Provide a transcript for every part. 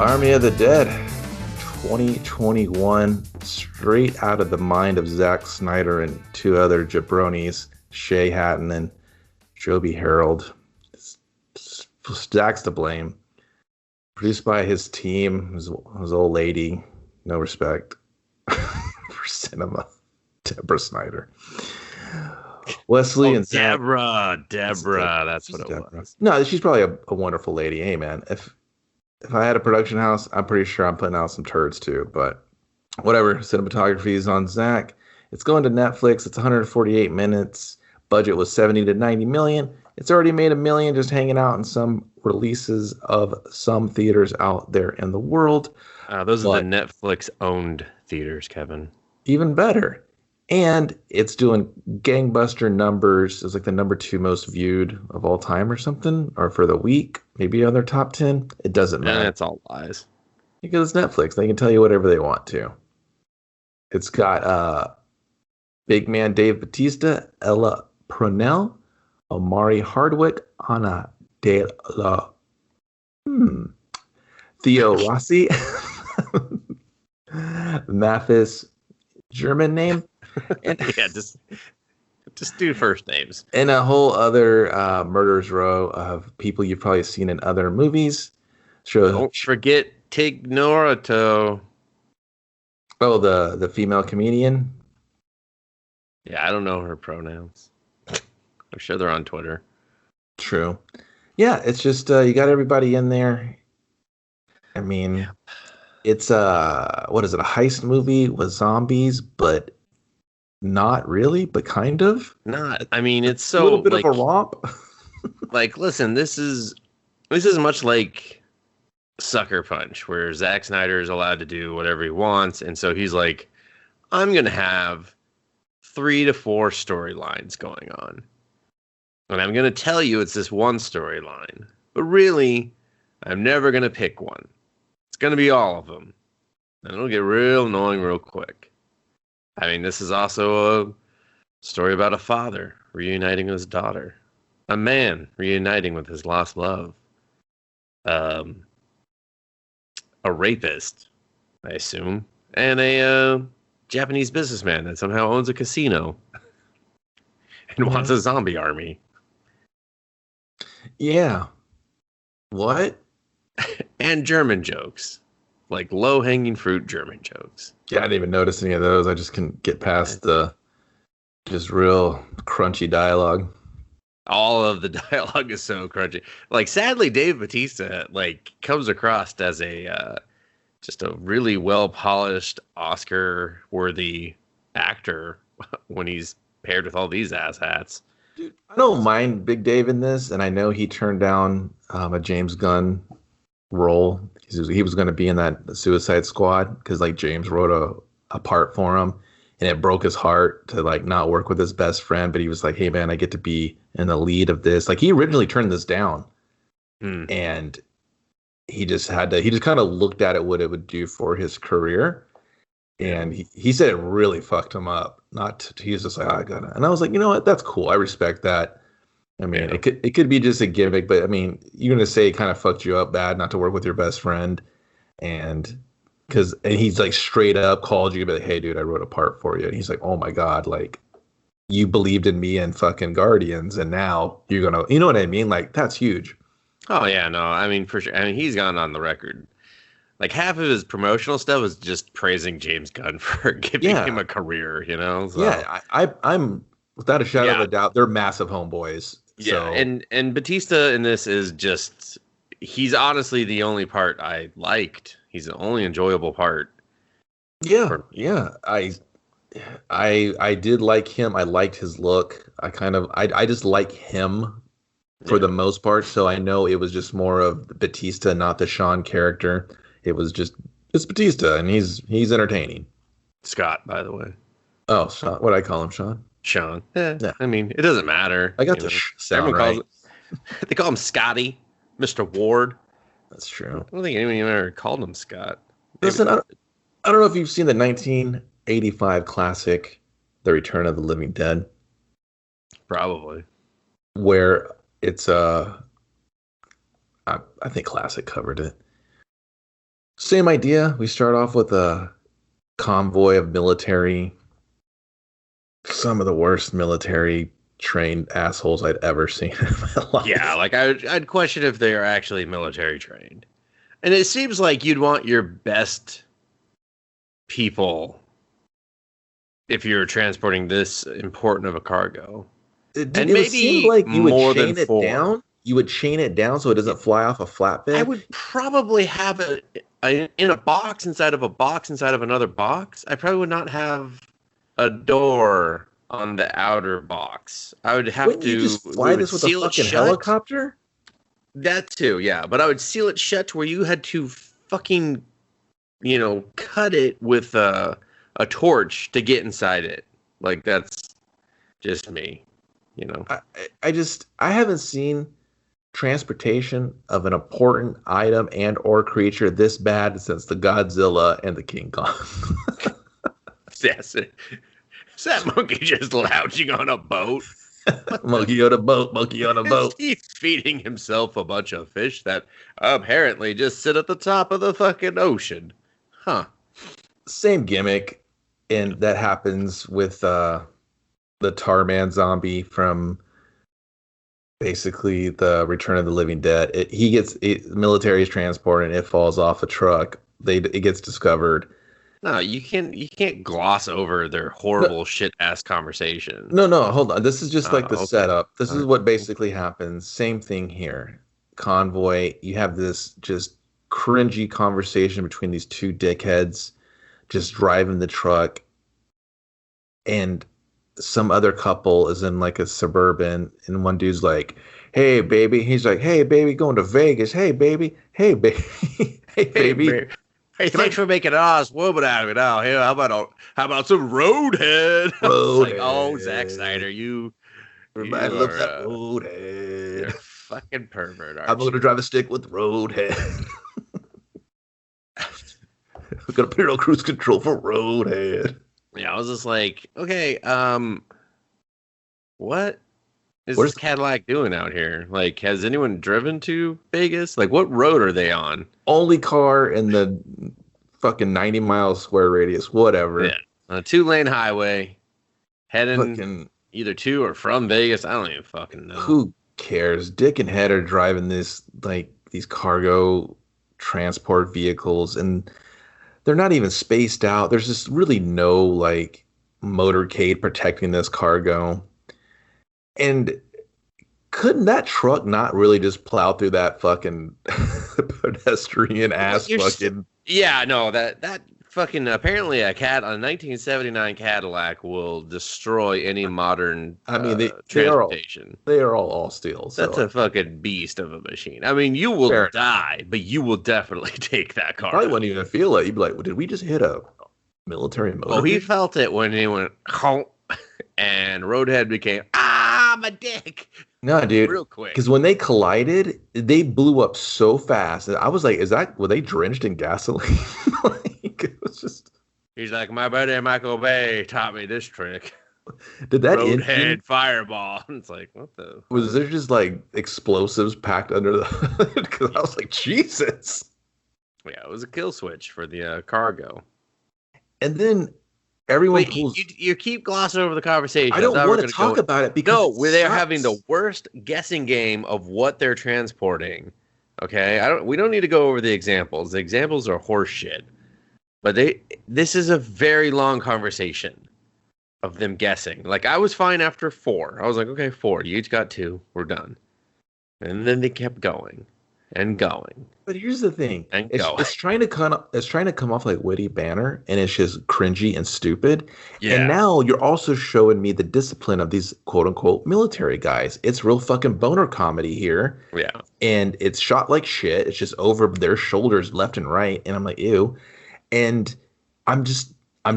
Army of the Dead 2021, straight out of the mind of Zack Snyder and two other jabronis, Shay Hatton and Joby Harold. Zack's to blame. Produced by his team, his old lady, no respect for cinema, Deborah Snyder. Wesley and Zack. Deborah, that's what it was. No, she's probably a wonderful lady. Hey, man, if I had a production house, I'm pretty sure I'm putting out some turds too. But whatever, cinematography is on Zack. It's going to Netflix. It's 148 minutes. Budget was 70 to 90 million. It's already made $1 million just hanging out in some releases of some theaters out there in the world. Those are the Netflix-owned theaters, Kevin. Even better. And it's doing gangbuster numbers. It's like the number 2 most viewed of all time or something, or for the week, maybe on their top 10. It doesn't matter. That's all lies. Because it's Netflix. They can tell you whatever they want to. It's got big man Dave Bautista, Ella Prunell, Omari Hardwick, Ana de la Theo Rossi, Mathis, German name. And, yeah, just do first names. And a whole other murderers row of people you've probably seen in other movies. Don't forget Tig Notaro. Oh, the female comedian. Yeah, I don't know her pronouns. I'm sure they're on Twitter. True. Yeah, it's just you got everybody in there. I mean, it's what is it? A heist movie with zombies, but not really, but kind of. Not. I mean, it's so a little bit of a romp. Like, listen, this is much like Sucker Punch, where Zack Snyder is allowed to do whatever he wants, and so he's like, I'm gonna have 3 to 4 storylines going on. And I'm going to tell you it's this one storyline. But really, I'm never going to pick one. It's going to be all of them. And it'll get real annoying real quick. I mean, this is also a story about a father reuniting with his daughter. A man reuniting with his lost love. A rapist, I assume. And a Japanese businessman that somehow owns a casino. And wants a zombie army. Yeah. What? And German jokes. Like low-hanging fruit German jokes. Yeah, I didn't even notice any of those. I just can get past the just real crunchy dialogue. All of the dialogue is so crunchy. Like, sadly, Dave Bautista, like, comes across as a just a really well-polished, Oscar-worthy actor when he's paired with all these asshats. Dude, I don't mind Big Dave in this, and I know he turned down a James Gunn role. He was going to be in that Suicide Squad because like James wrote a part for him, and it broke his heart to like not work with his best friend. But he was like, "Hey man, I get to be in the lead of this." Like he originally turned this down, and he just had to. He just kind of looked at it what it would do for his career. And he said it really fucked him up. He was just like, I gotta. And I was like, you know what? That's cool. I respect that. I mean, it could be just a gimmick, but I mean, you're gonna say it kind of fucked you up bad not to work with your best friend, and he's like straight up called you, but like, hey, dude, I wrote a part for you, and he's like, oh my god, like you believed in me and fucking Guardians, and now you're gonna, you know what I mean? Like that's huge. Oh yeah, no, I mean for sure. I mean he's gone on the record. Like, half of his promotional stuff was just praising James Gunn for giving him a career, you know? So. Yeah, I'm without a shadow of a doubt, they're massive homeboys. Yeah, so. And Batista in this is just, he's honestly the only part I liked. He's the only enjoyable part. Yeah, yeah. I did like him. I liked his look. I just like him for the most part. So I know it was just more of Batista, not the Sean character. It was it's Batista, and he's entertaining. Scott, by the way. Oh, Sean. What do I call him, Sean? Sean. Yeah. I mean, it doesn't matter. I got the sound right. They call him Scotty, Mr. Ward. That's true. I don't think anyone ever called him Scott. Listen, I don't know if you've seen the 1985 classic, The Return of the Living Dead. Probably. Where it's I think Classic covered it. Same idea. We start off with a convoy of military, some of the worst military trained assholes I'd ever seen in my Yeah, life. like I'd question if they are actually military trained. And it seems like you'd want your best people if you're transporting this important of a cargo. And It would seem maybe like you would more than chain it four. down. You would chain it down so it doesn't fly off a I flatbed. would probably have it in a box inside of a box inside of another box. I probably would not have a door on the outer box. I would have Wouldn't you to, just we fly would this with a seal it fucking shut. helicopter? That too, yeah. But I would seal it shut to where you had to fucking, cut it with a torch to get inside it. Like that's just me, you know. I haven't seen transportation of an important item and or creature this bad since the Godzilla and the King Kong. Yes. Is that monkey just lounging on a boat? Monkey on a boat, monkey on a Is boat. he feeding himself a bunch of fish that apparently just sit at the top of the fucking ocean? Huh. Same gimmick, and that happens with the Tarman zombie from basically the Return of the Living Dead. Military is transport and it falls off a truck. It gets discovered. No, you can't gloss over their horrible shit ass conversation. No, hold on. This is just like the Okay. setup. This is what basically happens. Same thing here. Convoy, you have this just cringy conversation between these two dickheads just driving the truck, and some other couple is in like a suburban, and one dude's like, "Hey baby," he's like, "Hey baby, going to Vegas. Hey baby, hey baby, hey baby." Hey, thanks for making an honest woman out of it. Now, here, how about some Roadhead? It's like, oh, Zack Snyder, Everybody loves that you're Roadhead. a fucking pervert, I'm aren't going to you? drive a stick with Roadhead. We're going to put it on cruise control for Roadhead. Yeah, I was just like, okay, what is Where's this Cadillac doing out here? Like, has anyone driven to Vegas? Like, what road are they on? only car in the fucking 90-mile square radius, whatever. Yeah, on a 2-lane highway, heading Fucking, either to or from Vegas. I don't even fucking know. who cares? Dick and Head are driving these cargo transport vehicles, and they're not even spaced out. There's just really no like motorcade protecting this cargo. And couldn't that truck not really just plow through that fucking pedestrian ass fucking? Yeah, no, that fucking apparently a 1979 Cadillac will destroy any modern I mean, transportation. they are all steel. So That's a fucking beast of a machine. I mean, you will Fair die, but you will definitely take that car. probably wouldn't even feel it. You'd be like, well, "Did we just hit a military motor?" Oh, he felt it when he went honk, and Roadhead became my dick No, dude. real quick. Because when they collided, they blew up so fast. I was like, were they drenched in gasoline? Like, it was just, He's like, my buddy Michael Bay taught me this trick. did that Roadhead engine, fireball. It's like, what the? was there just like explosives packed under the hood? Because I was like, Jesus. Yeah, it was a kill switch for the cargo. And then everyone Wait, pulls. you keep glossing over the conversation. I don't thought we were want to gonna talk go- about it because No, it where they're sucks. having the worst guessing game of what they're transporting. Okay, we don't need to go over the examples. The examples are horse shit. But this is a very long conversation of them guessing. Like I was fine after 4. I was like, okay, 4. You each got 2. We're done. And then they kept going and going. But here's the thing: And it's, go. it's trying to come off like witty banner, and it's just cringy and stupid. Yeah. And now you're also showing me the discipline of these quote unquote military guys. It's real fucking boner comedy here, Yeah. and it's shot like shit. It's just over their shoulders left and right, and I'm like, ew. And I'm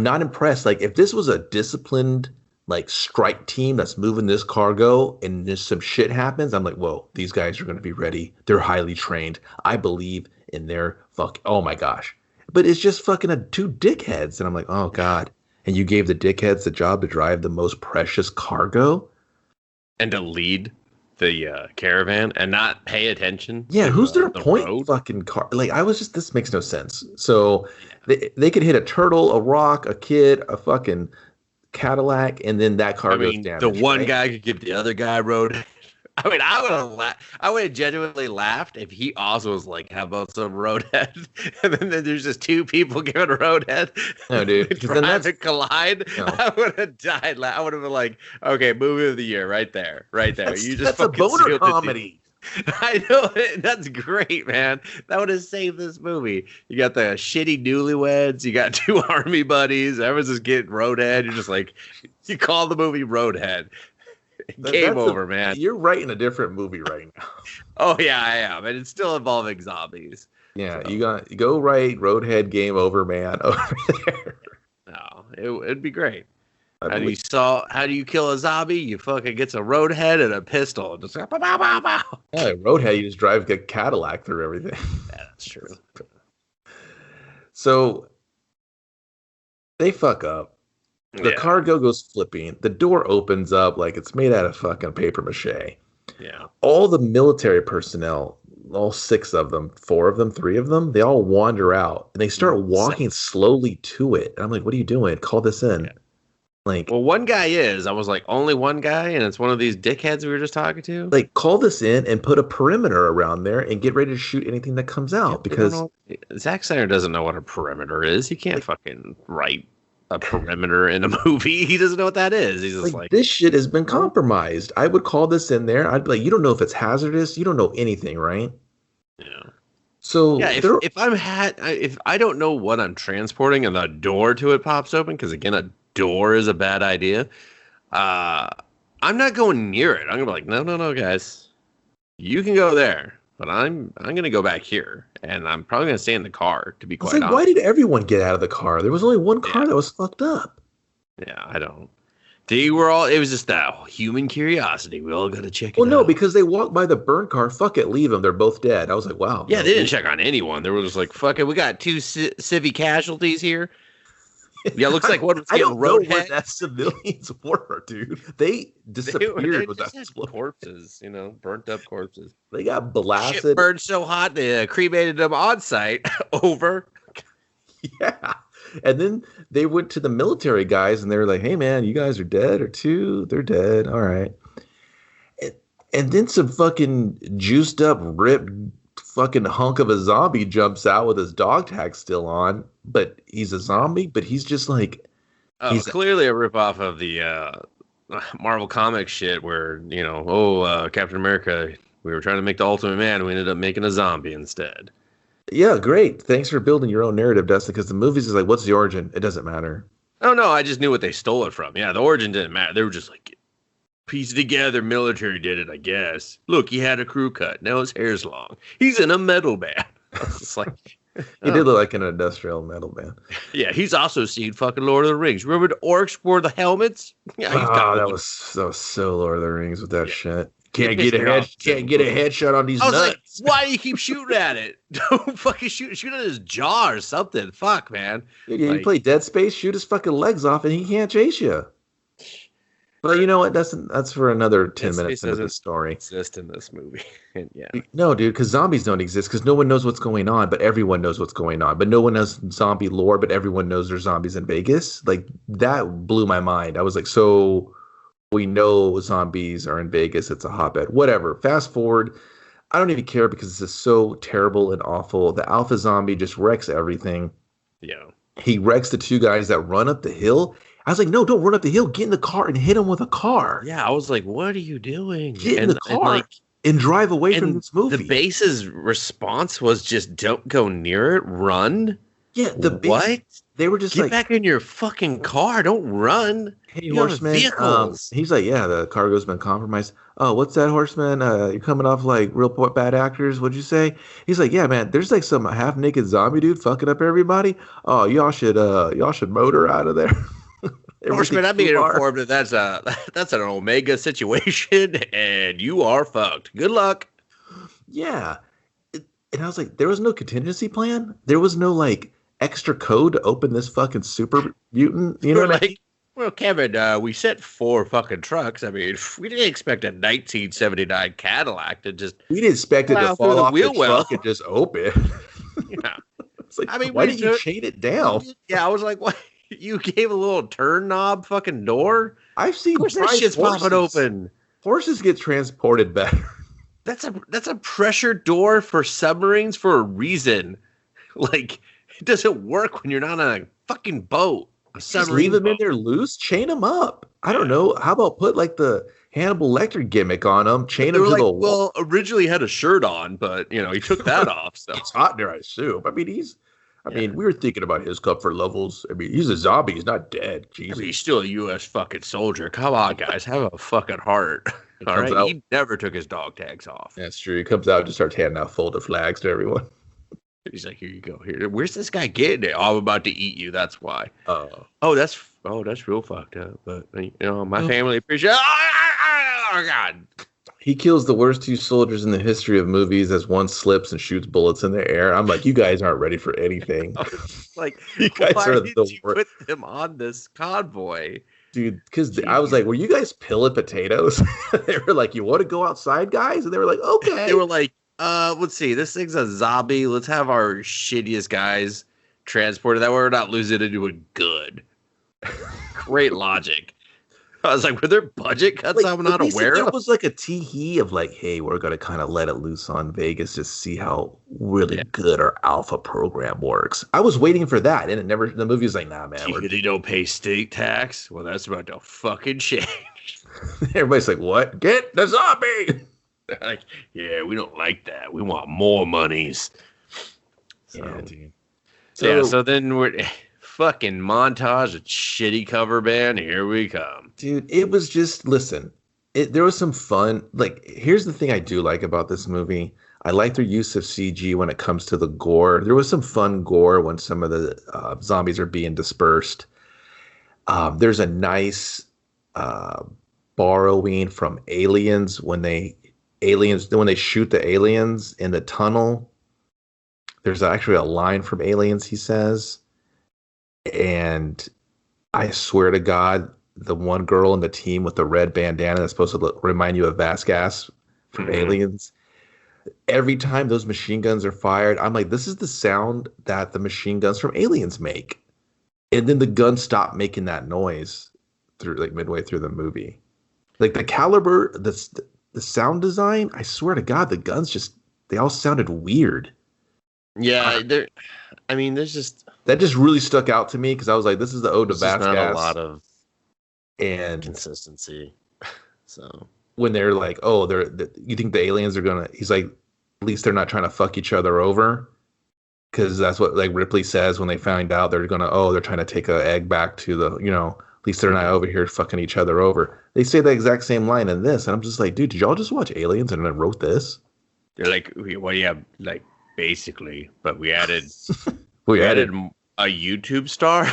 not impressed. Like if this was a disciplined like strike team that's moving this cargo and just some shit happens, I'm like, whoa, these guys are going to be ready. They're highly trained. I believe in their oh my gosh. But it's just fucking two dickheads. And I'm like, oh God. And you gave the dickheads the job to drive the most precious cargo? And to lead. caravan and not pay attention. Yeah, to, who's their the point road? fucking car? Like, this makes no sense. So they could hit a turtle, a rock, a kid, a fucking Cadillac, and then that car I goes mean, the damaged, one right? guy could give the other guy road. I mean, I would have genuinely laughed if he also was like, "How about some roadhead?" And then there's just two people giving roadhead. No, dude, because then Drive that's and collide. no. I would have died. I would have been like, "Okay, movie of the year, right there, right there." You just That's a fucking boner sealed the deal. comedy. I know it. That's great, man. That would have saved this movie. You got the shitty newlyweds. You got two army buddies. Everyone's just getting roadhead. You're just like, you call the movie Roadhead. Game over, man. You're writing a different movie right now. Oh yeah, I am, and it's still involving zombies. Yeah, So, you go right, Roadhead, game over, man. Over there. no, it'd be great. I How believe- do you kill a zombie? You fucking gets a roadhead and a pistol. Just like, bow, bow, bow, bow. Yeah, Roadhead, you just drive a Cadillac through everything. Yeah, that's true. So they fuck up. The Yeah. cargo goes flipping. The door opens up like it's made out of fucking paper mache. Yeah. All the military personnel, all 6 of them, 4 of them, 3 of them, they all wander out and they start walking slowly to it. And I'm like, what are you doing? Call this in. Yeah. Like, Well, one guy is. I was like, only one guy, and it's one of these dickheads we were just talking to. like call this in and put a perimeter around there and get ready to shoot anything that comes out because Zack Snyder doesn't know what a perimeter is. He can't fucking write a perimeter in a movie. He doesn't know what that is. He's just like this shit has been compromised. I would call this in there. I'd be like, you don't know if it's hazardous. You don't know anything, right? yeah. So Yeah, if I don't know what I'm transporting and the door to it pops open, because again, a door is a bad idea. I'm not going near it. I'm gonna be like, no, guys, you can go there, but I'm gonna go back here, and I'm probably gonna stay in the car. To be I was quite like, honest, why did everyone get out of the car? There was only one car that was fucked up. yeah, I don't. They were all. It was just that human curiosity. We all got to check it Well, no, out. because they walked by the burn car. Fuck it, leave them. They're both dead. I was like, wow. Yeah, they didn't check on anyone. They were just like, fuck it, we got 2 civvy casualties here. Yeah, looks like one was I getting don't know what roadhead. that civilians were, dude. They disappeared with that just had explosion. corpses, burnt up corpses. They got Shit blasted. burned so hot they cremated them on site. Over. Yeah. And then they went to the military guys and they were like, hey, man, you guys are dead or 2? They're dead. All right. And then some fucking juiced up, ripped fucking hunk of a zombie jumps out with his dog tag still on. But he's a zombie, but he's just like. Oh, he's clearly a ripoff of the Marvel Comics shit where, Captain America, we were trying to make the Ultimate Man. We ended up making a zombie instead. Yeah, great. Thanks for building your own narrative, Dustin, because the movies is like, what's the origin? It doesn't matter. Oh, no, I just knew what they stole it from. Yeah, the origin didn't matter. They were just like, piece it together, military did it, I guess. Look, he had a crew cut. Now his hair's long. He's in a metal band. It's like... He did look like an industrial metal band. Yeah, he's also seen fucking Lord of the Rings. Remember the orcs wore the helmets? Yeah, That was so Lord of the Rings with that shit. Can't get a headshot on these I was nuts. like, why do you keep shooting at it? Don't fucking shoot at his jaw or something. Fuck, man. Dude, you play Dead Space, shoot his fucking legs off, and he can't chase you. But you know what? That's for another 10 minutes into the story. Exist in this movie. And yeah. No, dude, because zombies don't exist because no one knows what's going on, but everyone knows what's going on. But no one knows zombie lore, but everyone knows there's zombies in Vegas. Like, that blew my mind. I was like, so we know zombies are in Vegas. It's a hotbed. Whatever. Fast forward. I don't even care because this is so terrible and awful. The alpha zombie just wrecks everything. Yeah. He wrecks the 2 guys that run up the hill. I was like, no, don't run up the hill. Get in the car and hit him with a car. Yeah, I was like, what are you doing? Get in the car and drive away from this movie. The base's response was just don't go near it, run. Yeah, what? They were just get like, back in your fucking car. Don't run. Hey, you horseman. He's like, yeah, the cargo's been compromised. Oh, what's that, horseman? You're coming off like real bad actors. What'd you say? He's like, yeah, man. There's like some half naked zombie dude fucking up everybody. Oh, y'all should motor out of there. Horseman, I'm being informed that that's an Omega situation, and you are fucked. Good luck. Yeah, and I was like, there was no contingency plan. There was no like extra code to open this fucking super mutant. You know what I mean? Well, Kevin, we sent 4 fucking trucks. I mean, we didn't expect a 1979 Cadillac to just We didn't expect it to plow through fall the off the wheel well. truck and just open. Yeah. It's like, I mean, why didn't you chain it down? Yeah, I was like, what? You gave a little turn knob fucking door? I've seen Of course that shit's popping open. Horses get transported better. That's a pressure door for submarines for a reason. Like, it doesn't work when you're not on a fucking boat. A Just leave them in there loose, chain them up. I don't know. How about put like the Hannibal Lecter gimmick on them, chain them to the wall. Well, originally he had a shirt on, but he took that off. So it's hot there, I assume. I mean, we were thinking about his comfort levels. I mean, he's a zombie. He's not dead. Jesus. I mean, he's still a U.S. fucking soldier. Come on, guys. Have a fucking heart. All right? He never took his dog tags off. That's true. He comes out and just starts handing out folded flags to everyone. He's like, here you go. Here. Where's this guy getting it? Oh, I'm about to eat you. That's why. Oh, that's real fucked up. But, my family appreciates Oh, God. He kills the worst 2 soldiers in the history of movies as one slips and shoots bullets in the air. I'm like, you guys aren't ready for anything. Like, you guys are the worst. Put them on this convoy? Dude, because I was like, were you guys peeling potatoes? They were like, you want to go outside, guys? And they were like, okay. They were like, let's see. This thing's a zombie. Let's have our shittiest guys transported. That way we're not losing anyone good. Great logic. I was like, were there budget cuts I'm not aware of? It was like a tee-hee of like, hey, we're going to kind of let it loose on Vegas to see how really good our alpha program works. I was waiting for that, and the movie was like, nah, man. They don't pay state tax? Well, that's about to fucking change. Everybody's like, what? Get the zombie! Like, yeah, we don't like that. We want more monies. Yeah, dude. So then we're... Fucking montage of shitty cover band. Here we come. Dude, it was just, listen, there was some fun. Like, here's the thing I do like about this movie. I like their use of CG when it comes to the gore. There was some fun gore when some of the zombies are being dispersed. There's a nice borrowing from Aliens when they shoot the aliens in the tunnel. There's actually a line from Aliens, he says. And I swear to God, the one girl in the team with the red bandana that's supposed to remind you of Vasquez from Aliens. Every time those machine guns are fired, I'm like, this is the sound that the machine guns from Aliens make. And then the guns stop making that noise through like midway through the movie. Like the caliber, the sound design, I swear to God, the guns they all sounded weird. Yeah, there's just... That just really stuck out to me because I was like, this is the ode to Vasquez. Not a lot of consistency. So when they're like, oh, you think the aliens are going to... He's like, at least they're not trying to fuck each other over. Because that's what like Ripley says when they find out they're going to... they're trying to take an egg back to the... at least they're not over here fucking each other over. They say the exact same line in this. And I'm just like, dude, did y'all just watch Aliens and then wrote this? They're like, well, yeah, like... Basically, but we added we added a YouTube star.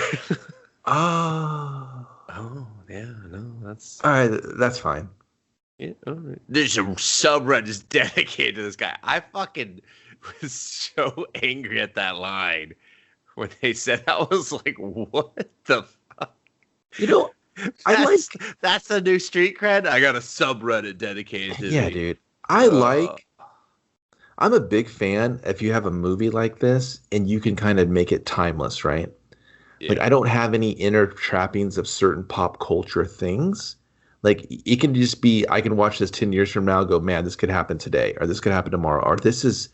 Oh, yeah, no, that's all right. That's fine. Yeah, all right. There's a subreddit just dedicated to this guy. I fucking was so angry at that line when they said that. I was like, what the fuck? That's the new street cred. I got a subreddit dedicated to me. Dude. I'm a big fan if you have a movie like this and you can kind of make it timeless, right? Yeah. Like, I don't have any inner trappings of certain pop culture things. Like, it can just be, I can watch this 10 years from now and go, man, this could happen today, or this could happen tomorrow, or this is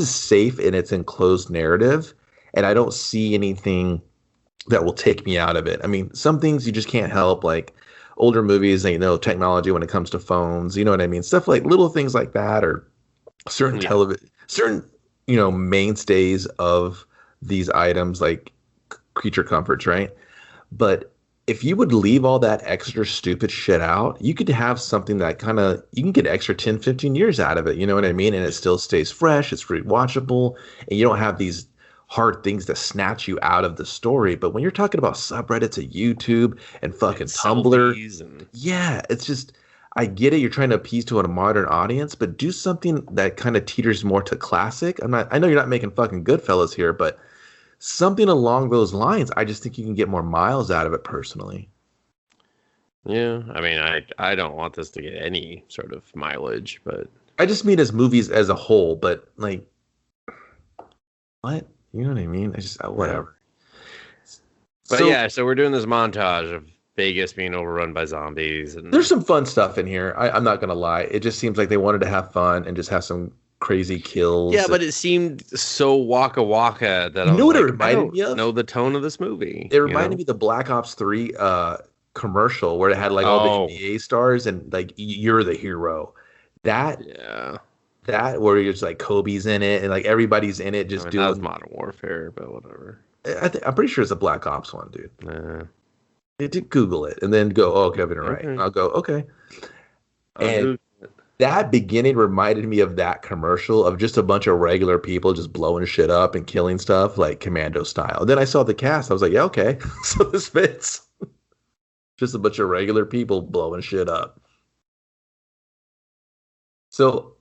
safe in its enclosed narrative, and I don't see anything that will take me out of it. I mean, some things you just can't help, like older movies, technology when it comes to phones, you know what I mean? Stuff like little things like that, or certain television, mainstays of these items like creature comforts, right? But if you would leave all that extra stupid shit out, you could have something that you can get extra 10, 15 years out of it, you know what I mean? And it still stays fresh, it's rewatchable, and you don't have these hard things to snatch you out of the story. But when you're talking about subreddits at YouTube and fucking Tumblr, yeah, it's just... I get it. You're trying to appease to a modern audience, but do something that kind of teeters more to classic. I know you're not making fucking Goodfellas here, but something along those lines. I just think you can get more miles out of it personally. Yeah, I mean, I don't want this to get any sort of mileage, but I just mean as movies as a whole, but like, what? You know what I mean? I just yeah. whatever. But So yeah, so we're doing this montage of Vegas being overrun by zombies, there's and some fun stuff in here. I'm not gonna lie. It just seems like they wanted to have fun and just have some crazy yeah, kills. but it seemed so Waka Waka that You I know was what it like, I reminded don't me of? know the tone of this movie, It you reminded know? me of the Black Ops 3 commercial where it had like all the Oh, NBA stars and like you're the hero. That yeah. that where it's like Kobe's in it and like everybody's in it I just mean, that was doing. Modern Warfare, but whatever. I'm pretty sure it's a Black Ops one, dude. Nah. Did Google it and then go, oh, Kevin, right? And Okay, I'll go, okay. I'll And go. that beginning reminded me of that commercial of just a bunch of regular people just blowing shit up and killing stuff like Commando style. And then I saw the cast. I was like, yeah, okay. So this fits. Just a bunch of regular people blowing shit up. So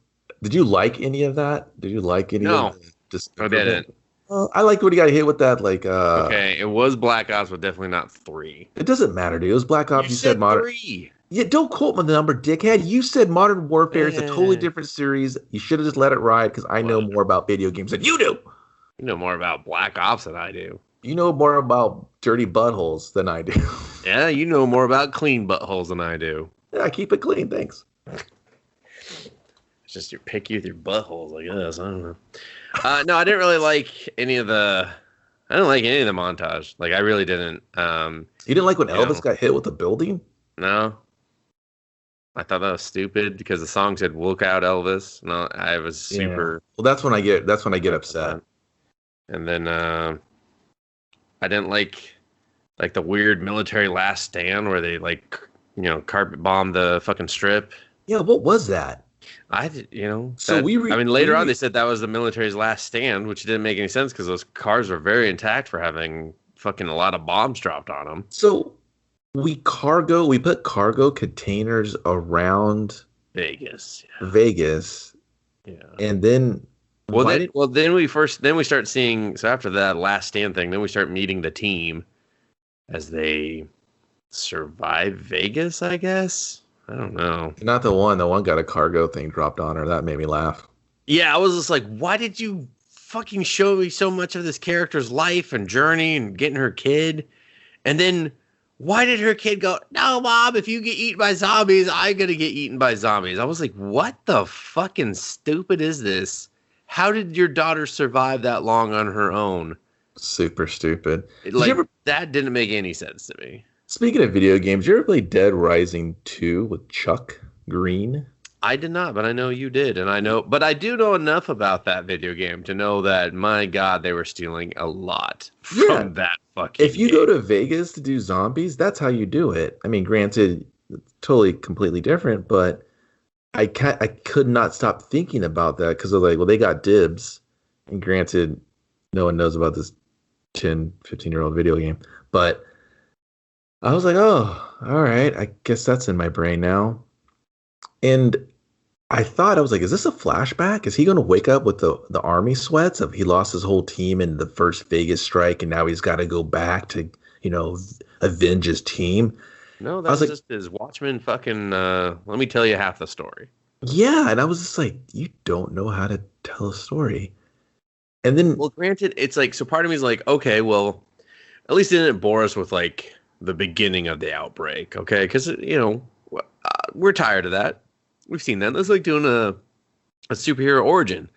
did you like any of that? Did you like any of No, the I dismemberment? didn't. I liked when he got hit with that. Like, Okay, it was Black Ops, but definitely not 3. it doesn't matter, dude. It was Black You Ops. You said said modern. 3. Yeah, don't quote me on the number, dickhead. You said Modern Warfare is a totally Man, different series. You should have just let it ride because I know what? more about video games than you do. You know more about Black Ops than I do. You know more about dirty buttholes than I do. Yeah, you know more about clean buttholes than I do. Yeah, keep it clean. Thanks. It's just you're picky with your buttholes, I guess. I don't know. No, I didn't really like any of the. I didn't like any of the montage. Like I really didn't. You didn't like when You Elvis know, got hit with a building? no, I thought that was stupid because the song said "Look out, Elvis." No, I was Yeah. super. Well, that's when I get About upset. that. And then I didn't like the weird military last stand where they like carpet bomb the fucking strip. Yeah, what was that? I did, So that. we I re, mean, we later on re, they said that was the military's last stand, which didn't make any sense because those cars were very intact for having fucking a lot of bombs dropped on them. so we put cargo containers around Vegas, Vegas, yeah. and then Well, why did then we start seeing. So after that last stand thing, then we start meeting the team as they survive Vegas. I guess I don't know. not the one got a cargo thing dropped on her? That made me laugh. Yeah, I was just like, why did you fucking show me so much of this character's life and journey and getting her kid? And then why did her kid go, no, mom, if you get eaten by zombies, I'm going to get eaten by zombies? I was like, what the fucking stupid is this? How did your daughter survive that long on her own? Super stupid. That didn't make any sense to me. Speaking of video games, you ever play Dead Rising 2 with Chuck Green? I did not, but I know you did. But I do know enough about that video game to know that, my God, they were stealing a lot Yeah. from that fucking If you game. go to Vegas to do zombies, that's how you do it. I mean, granted, it's totally completely different, but I could not stop thinking about that because of like, well, they got dibs. And granted, no one knows about this 10, 15-year-old video game. But I was like, oh, all right. I guess that's in my brain now. And I was like, is this a flashback? Is he going to wake up with the army sweats of he lost his whole team in the first Vegas strike and now he's got to go back to, avenge his team? No, I that was was like, just his Watchmen fucking, let me tell you half the story. yeah. And I was just like, you don't know how to tell a story. And then, Well, granted, it's like, so part of me is like, okay, well, at least it didn't bore us with like the beginning of the outbreak, okay? Because, we're tired of that. We've seen that. That's like doing a superhero origin.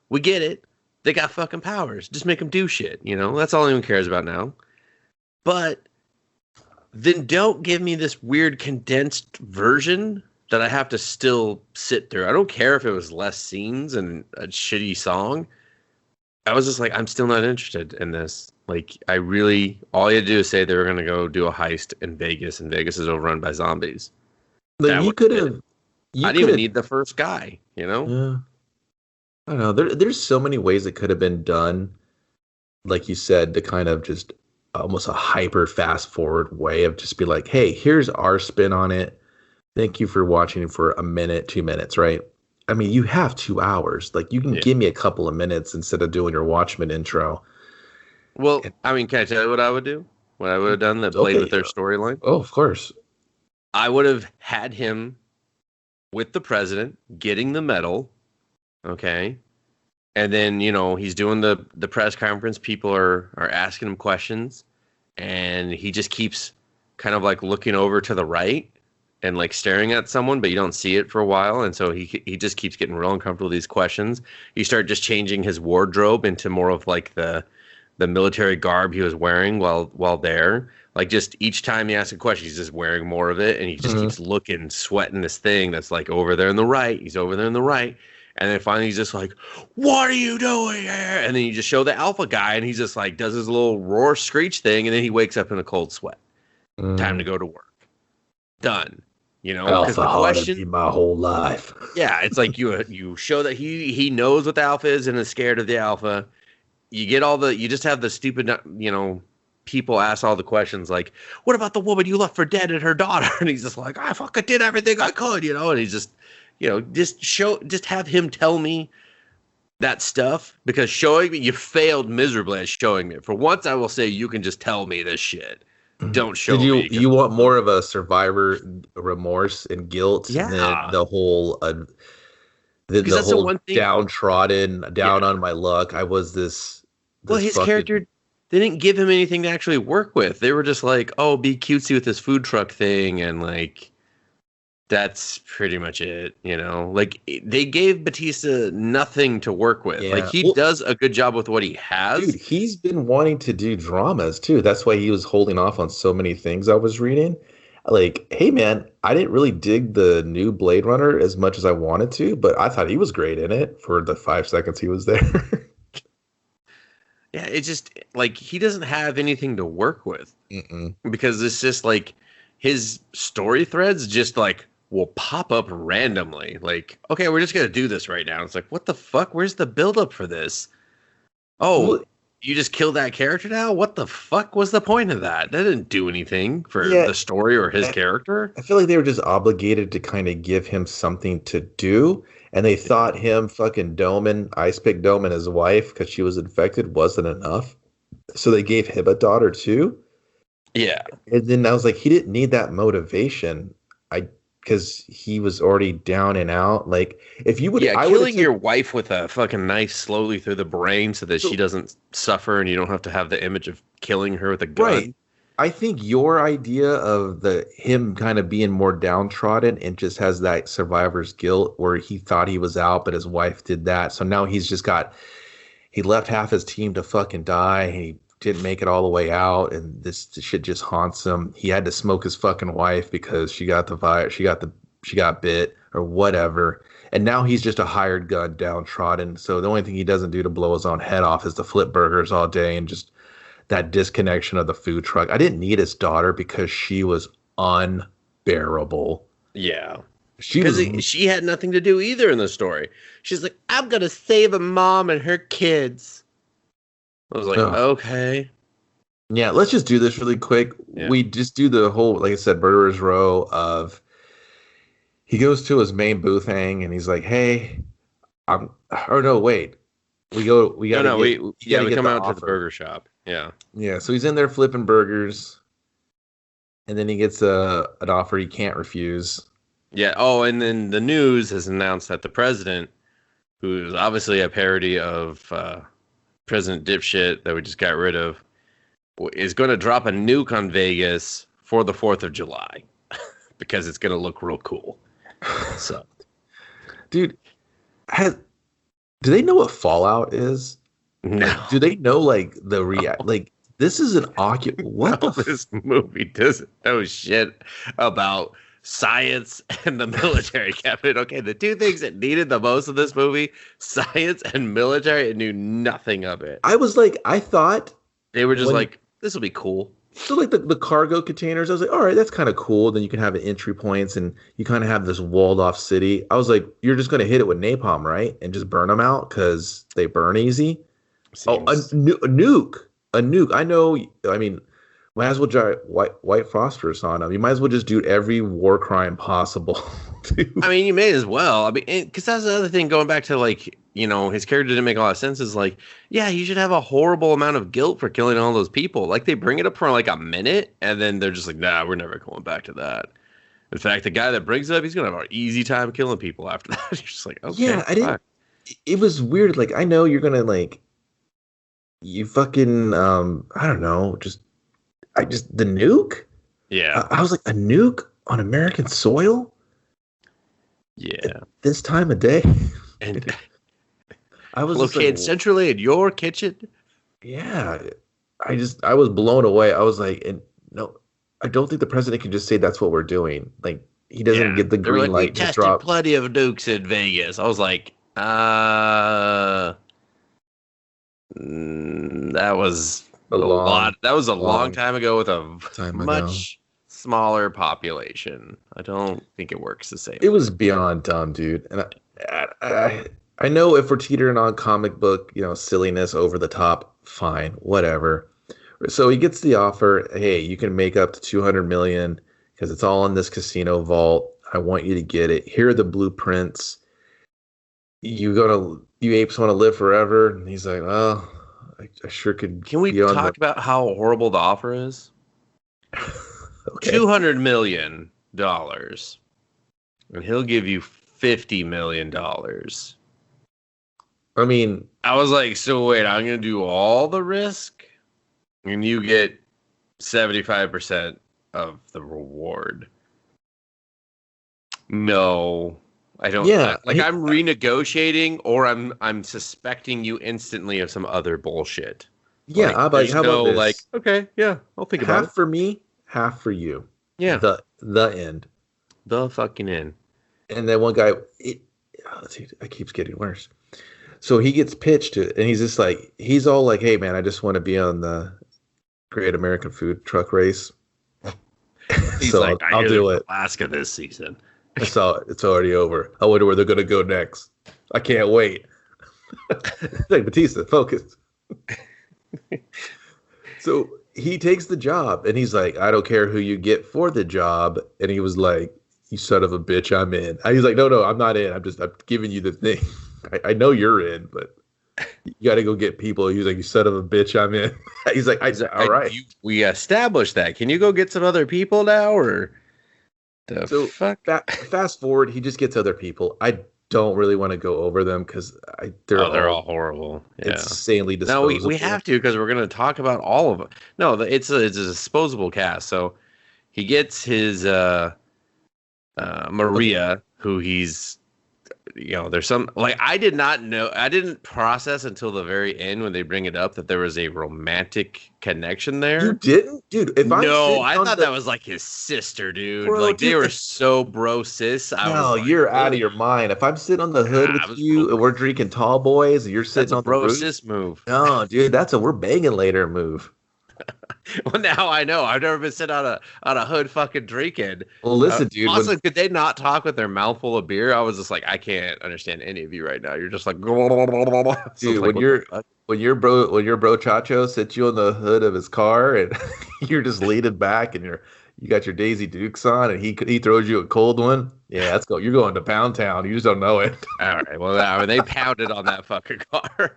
We get it. They got fucking powers. Just make them do shit, That's all anyone cares about now. But then don't give me this weird condensed version that I have to still sit through. I don't care if it was less scenes and a shitty song. I was just like, I'm still not interested in this. Like, all you had to do is say they were going to go do a heist in Vegas, and Vegas is overrun by zombies. like That you was could it. have, I didn't even need the first guy, yeah. I don't know. There's so many ways it could have been done, like you said, to kind of just almost a hyper fast forward way of just be like, hey, here's our spin on it. Thank you for watching for a minute, 2 minutes, right? I mean, you have 2 hours. Like, you can Yeah. give me a couple of minutes instead of doing your Watchmen intro. Well, And- I mean, can I tell you what I would do? What I would have done that played Okay. with their storyline? Oh, of course. I would have had him with the president getting the medal, okay? And then, he's doing the press conference. People are asking him questions, and he just keeps kind of like looking over to the right and like staring at someone, but you don't see it for a while. And so he just keeps getting real uncomfortable with these questions. You start just changing his wardrobe into more of like the military garb he was wearing while there. Like just each time he asks a question, he's just wearing more of it, and he just keeps looking, sweating this thing that's like over there on the right. He's over there on the right. And then finally he's just like, "What are you doing here?" And then you just show the alpha guy, and he's just like does his little roar screech thing, and then he wakes up in a cold sweat. Time to go to work. Done. Because the question, my whole life. Yeah, it's like you show that he knows what the alpha is and is scared of the alpha. You just have the stupid, people ask all the questions like, "What about the woman you left for dead and her daughter?" And he's just like, "I fucking did everything I could," and he's just, just have him tell me that stuff, because showing me, you failed miserably at showing me. For once, I will say you can just tell me this shit. Don't show me. You want more of a survivor remorse and guilt than the whole downtrodden, on my luck. I was this his character, they didn't give him anything to actually work with. They were just like, "Oh, be cutesy with this food truck thing," and like that's pretty much it. Like they gave Batista nothing to work with. Yeah. Like he does a good job with what he has. Dude, he's been wanting to do dramas too. That's why he was holding off on so many things I was reading. Like, hey man, I didn't really dig the new Blade Runner as much as I wanted to, but I thought he was great in it for the 5 seconds he was there. Yeah, it's just like he doesn't have anything to work with. Because it's just like his story threads just like will pop up randomly. Like, okay, we're just gonna do this right now. It's like, what the fuck? Where's the buildup for this? Oh, you just killed that character now? What the fuck was the point of that? That didn't do anything for the story or his character. I feel like they were just obligated to kind of give him something to do. And they thought him fucking Ice Pick Doman, his wife, because she was infected, wasn't enough. So they gave him a daughter too. Yeah. And then I was like, he didn't need that motivation. Because he was already down and out. Like, if you would, killing your wife with a fucking knife slowly through the brain so that she doesn't suffer, and you don't have to have the image of killing her with a gun. Right. I think your idea of him kind of being more downtrodden and just has that survivor's guilt where he thought he was out, but his wife did that. So now he left half his team to fucking die. And he didn't make it all the way out, and this shit just haunts him. He had to smoke his fucking wife because she got the virus, she got bit or whatever. And now he's just a hired gun, downtrodden. So the only thing he doesn't do to blow his own head off is to flip burgers all day and just that disconnection of the food truck. I didn't need his daughter because she was unbearable. Yeah. She had nothing to do either in the story. She's like, "I'm going to save a mom and her kids." I was like, okay. Yeah, let's just do this really quick. Yeah. We just do the whole, like I said, murderer's row of, he goes to his main booth hang and he's like, "Hey, we come out to the burger shop." Yeah. Yeah, so he's in there flipping burgers, and then he gets an offer he can't refuse. Yeah. Oh, and then the news has announced that the president, who is obviously a parody of President Dipshit that we just got rid of, is going to drop a nuke on Vegas for the 4th of July because it's going to look real cool. So, dude, do they know what Fallout is? No. Like, do they know like like this is an what this movie doesn't know shit about science and the military cabinet. Okay, the two things that needed the most of this movie, science and military, and knew nothing of it. I thought they were just like, this will be cool. So like the cargo containers, I was like, all right, that's kind of cool. Then you can have entry points and you kind of have this walled off city. I was like, you're just going to hit it with napalm, right? And just burn them out because they burn easy. Seems... Oh, a nuke. I know. I mean, might as well drive white phosphorus on them. You might as well just do every war crime possible. I mean, you may as well. I mean, because that's the other thing. Going back to like, his character didn't make a lot of sense. Is like, yeah, you should have a horrible amount of guilt for killing all those people. Like they bring it up for like a minute, and then they're just like, nah, we're never going back to that. In fact, the guy that brings it up, he's gonna have an easy time killing people after that. You're just like, okay, Yeah, I didn't. It was weird. Like, I know you're gonna like, you fucking, I don't know, the nuke. yeah, I was like, a nuke on American soil yeah, at this time of day. and I was just located like, centrally in your kitchen. yeah. I was blown away. I was like, and no, I don't think the president can just say that's what we're doing. Like, he doesn't get the They're green like, we light to tested drop. plenty of nukes in Vegas. I was like, that was A a long, lot. That was a long long time ago with a time ago. much smaller population. I don't think it works the same. It was beyond dumb, dude. And I know if we're teetering on comic book, silliness over the top, fine, whatever. So he gets the offer. Hey, you can make up to 200 million because it's all in this casino vault. I want you to get it. Here are the blueprints. You apes want to live forever? And he's like, well, I sure could. Can we talk about how horrible the offer is? Okay. $200 million, and he'll give you $50 million. I mean, I was like, so wait, I'm gonna do all the risk, and you get 75% of the reward. No, I don't. Yeah, I'm renegotiating, or I'm suspecting you instantly of some other bullshit. yeah. How about this? Like, okay, yeah, I'll think about it. Half for me, half for you. Yeah, The end. the fucking end. And then one guy, it keeps getting worse. So he gets pitched it, and he's all like, "Hey man, I just want to be on the Great American Food Truck Race." He's so like, I'll do it. Alaska this season. It's already over. I wonder where they're gonna go next. I can't wait. Like, Batista, focus. So he takes the job, and he's like, I don't care who you get for the job. And he was like, you son of a bitch, I'm in. He's like, no, I'm not in. I'm giving you the thing. I know you're in, but you got to go get people. He's like, you son of a bitch, I'm in. He's like, all right. We established that. Can you go get some other people now, or the fuck? Fast forward, he just gets other people. I don't really want to go over them because they're all horrible. Yeah. Insanely disposable. No, we have to, because we're going to talk about all of them. No, it's a disposable cast. So he gets his Maria, who he's, there's some, like, I didn't process until the very end when they bring it up that there was a romantic connection there. You didn't? Dude, I thought that was like his sister, dude. Bro, like, dude, they were so bro sis. You're out of your mind. If I'm sitting on the hood with you and we're drinking tall boys and you're sitting on the roof. Bro sis move. No, dude, that's a we're banging later move. Well, now I know. I've never been sitting on a hood fuking drinking. Well, listen, dude. Also, could they not talk with their mouth full of beer? I was just like, I can't understand any of you right now. You're just like, dude. When your bro Chacho sits you on the hood of his car and you're just leaning back and you got your Daisy Dukes on and he throws you a cold one. Yeah, let's go. You're going to Pound Town. You just don't know it. All right. Well, they pounded on that fucking car.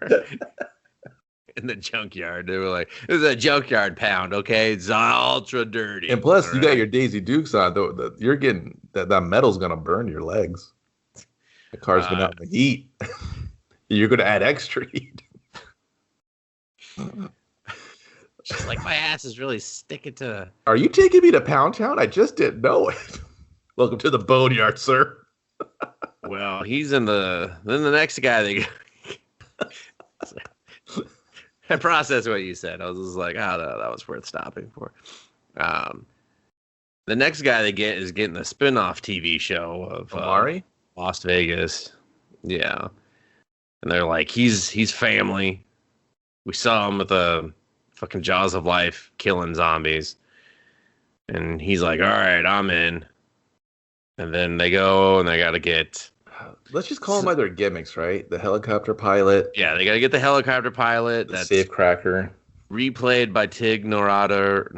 In the junkyard, they were like, "This is a junkyard pound, okay? It's ultra dirty." And plus, you got your Daisy Dukes on. You're getting that metal's gonna burn your legs. The car's been out in the heat. You're gonna add extra heat. She's like, my ass is really sticking to. Are you taking me to Pound Town? I just didn't know it. Welcome to the boneyard, sir. Well, he's in the. Then the next guy they. I processed what you said. I was just like, no, that was worth stopping for. The next guy they get is getting the spin-off TV show of Amari? Las Vegas. Yeah. And they're like, he's family. We saw him with the fucking Jaws of Life killing zombies. And he's like, all right, I'm in. And then they go and they got to get... Let's just call them by their gimmicks, right? The helicopter pilot. Yeah, they got to get the helicopter pilot. The safecracker. Replayed by Tig Notaro.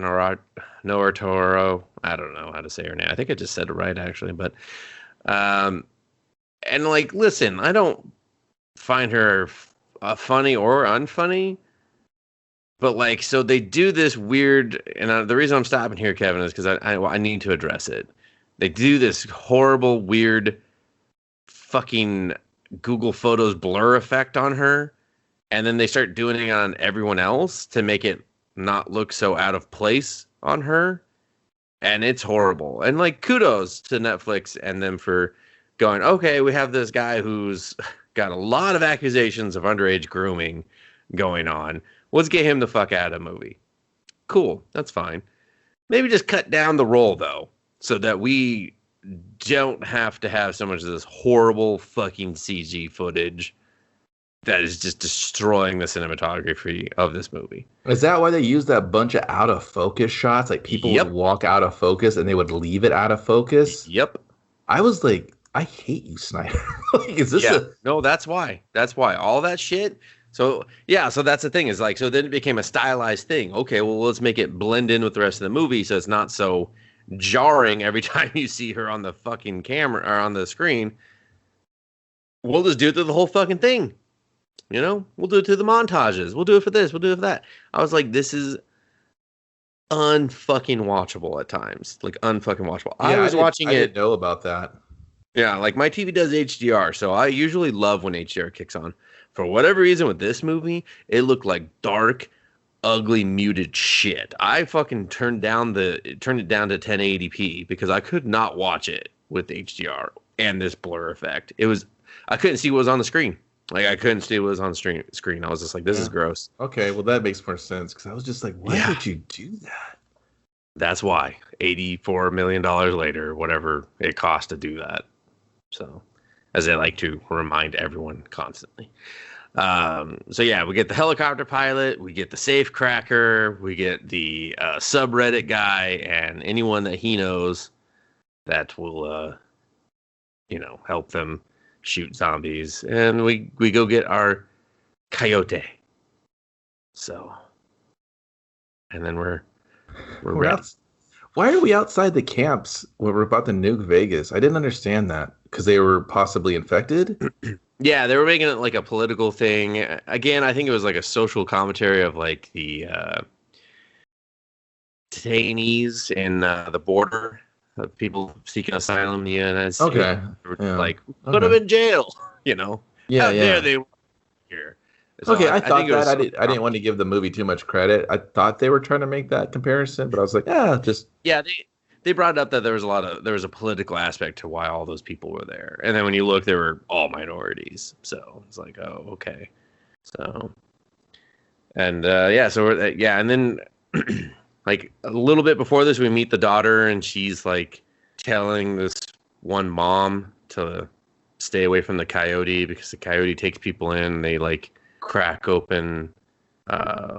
I don't know how to say her name. I think I just said it right, actually. But, and like, listen, I don't find her funny or unfunny. But like, so they do this weird, and the reason I'm stopping here, Kevin, is because I need to address it. They do this horrible, weird, fucking Google Photos blur effect on her, and then they start doing it on everyone else to make it not look so out of place on her, and it's horrible. And like, kudos to Netflix and them for going, okay, we have this guy who's got a lot of accusations of underage grooming going on. Let's get him the fuck out of the movie. Cool, that's fine. Maybe just cut down the role, though, so that we don't have to have so much of this horrible fucking CG footage that is just destroying the cinematography of this movie. Is that why they use that bunch of out of focus shots? Like people would walk out of focus and they would leave it out of focus? Yep. I was like, I hate you, Snyder. Like, is this No, that's why. That's why. All that shit. So, yeah, so that's the thing is like, so then it became a stylized thing. Okay, well, let's make it blend in with the rest of the movie so it's not so jarring every time you see her on the fucking camera or on the screen. We'll just do it through the whole fucking thing. You know, we'll do it through the montages. We'll do it for this. We'll do it for that. I was like, this is unfucking watchable at times. Like, unfucking watchable. Yeah, I didn't know about that. Yeah, like my TV does HDR, so I usually love when HDR kicks on. For whatever reason with this movie, it looked like dark, ugly, muted shit. I fucking turned it down to 1080p because I could not watch it with HDR and this blur effect. I couldn't see what was on the screen. Like, I couldn't see what was on the screen. I was just like, this is gross. Okay, well, that makes more sense because I was just like, why would you do that? That's why. $84 million later, whatever it cost to do that. So, as I like to remind everyone constantly. So, yeah, we get the helicopter pilot, we get the safe cracker, we get the subreddit guy, and anyone that he knows that will, help them shoot zombies. And we go get our coyote. So, and then we're ready. Why are we outside the camps when we're about to nuke Vegas? I didn't understand that. Because they were possibly infected? Yeah, they were making it like a political thing. Again, I think it was like a social commentary of like the detainees in the border of people seeking asylum in the United States. Okay. Like, put them in jail, you know? Yeah, There they were here. So okay, I thought that. I didn't want to give the movie too much credit. I thought they were trying to make that comparison, but I was like, Yeah, they brought up that there was a political aspect to why all those people were there. And then when you look, they were all minorities. So it's like, oh, okay. So, and and then like a little bit before this, we meet the daughter and she's like telling this one mom to stay away from the coyote because the coyote takes people in and they like crack open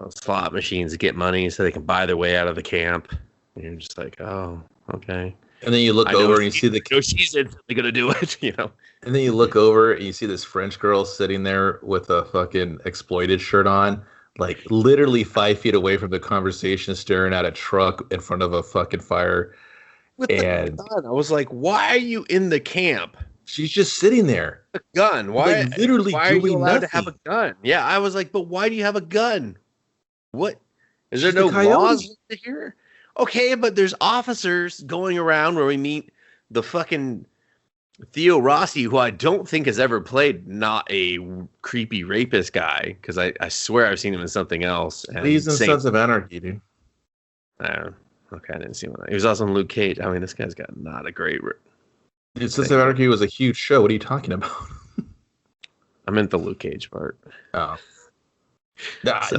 slot machines to get money so they can buy their way out of the camp. And you're just like, oh, okay. And then you look over and you see she's instantly gonna do it, you know. And then you look over and you see this French girl sitting there with a fucking exploited shirt on, like literally 5 feet away from the conversation, staring at a truck in front of a fucking fire. With the gun. I was like, why are you in the camp? She's just sitting there. A gun. Why? Like, literally why doing are you allowed nothing. to have a gun? Yeah, I was like, but why do you have a gun? What? Is there She's no the coyote. laws here? Okay, but there's officers going around where we meet the fucking Theo Rossi, who I don't think has ever played not a creepy rapist guy, because I swear I've seen him in something else. And he's in Sons of Anarchy, dude. Okay, I didn't see him. He was also in Luke Cage. I mean, this guy's got not a great... Dude, Sons of Anarchy was a huge show. What are you talking about? I meant the Luke Cage part. Oh.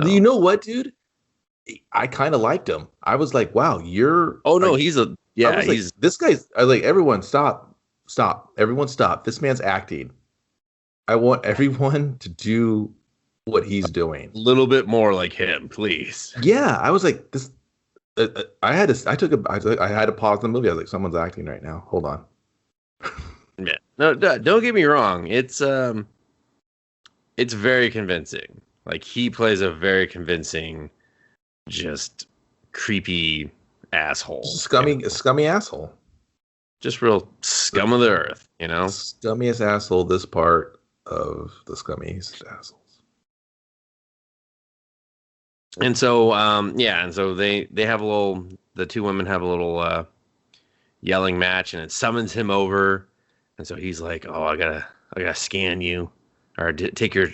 You know what, dude? I kind of liked him. I was like, wow, you're... Oh, no, he's a... Yeah, he's... Like, this guy's... I was like, everyone, stop. Everyone stop. This man's acting. I want everyone to do what he's doing. A little bit more like him, please. Yeah, I was like, this... I had to pause the movie. I was like, someone's acting right now. Hold on. Yeah. No, don't get me wrong. It's very convincing. Like, he plays a very convincing, just creepy asshole. Scummy asshole. Just real scum of the earth, you know? Scummiest asshole, this part of the scummiest assholes. And so, and so they have a little, the two women have a little yelling match, and it summons him over, and so he's like, "Oh, I gotta scan you, or take your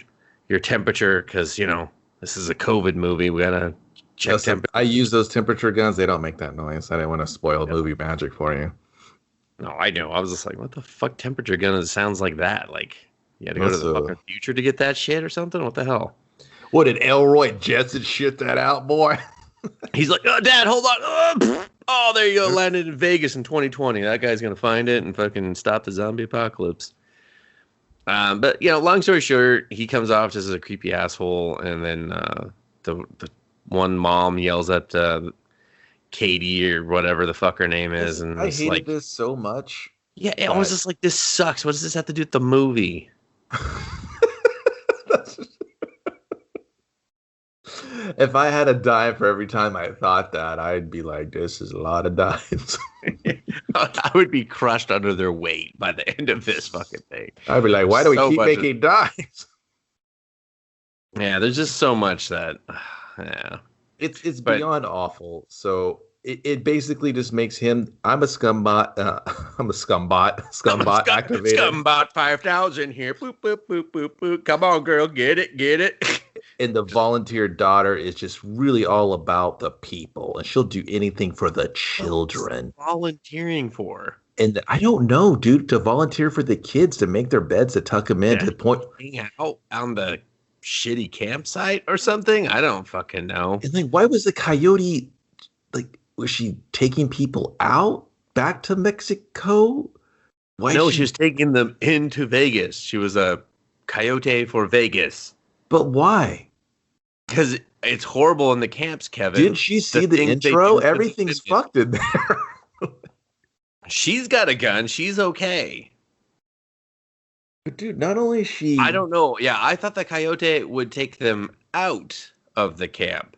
temperature, because this is a COVID movie. We gotta check temperature." I use those temperature guns. They don't make that noise. I didn't want to spoil movie magic for you. No, I know. I was just like, "What the fuck, temperature gun? It sounds like that. Like, you had to go to the fucking future to get that shit or something. What the hell?" What did Elroy Jetson shit that out, boy? He's like, "Oh, Dad, hold on. Oh, there you go. Landed in Vegas in 2020. That guy's going to find it and fucking stop the zombie apocalypse." But, long story short, he comes off just as a creepy asshole. And then the one mom yells at Katie or whatever the fuck her name is. And I hated this so much. Yeah, I was just like, this sucks. What does this have to do with the movie? If I had a dime for every time I thought that, I'd be like, this is a lot of dimes. I would be crushed under their weight by the end of this fucking thing. I'd be like, why do we keep making dimes? Yeah, there's just so much that, yeah. It's beyond awful. So it basically just makes him, I'm a scumbot. I'm a scumbot activated. Scumbot 5000 here. Boop, boop, boop, boop, boop. Come on, girl. Get it. And the volunteer daughter is just really all about the people, and she'll do anything for the children. Volunteering for? And I don't know, dude, to volunteer for the kids, to make their beds, to tuck them in, to the point. Hang out on the shitty campsite or something? I don't fucking know. And like, why was the coyote, like, was she taking people out back to Mexico? No, she was taking them into Vegas. She was a coyote for Vegas. But why? Because it's horrible in the camps, Kevin. Didn't she see the intro? Everything's fucked in there. She's got a gun. She's okay. But dude, not only is she... I don't know. Yeah, I thought the coyote would take them out of the camp.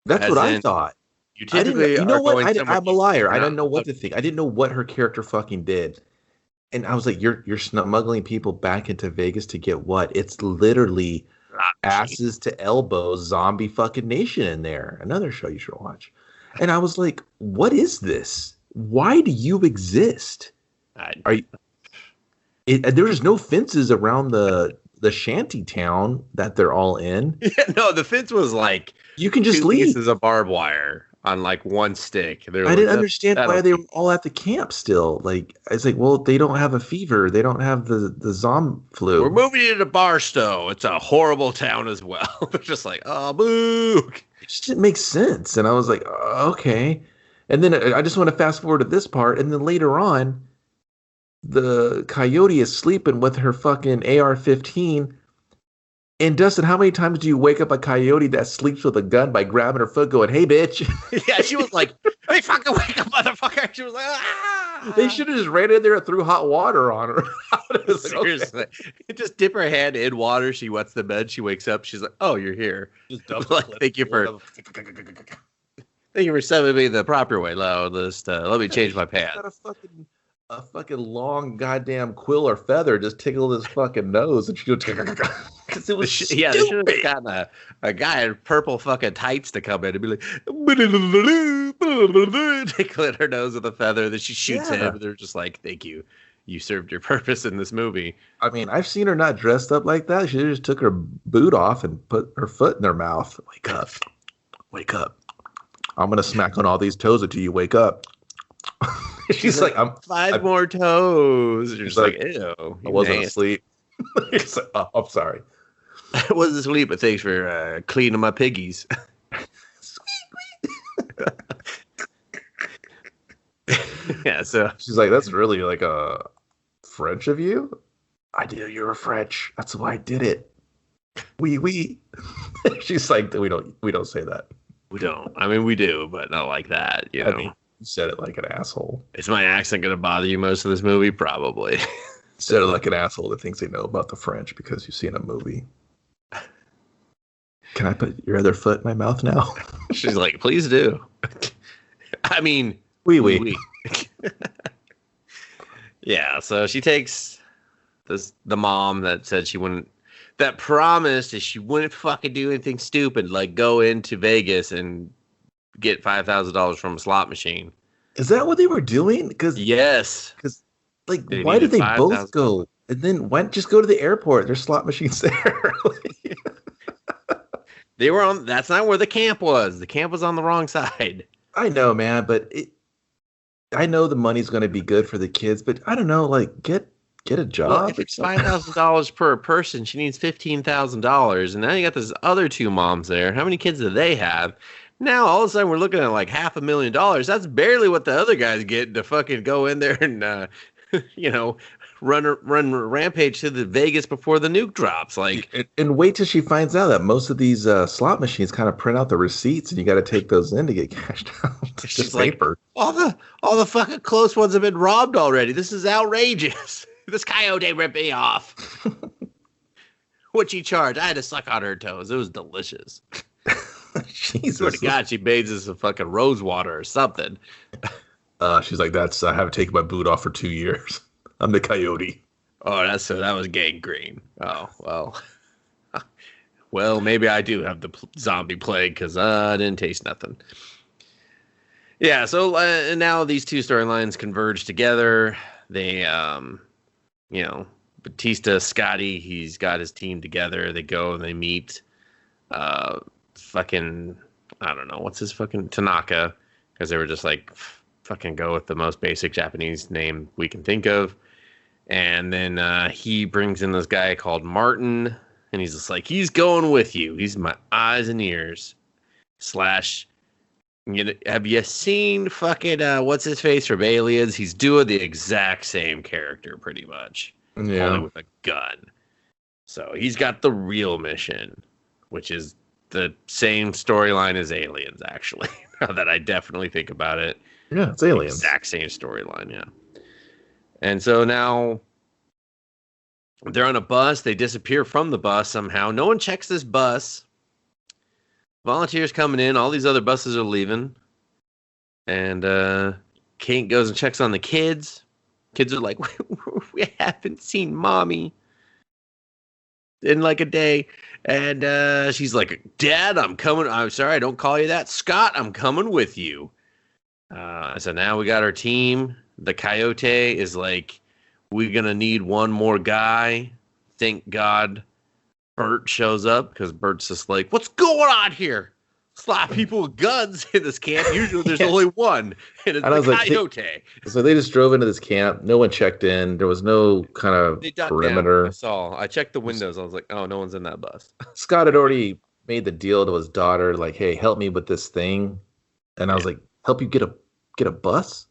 That's what I thought. You typically you know what? I'm a liar. I didn't know what to think. I didn't know what her character fucking did. And I was like, you're smuggling people back into Vegas to get what? It's literally... asses to elbows, zombie fucking nation in there. Another show you should watch. And I was like, what is this? Why do you exist? There's no fences around the shanty town that they're all in. Yeah, no, the fence was like, you can just leave. This is a barbed wire on like one stick. I didn't understand why they were all at the camp still. Like, it's like, well, they don't have a fever. They don't have the zombie flu. We're moving you to Barstow. It's a horrible town as well. It's just like, oh, boo. It just didn't make sense. And I was like, okay. And then I just want to fast forward to this part. And then later on, the coyote is sleeping with her fucking AR-15. And Dustin, how many times do you wake up a coyote that sleeps with a gun by grabbing her foot going, hey, bitch? Yeah, she was like, hey, fucking wake up, motherfucker. She was like, ah. They should have just ran in there and threw hot water on her. Seriously. Okay. Just dip her hand in water. She wets the bed. She wakes up. She's like, oh, you're here. Just like, thank you for sending me the proper way. Let me change my pants. A fucking long goddamn quill or feather just tickle his fucking nose, and she goes, because it was stupid. Yeah, they should have gotten a guy in purple fucking tights to come in and be like, tickling her nose with a feather. Then she shoots him, and they're just like, thank you. You served your purpose in this movie. I mean, I've seen her not dressed up like that. She just took her boot off and put her foot in her mouth. Wake up. Wake up. I'm going to smack on all these toes until you wake up. She's like, I'm 5 more toes. You're just like, ew. I wasn't asleep. He's like, oh, I'm sorry. I wasn't asleep, but thanks for cleaning my piggies. Yeah, so she's like, that's really like a French of you. I knew you were French. That's why I did it. We. She's like, we don't say that. We don't. I mean, we do, but not like that. You know. I mean, you said it like an asshole. Is my accent going to bother you most of this movie? Probably. You said it like an asshole that thinks they know about the French because you've seen a movie. Can I put your other foot in my mouth now? She's like, please do. I mean, oui. Yeah, so she takes the mom that said she wouldn't, that promised that she wouldn't fucking do anything stupid, like go into Vegas and get $5,000 from a slot machine. Is that what they were doing? Because Yes. like, They why did needed they both 5,000. go? And then why not just go to the airport? There's slot machines there. They were on. That's not where the camp was. The camp was on the wrong side. I know, man, but I know the money's going to be good for the kids, but I don't know, like get a Well, job if or it's something. $5,000 per person, she needs $15,000, and now you got those other two moms there. How many kids do they have? Now all of a sudden we're looking at like $500,000. That's barely what the other guys get to fucking go in there and you know run rampage to the Vegas before the nuke drops. Like, And wait till she finds out that most of these slot machines kind of print out the receipts, and you got to take those in to get cashed out. It's she's just like, paper. all the fucking close ones have been robbed already. This is outrageous. This coyote ripped me off. What'd she charge? I had to suck on her toes. It was delicious. Jesus. Swear to God, she bathes us in fucking rose water or something. She's like, I haven't taken my boot off for 2 years. I'm the coyote. Oh, that was gangrene. Oh, well. Well, maybe I do have the zombie plague because I didn't taste nothing. Yeah, so now these two storylines converge together. They, Batista, Scotty, he's got his team together. They go and they meet fucking, I don't know, what's his fucking Tanaka, because they were just like, fucking go with the most basic Japanese name we can think of. And then he brings in this guy called Martin, and he's just like, he's going with you. He's my eyes and ears. Have you seen fucking what's his face from Aliens? He's doing the exact same character pretty much, only with a gun. So he's got the real mission, which is the same storyline as Aliens, actually. Now that I definitely think about it. Yeah, it's Aliens. Exact same storyline, yeah. And so now they're on a bus. They disappear from the bus somehow. No one checks this bus. Volunteers coming in. All these other buses are leaving. And Kate goes and checks on the kids. Kids are like, we haven't seen mommy in like a day. And she's like, Dad, I'm coming. I'm sorry, I don't call you that. Scott, I'm coming with you. So now we got our team. The coyote is like, we're going to need one more guy. Thank God Bert shows up, because Bert's just like, what's going on here? Slap people with guns in this camp. Usually there's only one, and it's the coyote. So they just drove into this camp. No one checked in. There was no kind of perimeter. Down. I checked the windows. I was like, oh, no one's in that bus. Scott had already made the deal to his daughter, like, hey, help me with this thing. And I was like, help you get a bus?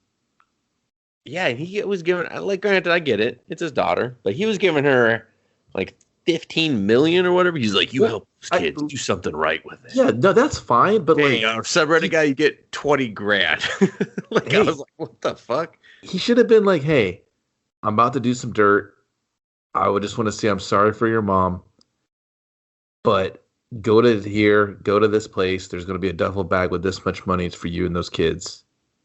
Yeah, and he was giving, like, granted, I get it. It's his daughter. But he was giving her, like, 15 million or whatever. He's like, you help this kid do something right with it. Yeah, no, that's fine. But hey, subreddit guy, you get 20 grand. Like, hey, I was like, what the fuck? He should have been like, hey, I'm about to do some dirt. I would just want to say I'm sorry for your mom. But go to this place. There's going to be a duffel bag with this much money. It's for you and those kids.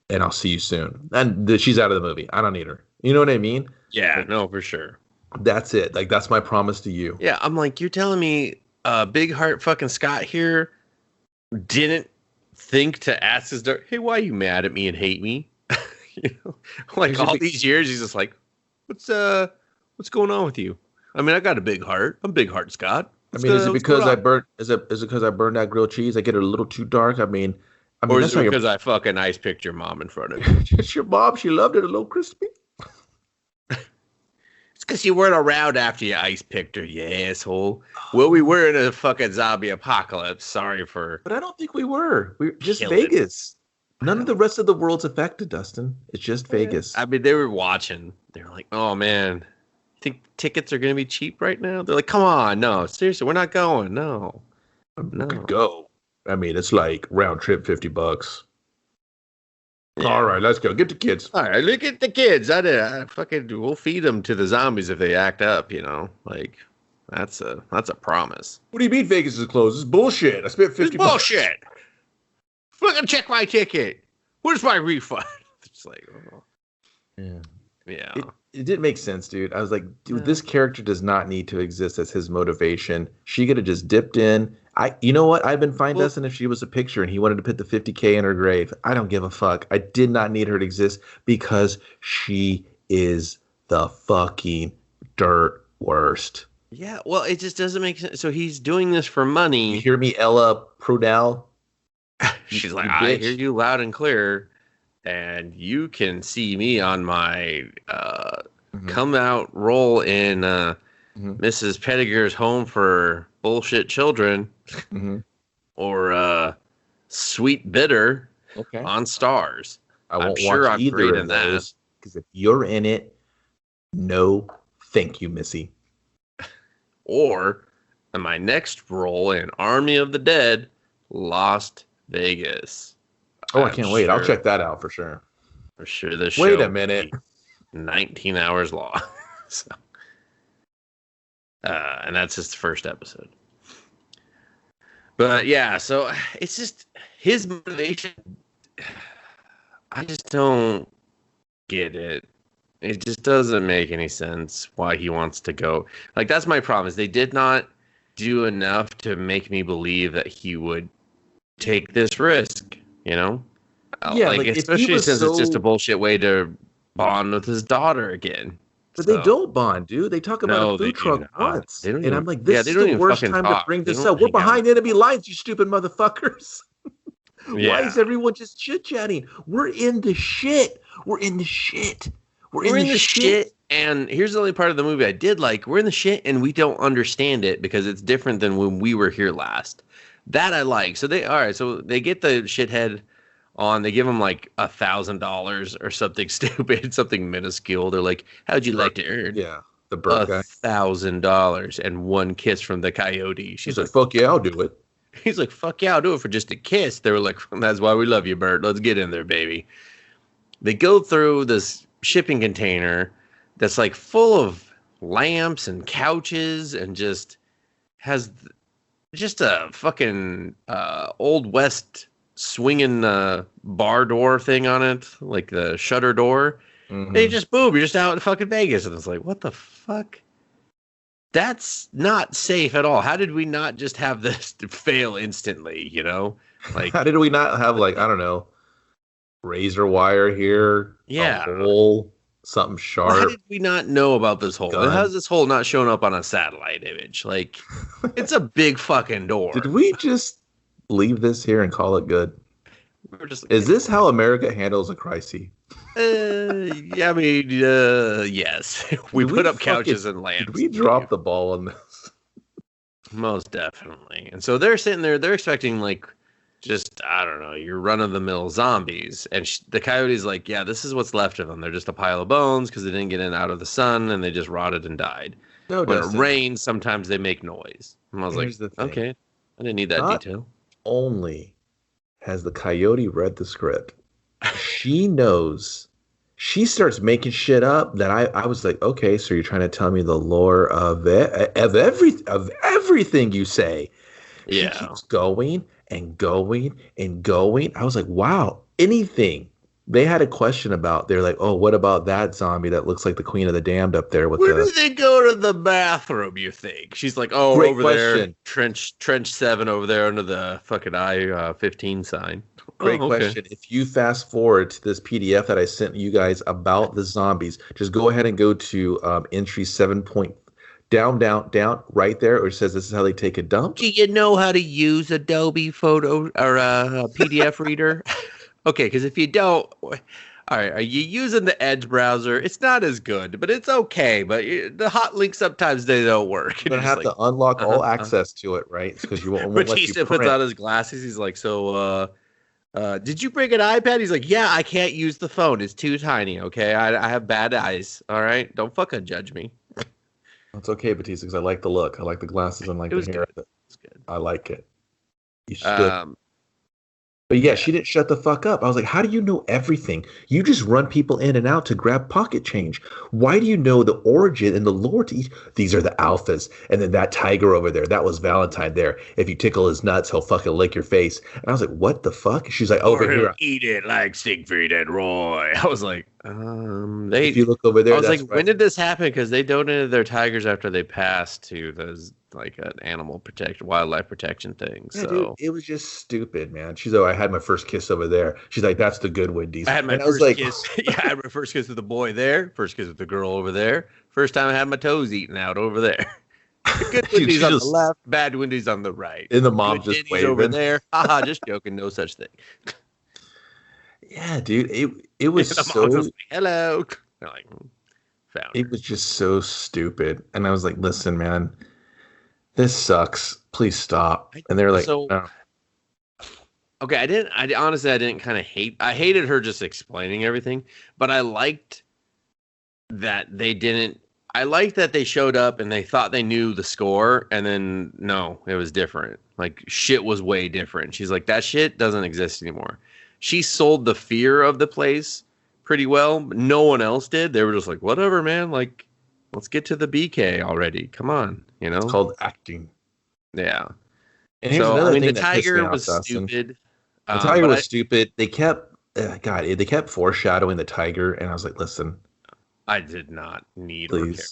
And I'll see you soon. And she's out of the movie. I don't need her. You know what I mean? Yeah, like, no, for sure. That's it. Like, that's my promise to you. Yeah, I'm like, you're telling me Big Heart fucking Scott here didn't think to ask his daughter, hey, why are you mad at me and hate me? You know, like all these years, he's just like, what's going on with you? I mean, I got a big heart. I'm Big Heart Scott. Is it because I burned that grilled cheese? I get it a little too dark. I mean, or is it because I fucking ice picked your mom in front of you? It's your mom. She loved it a little crispy. It's because you weren't around after you ice picked her, you asshole. Well, we were in a fucking zombie apocalypse. Sorry for. But I don't think we were. We were just Vegas. None of the rest of the world's affected, Dustin. It's just Vegas. I mean, they were watching. They were like, oh, man. Think tickets are going to be cheap right now? They're like, come on. No, seriously, we're not going. No. We could go. I mean, it's like round trip $50. Yeah. All right, let's go. Get the kids. All right, look at the kids. We'll feed them to the zombies if they act up, you know? Like, that's a promise. What do you mean Vegas is closed? It's bullshit. I spent $50. Bullshit. Fucking check my ticket. Where's my refund? It's like, oh. Yeah. It didn't make sense, dude. I was like, dude, this character does not need to exist as his motivation. She could have just dipped in You know what? I've been fine, Well, Dustin, if she was a picture and he wanted to put the 50K in her grave. I don't give a fuck. I did not need her to exist because she is the fucking dirt worst. yeah, well, it just doesn't make sense. So he's doing this for You money. hear me, Ella Prudell? She's like, You I hear bitch. you loud and clear, and you can see me on my Hmm. come out role in Hmm. Mrs. Pettigrew's Home for Bullshit Children Hmm. or Sweet Bitter Okay. on Stars. I I'm won't sure watch I'm either great of in that. those because if you're in it, no, thank you, Missy. Or my next role in Army of the Dead, Las Vegas. Oh, I I'm can't wait. I'll sure check that out for sure. I'm sure the Wait show a will minute. be 19 hours long. So, and that's just the first episode. But yeah, so it's just his motivation. I just don't get it. It just doesn't make any sense why he wants to go. Like that's my problem is they did not do enough to make me believe that he would take this risk, you know? Yeah, Like like if he especially was since it's just a so, bullshit way to bond with his daughter again. but they So don't bond, dude. They talk about a no, they food do truck not. once, They don't and even I'm like, yeah, this they is don't the even worst fucking time to talk. bring They this don't up. We're hang out. behind enemy lines, you stupid motherfuckers. Why Yeah. is everyone just chit chatting? We're in the shit. We're in the shit. We're We're in the in the shit. shit, and here's the only part of the movie I did like. We're in the shit, and we don't understand it because it's different than when we were here last. That I like. So they all right. So they get the shithead on. They give him like $1,000 or something stupid, something minuscule. They're like, "How'd you like Burke, to earn yeah, the Burke guy. $1,000 and one kiss from the coyote?" He's She's like, like, fuck yeah, I'll do it. "He's like, fuck yeah, I'll do it for just a kiss." They were like, "That's why we love you, Bert. Let's get in there, baby." They go through this shipping container that's like full of lamps and couches and just has just a fucking old west swinging bar door thing on it, like the shutter door. And you Hmm. just boom, you're just out in fucking Vegas, and it's like, what the fuck? That's not safe at all. How did we not just have this fail instantly? You know, How like did we not have what like the I don't know razor wire here, a yeah. hole, something Well, how sharp, did we not know about this hole? gun? How's this hole not showing up on a satellite image? Like, it's a big fucking Did door. we just leave this here and call it good? We're just like, Is this how America handles a crisis? yeah, I mean, yes. We Did put we up fucking couches and did lamps we and leave. drop the ball on this? Most definitely. And so they're sitting there, they're expecting, like, just, I don't know, your run of the mill zombies. And the coyote's like, yeah, this is what's left of them. They're just a pile of bones because they didn't get in out of the sun and they just rotted and died. No, When it Dustin. rains, sometimes they make noise. And I was like, Here's the thing. okay, I didn't need that Not detail. only has the coyote read the script, she knows. She starts making shit up that I was like, okay, so you're trying to tell me the lore of everything you say. She Yeah. keeps going and going and going. I was like, wow, anything. They had a question about, they're like, oh, what about that zombie that looks like the Queen of the Damned up there with Where the do they go to the bathroom, you think? She's like, oh, great over there, question. trench 7 over there under the fucking I-15 sign. Great Oh, okay. question. If you fast forward to this PDF that I sent you guys about the zombies, just go ahead and go to entry 7 point down right there, or it says this is how they take a dump. Do you know how to use Adobe Photo or a PDF reader? Okay, because if you don't, all right, are you using the Edge browser? It's not as good, but it's okay. But the hot links sometimes they don't work. You're And gonna you're have just like, to unlock all uh-huh. access to it, right? Because you won't let you Batista puts print. on his glasses. He's like, so, did you bring an iPad? He's like, yeah, I can't use the phone. It's too tiny. Okay, I have bad eyes. All right, don't fucking judge me. It's okay, Batista, because I like the look. I like the glasses and like It the was hair. good. It was good. I like it. You stood. Um, But yeah, yeah. she didn't shut the fuck up. I was like, how do you know everything? You just run people in and out to grab pocket change. Why do you know the origin and the lore to each? These are the alphas. And then that tiger over there, that was Valentine there. If you tickle his nuts, he'll fucking lick your face. And I was like, what the fuck? She's like, over Or he'll here. eat it like Siegfried and Roy. I was like, If you look over there, I was that's like, right. when did this happen? Because they donated their tigers after they passed to the like an wildlife protection thing. Yeah, dude, So it was just stupid, man. She's like, I had my first kiss over there. She's like, that's the good Wendy's. I had my And I was first like, kiss. Yeah, I had my first kiss with the boy there. First kiss with the girl over there. First time I had my toes eaten out over there. Good dude, Wendy's she on just, the left, bad Wendy's on the right. and the mom Good just Denny's waving over there. Haha, just joking. No such thing. Yeah, dude, it was The so, mom's just like, hello. They're like, found it her. was just so stupid. And I was like, listen, man, this sucks. Please stop. And they're like, So no. okay, I honestly didn't kind of I hated her just explaining everything, but I liked that they didn't. I liked that they showed up and they thought they knew the score, and then no, it was different. Like shit was way different. She's like, that shit doesn't exist anymore. She sold the fear of the place pretty well, but no one else did. They were just like, whatever, man. Like, let's get to the BK already. Come on, you know. It's called acting. Yeah. And here's So another I mean, thing the that pissed me tiger off, was Dustin. stupid. The tiger But was stupid. They kept, God, they kept foreshadowing the tiger, and I was like, listen, I did not need or care.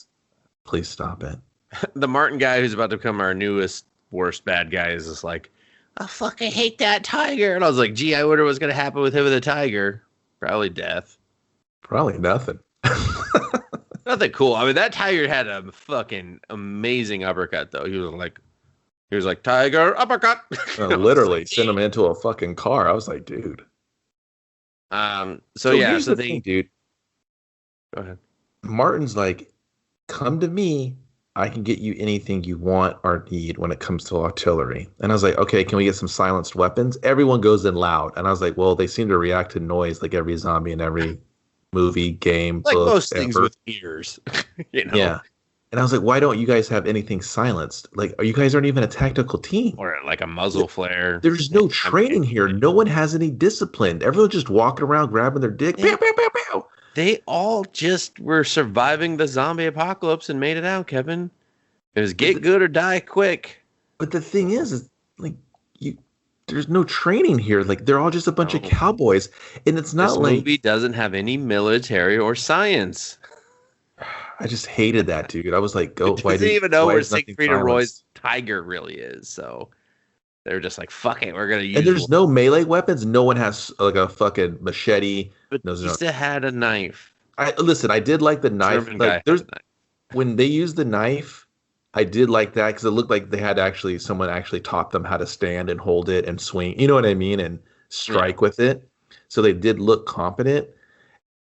please stop it. The Martin guy who's about to become our newest worst bad guy is just like, I fucking hate that tiger. And I was like, gee, I wonder what's going to happen with him and the tiger. Probably death. Probably nothing. Nothing cool. I mean, that tiger had a fucking amazing uppercut, though. He was like, tiger, uppercut. Literally sent him into a fucking car. I was like, dude. So yeah, here's so the thing, dude. Go ahead. Martin's like, come to me. I can get you anything you want or need when it comes to artillery. And I was like, okay, can we get some silenced weapons? Everyone goes in loud. And I was like, well, they seem to react to noise like every zombie in every movie, game, Like book, most things ever. with ears. You know? Yeah. And I was like, why don't you guys have anything silenced? Like, you guys aren't even a tactical team. Or like a muzzle flare. There's no training here. No one has any discipline. Everyone's just walking around grabbing their dick. Yeah. Pew, pew, pew, pew. They all just were surviving the zombie apocalypse and made it out, Kevin. It was get good or die quick. But the thing is like, there's no training here. Like, they're all just a bunch of cowboys. And it's not this like... movie doesn't have any military or science. I just hated that, dude. I was like, It doesn't even know where Siegfried and Roy's tiger really is. So they're just like, fuck it, we're going to use... And there's no melee weapons. No one has like a fucking machete. But Batista had a knife. Listen, I did like the knife. Like, when they used the knife, I did like that because it looked like they had someone actually taught them how to stand and hold it and swing. You know what I mean? And strike with it. So they did look competent.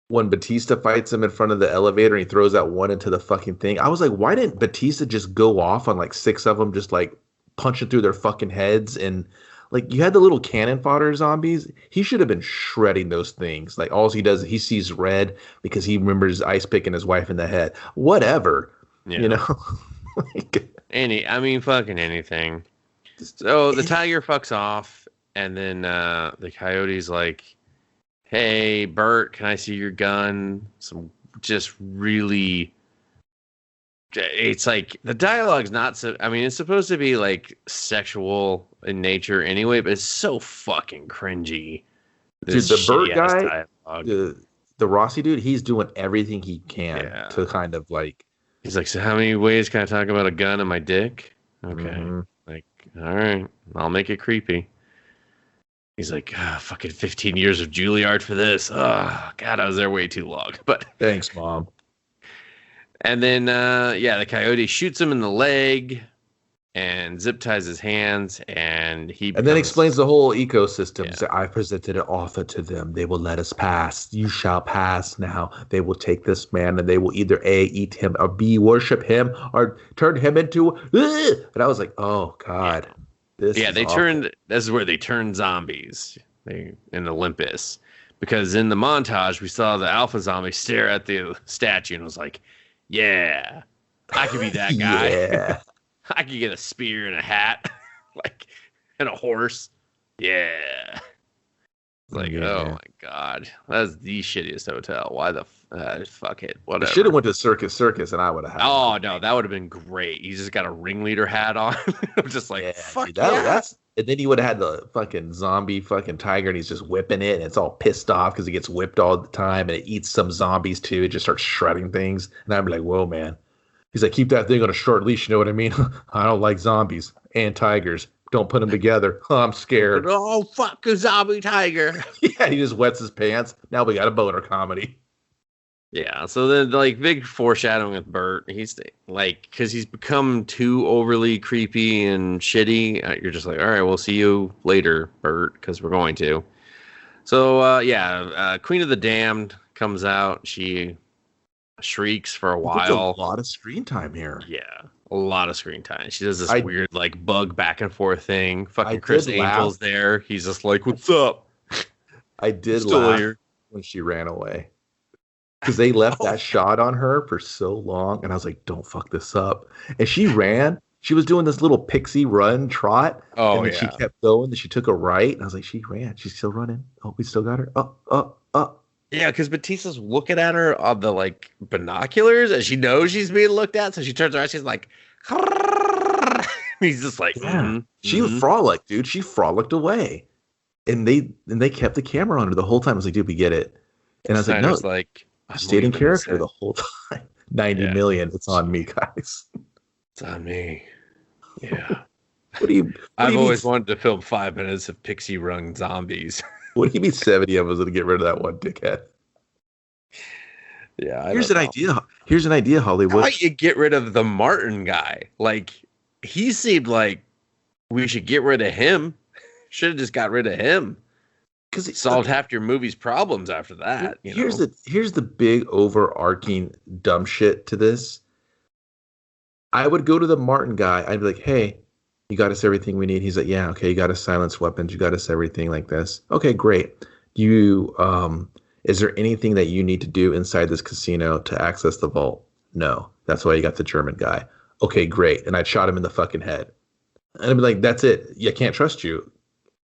When Batista fights him in front of the elevator and he throws that one into the fucking thing, I was like, why didn't Batista just go off on like 6 of them, just like punching through their fucking heads? And like, you had the little cannon fodder zombies. He should have been shredding those things. Like, all he does is he sees red because he remembers ice picking his wife in the head. Whatever. Yeah. You know? Fucking anything. So the tiger fucks off, and then the coyote's like, hey, Bert, can I see your gun? Some just really... It's like, the dialogue's not so... I mean, it's supposed to be like sexual in nature anyway, but it's so fucking cringy. Dude, the Bert guy, the Rossi dude, he's doing everything he can to kind of like... He's like, so how many ways can I talk about a gun and my dick? Okay. Mm-hmm. Like, all right, I'll make it creepy. He's like, fucking 15 years of Juilliard for this. Oh, God, I was there way too long. But thanks, Mom. And then, the coyote shoots him in the leg and zip ties his hands, and then explains the whole ecosystem. Yeah. So I presented an offer to them. They will let us pass. You shall pass now. They will take this man, and they will either A, eat him, or B, worship him, or turn him into... And I was like, oh, God. This is where they turned zombies in Olympus. Because in the montage, we saw the alpha zombie stare at the statue and was like, yeah, I could be that guy. Yeah. I could get a spear and a hat, and a horse. Yeah. Like, oh my God, that's the shittiest hotel. Why the fuck it? Whatever. I should have went to Circus, and I would have had. Oh no, that would have been great. He's just got a ringleader hat on. I'm just like, fuck dude, that's. And then he would have had the fucking zombie fucking tiger, and he's just whipping it, and it's all pissed off because he gets whipped all the time, and it eats some zombies too. It just starts shredding things, and I'm like, whoa, man. He's like, keep that thing on a short leash. You know what I mean? I don't like zombies and tigers. Don't put them together. I'm scared. Oh, fuck a zombie tiger. Yeah, he just wets his pants. Now we got a boner comedy. Yeah, so then like big foreshadowing with Bert. He's like, because he's become too overly creepy and shitty. You're just like, all right, we'll see you later, Bert, because we're going to. So Queen of the Damned comes out. She shrieks for a while. A lot of screen time here. Yeah, a lot of screen time. She does this weird like bug back and forth thing. Fucking Chris Angel's there. He's just like, "What's up?" I did laugh when she ran away because they left that shot on her for so long, and I was like, "Don't fuck this up." And she ran. She was doing this little pixie run trot. Oh, and then she kept going. Then she took a right, and I was like, "She ran. She's still running. Oh, we still got her. Up. Yeah, because Batista's looking at her on the like binoculars, and she knows she's being looked at, so she turns around. She's like, he's just like, She frolicked, dude. She frolicked away, and they kept the camera on her the whole time. I was like, dude, we get it. And I was like, no, like, I stayed in character the whole time. 90 million. It's on me, guys. It's on me. Yeah. I've always wanted to film 5 minutes of pixie run zombies. What do you mean 70 of us to get rid of that one dickhead? Yeah. Here's an idea, Hollywood. How about you get rid of the Martin guy? Like, he seemed like we should get rid of him. Should have just got rid of him. Because it solved half your movie's problems after that. Here's the big overarching dumb shit to this. I would go to the Martin guy. I'd be like, hey, you got us everything we need. He's like, yeah, okay, you got us silenced weapons. You got us everything like this. Okay, great. Is there anything that you need to do inside this casino to access the vault? No. That's why you got the German guy. Okay, great. And I'd shot him in the fucking head. And I'd be like, that's it. I can't trust you.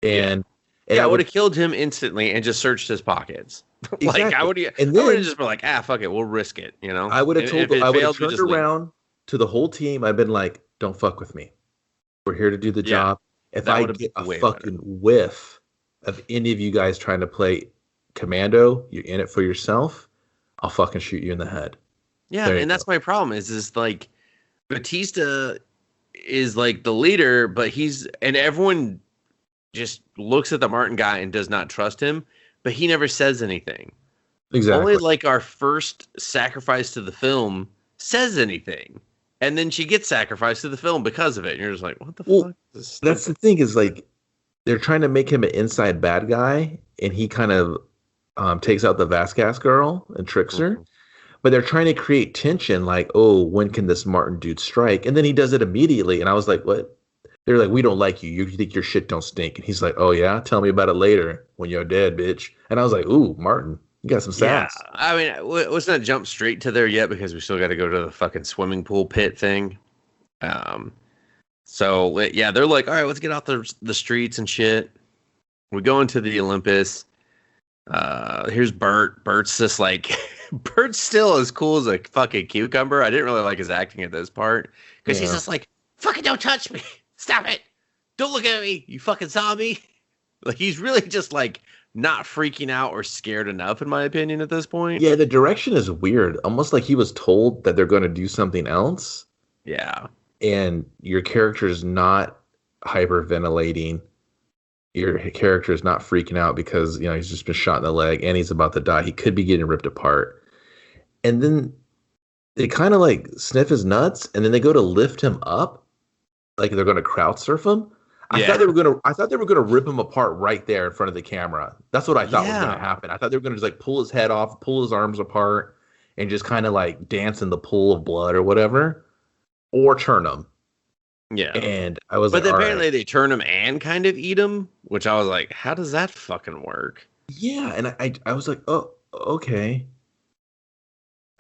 And I would have killed him instantly and just searched his pockets. Exactly. Like I would have just been like, fuck it, we'll risk it. I would have turned around to the whole team. I've been like, don't fuck with me. We're here to do the job. If I get a fucking whiff of any of you guys trying to play commando, you're in it for yourself, I'll fucking shoot you in the head. Yeah, and that's my problem is like Batista is like the leader, but everyone just looks at the Martin guy and does not trust him, but he never says anything. Exactly. Only like our first sacrifice to the film says anything. And then she gets sacrificed to the film because of it. And you're just like, what the fuck? That's the thing is like, they're trying to make him an inside bad guy, and he kind of takes out the Vasquez girl and tricks her. But they're trying to create tension, like, oh, when can this Martin dude strike? And then he does it immediately. And I was like, what? They're like, we don't like you. You think your shit don't stink. And he's like, oh, yeah? Tell me about it later when you're dead, bitch. And I was like, ooh, Martin, you got some sass. Yeah, I mean, let's not jump straight to there yet because we still got to go to the fucking swimming pool pit thing. So, yeah, they're like, all right, let's get out the streets and shit. We go into the Olympus. Here's Bert. Bert's just like, Bert's still as cool as a fucking cucumber. I didn't really like his acting at this part because he's just like, fucking don't touch me. Stop it. Don't look at me, you fucking zombie. Like, he's really just like not freaking out or scared enough, in my opinion, at this point. Yeah, the direction is weird. Almost like he was told that they're going to do something else. Yeah. And your character is not hyperventilating. Your character is not freaking out because, he's just been shot in the leg and he's about to die. He could be getting ripped apart. And then they kind of like sniff his nuts and then they go to lift him up. Like they're going to crowd surf him. I thought they were gonna rip him apart right there in front of the camera. That's what I thought was gonna happen. I thought they were gonna just like pull his head off, pull his arms apart, and just kind of like dance in the pool of blood or whatever, or turn him. Yeah. And I was but apparently they turn him and kind of eat him, which I was like, how does that fucking work? Yeah, and I was like, oh, okay.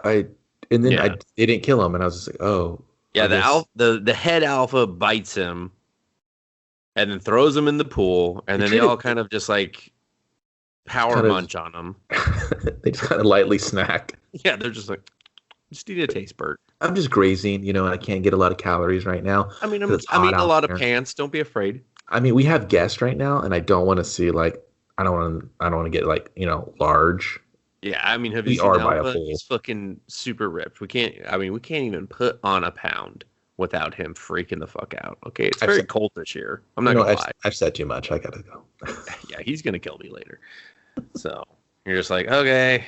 They didn't kill him, and I was just like, oh. Yeah, the head alpha bites him. And then throws them in the pool, and then they all kind of just like power munch on them. They just kind of lightly snack. Yeah, they're just like, just need a taste, Bert. I'm just grazing, and I can't get a lot of calories right now. I mean, I'm eating a lot of pants. Don't be afraid. I mean, we have guests right now, and I don't want to see like I don't want to get like large Yeah, I mean, have you We seen are by a Alpha? hole. He's fucking super ripped. We can't even put on a pound without him freaking the fuck out. Okay, it's I've very said, cultish here. I'm you not know, gonna lie. I've said too much. I gotta go. Yeah, he's gonna kill me later. So you're just like, okay,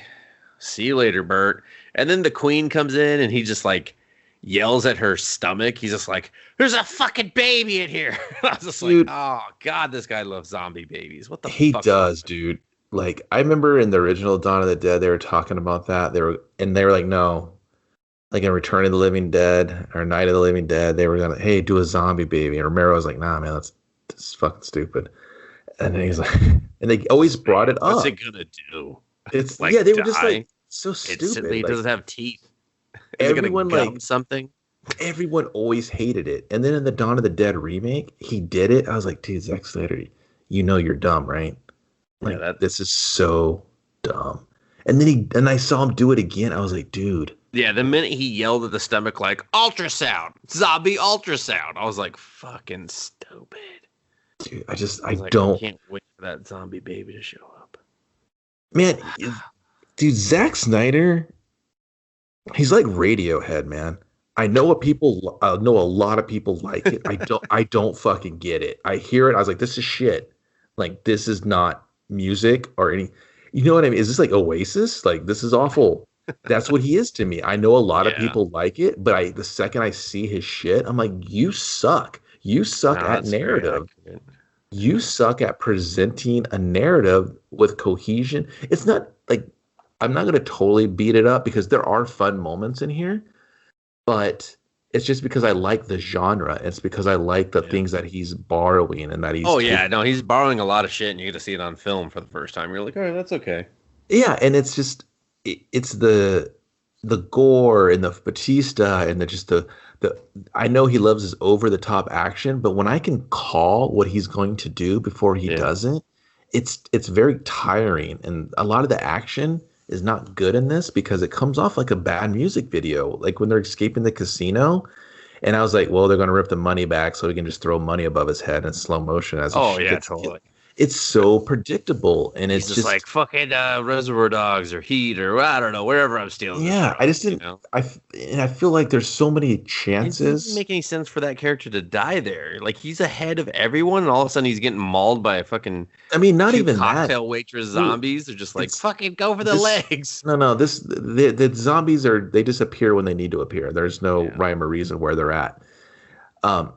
see you later, Bert. And then the queen comes in and he just like yells at her stomach. He's just like, there's a fucking baby in here. I was just like, Dude, oh god, this guy loves zombie babies. What the he fuck's wrong does, with him? dude. Like I remember in the original Dawn of the Dead, they were talking about that. They were like, no, like in Return of the Living Dead or Night of the Living Dead, they were gonna, hey, do a zombie baby. And Romero was like, nah, man, that's fucking stupid. And then he's like, and they always brought it What's up. it gonna do? It's Like yeah, they were just die? like so Instantly stupid. it Like doesn't have teeth. Is it gonna everyone gum like something? everyone always hated it. And then in the Dawn of the Dead remake, he did it. I was like, dude, Zack Snyder, you know you're dumb, right? Yeah, Like that. this is so dumb. And then I saw him do it again. I was like, dude, Yeah, the minute he yelled at the stomach like ultrasound, zombie ultrasound, I was like, fucking stupid. I I was like, I don't, can't wait for that zombie baby to show up. man, dude, Zack Snyder, he's like Radiohead, man. I know a lot of people like it. I don't fucking get it. I hear it. I was like, this is shit. Like, this is not music or any, you know what I mean? Is this like Oasis? Like, this is awful. That's what he is to me. I know a lot of Yeah, people like it, but the second I see his shit, I'm like, you suck. You suck no, at that's very narrative. accurate. You suck at presenting a narrative with cohesion. It's not like I'm not going to totally beat it up because there are fun moments in here, but it's just because I like the genre. It's because I like the Yeah. things that he's borrowing and that he's Oh yeah, taking. no, he's borrowing a lot of shit, and you get to see it on film for the first time. You're like, all right, that's okay. Yeah, and it's just it's the gore and the Batista and the I know he loves his over the top action, but when I can call what he's going to do before he Yeah. does it, it's very tiring. And a lot of the action is not good in this because it comes off like a bad music video, like when they're escaping the casino. And I was like, well, they're going to rip the money back so we can just throw money above his head in slow motion as he Oh yeah, gets killed. totally. It's so predictable, and He's it's just just like fucking Reservoir Dogs or Heat or I don't know, wherever I'm stealing this yeah. I from, just you didn't. know. I feel like there's so many It doesn't chances. make any sense for that character to die there. Like he's ahead of everyone, and all of a sudden he's getting mauled by a fucking I mean, not two even that. cocktail waitress Dude, zombies. They're just like it's fucking go for the this. legs. No. The zombies they just appear when they need to appear. There's no Yeah. rhyme or reason where they're at. Um,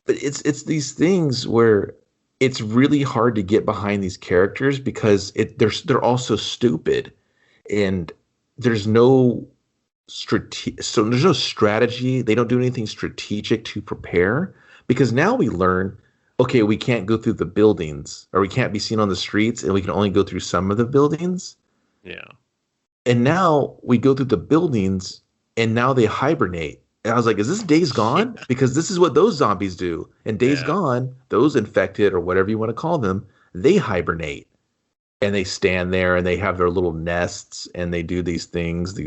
but it's these things where it's really hard to get behind these characters because they're all so stupid, and there's no there's no strategy. They don't do anything strategic to prepare because now we learn, okay, we can't go through the buildings or we can't be seen on the streets and we can only go through some of the buildings. Yeah. And now we go through the buildings and now they hibernate. And I was like, is this Days Gone? Because this is what those zombies do. And Days Yeah. Gone, those infected or whatever you want to call them, they hibernate. And they stand there and they have their little nests and they do these things,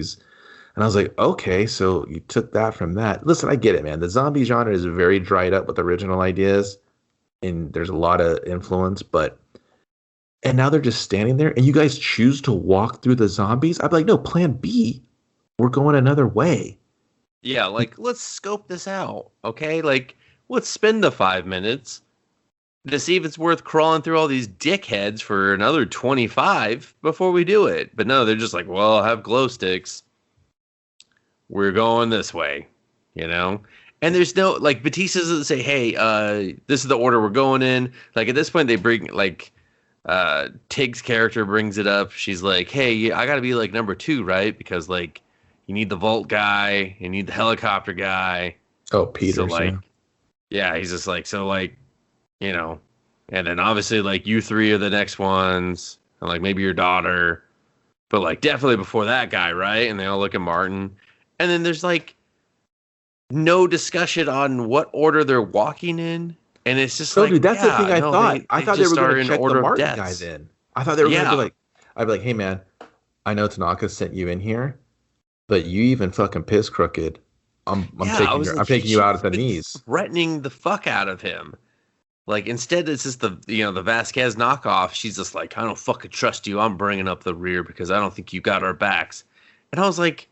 and I was like, okay, so you took that from that. Listen, I get it, man. The zombie genre is very dried up with original ideas, and there's a lot of influence, and now they're just standing there, and you guys choose to walk through the zombies. I'd be like, no, plan B. We're going another way. Yeah, like let's scope this out, okay? Like let's spend the 5 minutes to see if it's worth crawling through all these dickheads for another 25 before we do it. But no, they're just like, well, I have glow sticks. We're going this way, you know? And there's no, like, Batista doesn't say, hey, this is the order we're going in. Like, at this point, they bring, like, Tig's character brings it up. She's like, hey, I gotta be, like, number 2, right? Because, like, you need the vault guy, you need the helicopter guy. Oh, Peter. So, like, yeah, he's just like, so, like, you know, and then obviously, like, you 3 are the next ones, and, like, maybe your daughter. But, like, definitely before that guy, right? And they all look at Martin. And then there's like no discussion on what order they're walking in, and it's just no, like, dude, that's the thing I no, thought. I thought they were going to check the Martin deaths. guys in. I thought they were going to be Yeah. like, I'd be like, hey, man, I know Tanaka sent you in here, but you even fucking piss crooked. I'm Yeah, I was taking like, you out at the she's knees. threatening the fuck out of him. Like instead, it's just the Vasquez knockoff. She's just like, I don't fucking trust you. I'm bringing up the rear because I don't think you got our backs. And I was like,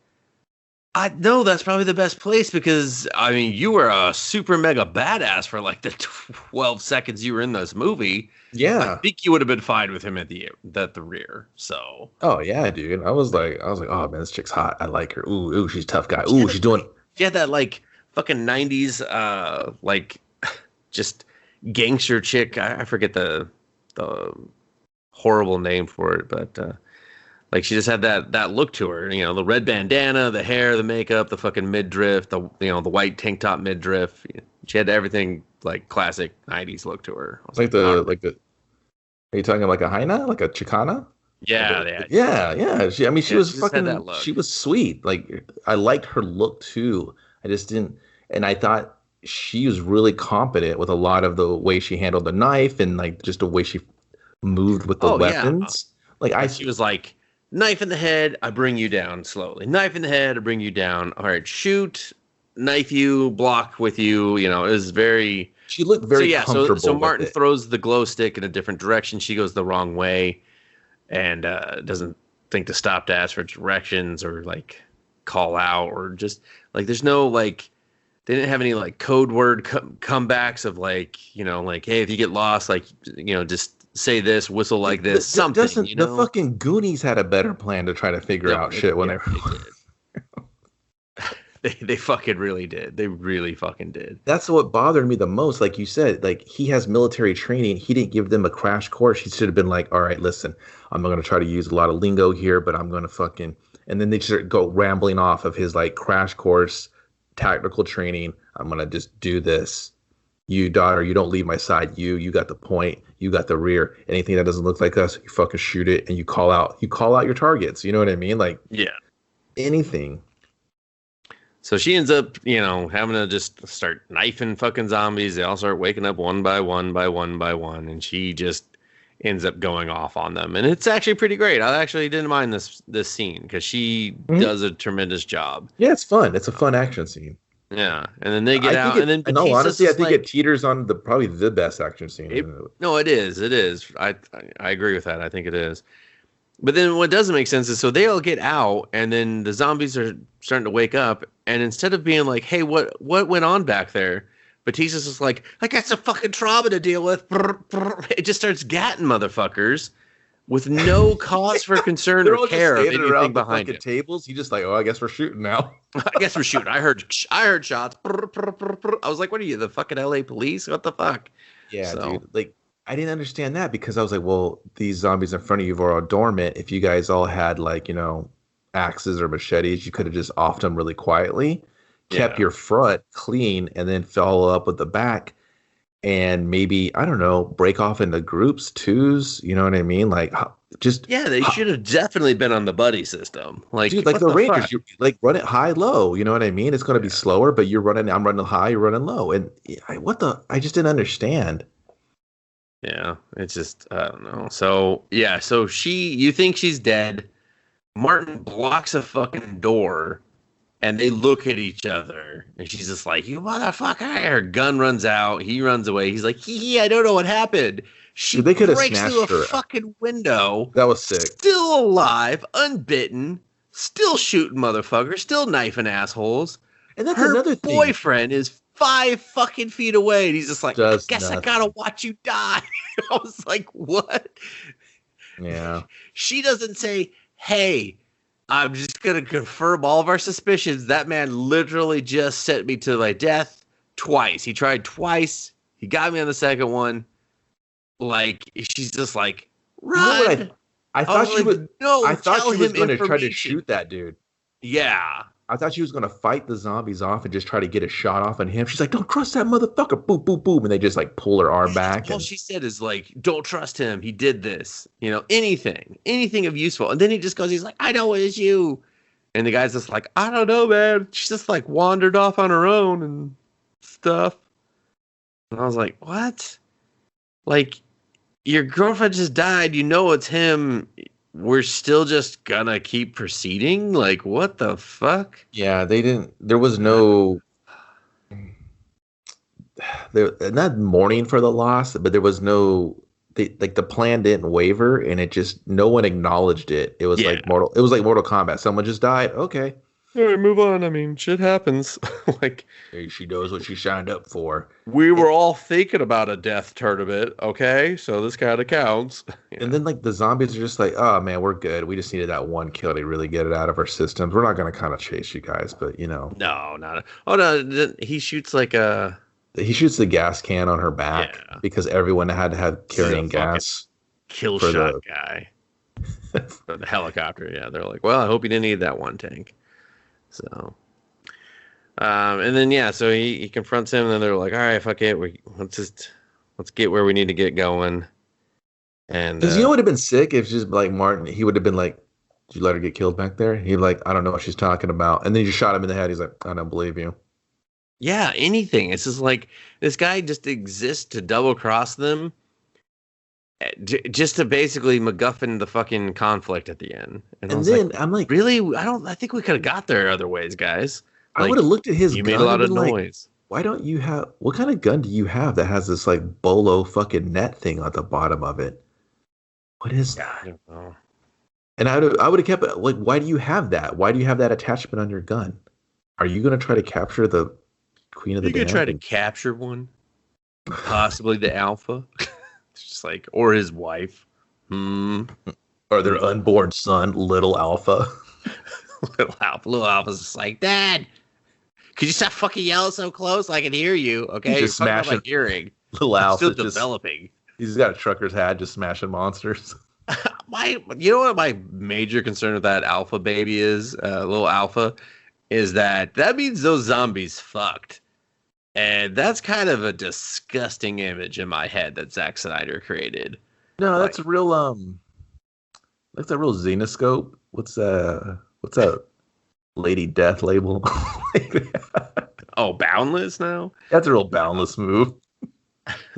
I know that's probably the best place because I mean you were a super mega badass for like the 12 seconds you were in this movie. I Yeah. think you would have been fine with him at the rear. So Oh yeah, dude. I was like, oh man, this chick's hot. I like her. Ooh, she's a tough guy. Ooh, she's doing. she had that like fucking 90s like just gangster chick. I forget the horrible name for it, but like she just had that look to her. You know, the red bandana, the hair, the makeup, the fucking midriff, the white tank top midriff. She had everything like classic 90s look to her. I was Like "All right." like the. Are you talking like a Haina, like a Chicana? Yeah. She was she just had that fucking. look. She was sweet. Like I liked her look too. I just didn't, and I thought she was really competent with a lot of the way she handled the knife and like just the way she moved with the Oh yeah, weapons. Like she was like, knife in the head, I bring you down slowly. Knife in the head, I bring you down. All right, shoot, knife you, block with you. You know, it was very. She looked very comfortable. So with Martin it. throws the glow stick in a different direction. She goes the wrong way, and doesn't think to stop to ask for directions or like call out or just like there's no like they didn't have any like code word comebacks of like like hey if you get lost like just say this whistle like this something. Dustin, the fucking Goonies had a better plan to try to figure out shit when they did. They fucking really did. They really fucking did. That's what bothered me the most. Like you said, like he has military training. He didn't give them a crash course. He should have been like, all right, listen, I'm not going to try to use a lot of lingo here, but I'm going to fucking. And then they just go rambling off of his like crash course, tactical training. I'm going to just do this. You daughter, you don't leave my side. You got the point. You got the rear. Anything that doesn't look like us, you fucking shoot it and you call out your targets. You know what I mean? Like anything. So she ends up, having to just start knifing fucking zombies. They all start waking up one by one by one by one, and she just ends up going off on them. And it's actually pretty great. I actually didn't mind this scene because she does a tremendous job. Yeah, it's fun. It's a fun action scene. Yeah, and then they get out, and then in all honesty, I think it teeters on probably the best action scene. No, it is. It is. I agree with that. I think it is. But then what doesn't make sense is so they all get out, and then the zombies are starting to wake up, and instead of being like, "Hey, what went on back there?" Batista's just like, "I got some fucking trauma to deal with." It just starts gatting motherfuckers with no cause for concern or care of anything behind it. Tables. He just like, oh, I guess we're shooting now. I guess we're shooting. I heard shots. I was like, "What are you, the fucking LA police? What the fuck?" Yeah, dude. Like. I didn't understand that because I was like, well, these zombies in front of you are all dormant. If you guys all had like, axes or machetes, you could have just offed them really quietly, kept your front clean, and then follow up with the back and maybe, I don't know, break off into groups, twos. You know what I mean? Like they should have definitely been on the buddy system. Like, dude, like the Rangers, you like run it high, low. You know what I mean? It's going to be slower, but I'm running high, you're running low. And I just didn't understand. Yeah, it's just I don't know. So you think she's dead. Martin blocks a fucking door, and they look at each other, and she's just like, "You motherfucker!" Her gun runs out. He runs away. He's like, "Hee, I don't know what happened." She they could have breaks smashed through a her. fucking window. That was sick. Still alive, unbitten, still shooting motherfuckers, still knifing assholes. And that's her another thing. Boyfriend is 5 fucking feet away, and he's just like, Just I guess nothing. I gotta watch you die. I was like, what? Yeah. She doesn't say, hey, I'm just gonna confirm all of our suspicions. That man literally just sent me to my death twice. He tried twice. He got me on the second one. Like, she's just like, run. You know what I thought she was. No, I thought she was going to try to information. shoot that dude. Yeah. I thought she was going to fight the zombies off and just try to get a shot off on him. She's like, don't trust that motherfucker. Boom, boom, boom. And they just like pull her arm back. All she said is like, don't trust him. He did this. Anything of useful. And then he just goes, he's like, I know it is you. And the guy's just like, I don't know, man. She's just like wandered off on her own and stuff. And I was like, what? Like, your girlfriend just died. You know it's him. We're still just gonna keep proceeding? Like, what the fuck? Yeah, they didn't. There was no. they're not mourning for the loss, but there was no the plan didn't waver, and it just no one acknowledged it. It was Yeah. like Mortal. It was like Mortal Kombat. Someone just died. Okay, All right, move on. I mean, shit happens. Like, hey, she knows what she signed up for. we were all thinking about a death tournament, okay? So this kind of counts. And then like the zombies are just like, oh man, we're good. We just needed that one kill to really get it out of our systems. We're not gonna kind of chase you guys, but you know. No, not. Oh no, he shoots like a. He shoots the gas can on her back because everyone had to have carrying gas. Kill shot guy. For the helicopter, yeah. They're like, well, I hope you didn't need that one tank. So, and then so he confronts him, and then they're like, all right, fuck it, let's get where we need to get going. And because you know what would have been sick if just like Martin, he would have been like, did you let her get killed back there? He'd like, I don't know what she's talking about, and then you just shot him in the head. He's like, I don't believe you. Yeah, anything. It's just like this guy just exists to double cross them, just to basically MacGuffin the fucking conflict at the end. And then I'm like, really? I think we could have got there other ways, guys. I would have looked at his gun. You made a lot of noise. Like, why don't you have? What kind of gun do you have that has this like bolo fucking net thing at the bottom of it? What is that? I don't know. And I would have kept it. Like, why do you have that? Why do you have that attachment on your gun? Are you going to try to capture the Queen of the Damned? You could try to capture one, possibly the alpha. It's just like, or his wife, or their unborn son, little Alpha. Little Alpha's just like, Dad, could you stop fucking yelling so close? I can hear you. Okay, just smashing my hearing. Little Alpha still developing. He's got a trucker's hat, just smashing monsters. You know what my major concern with that Alpha baby is, little Alpha, is that means those zombies fucked. And that's kind of a disgusting image in my head that Zack Snyder created. No, that's a real that's a real Xenoscope. What's that Lady Death label? Oh, Boundless now? That's a real Boundless move.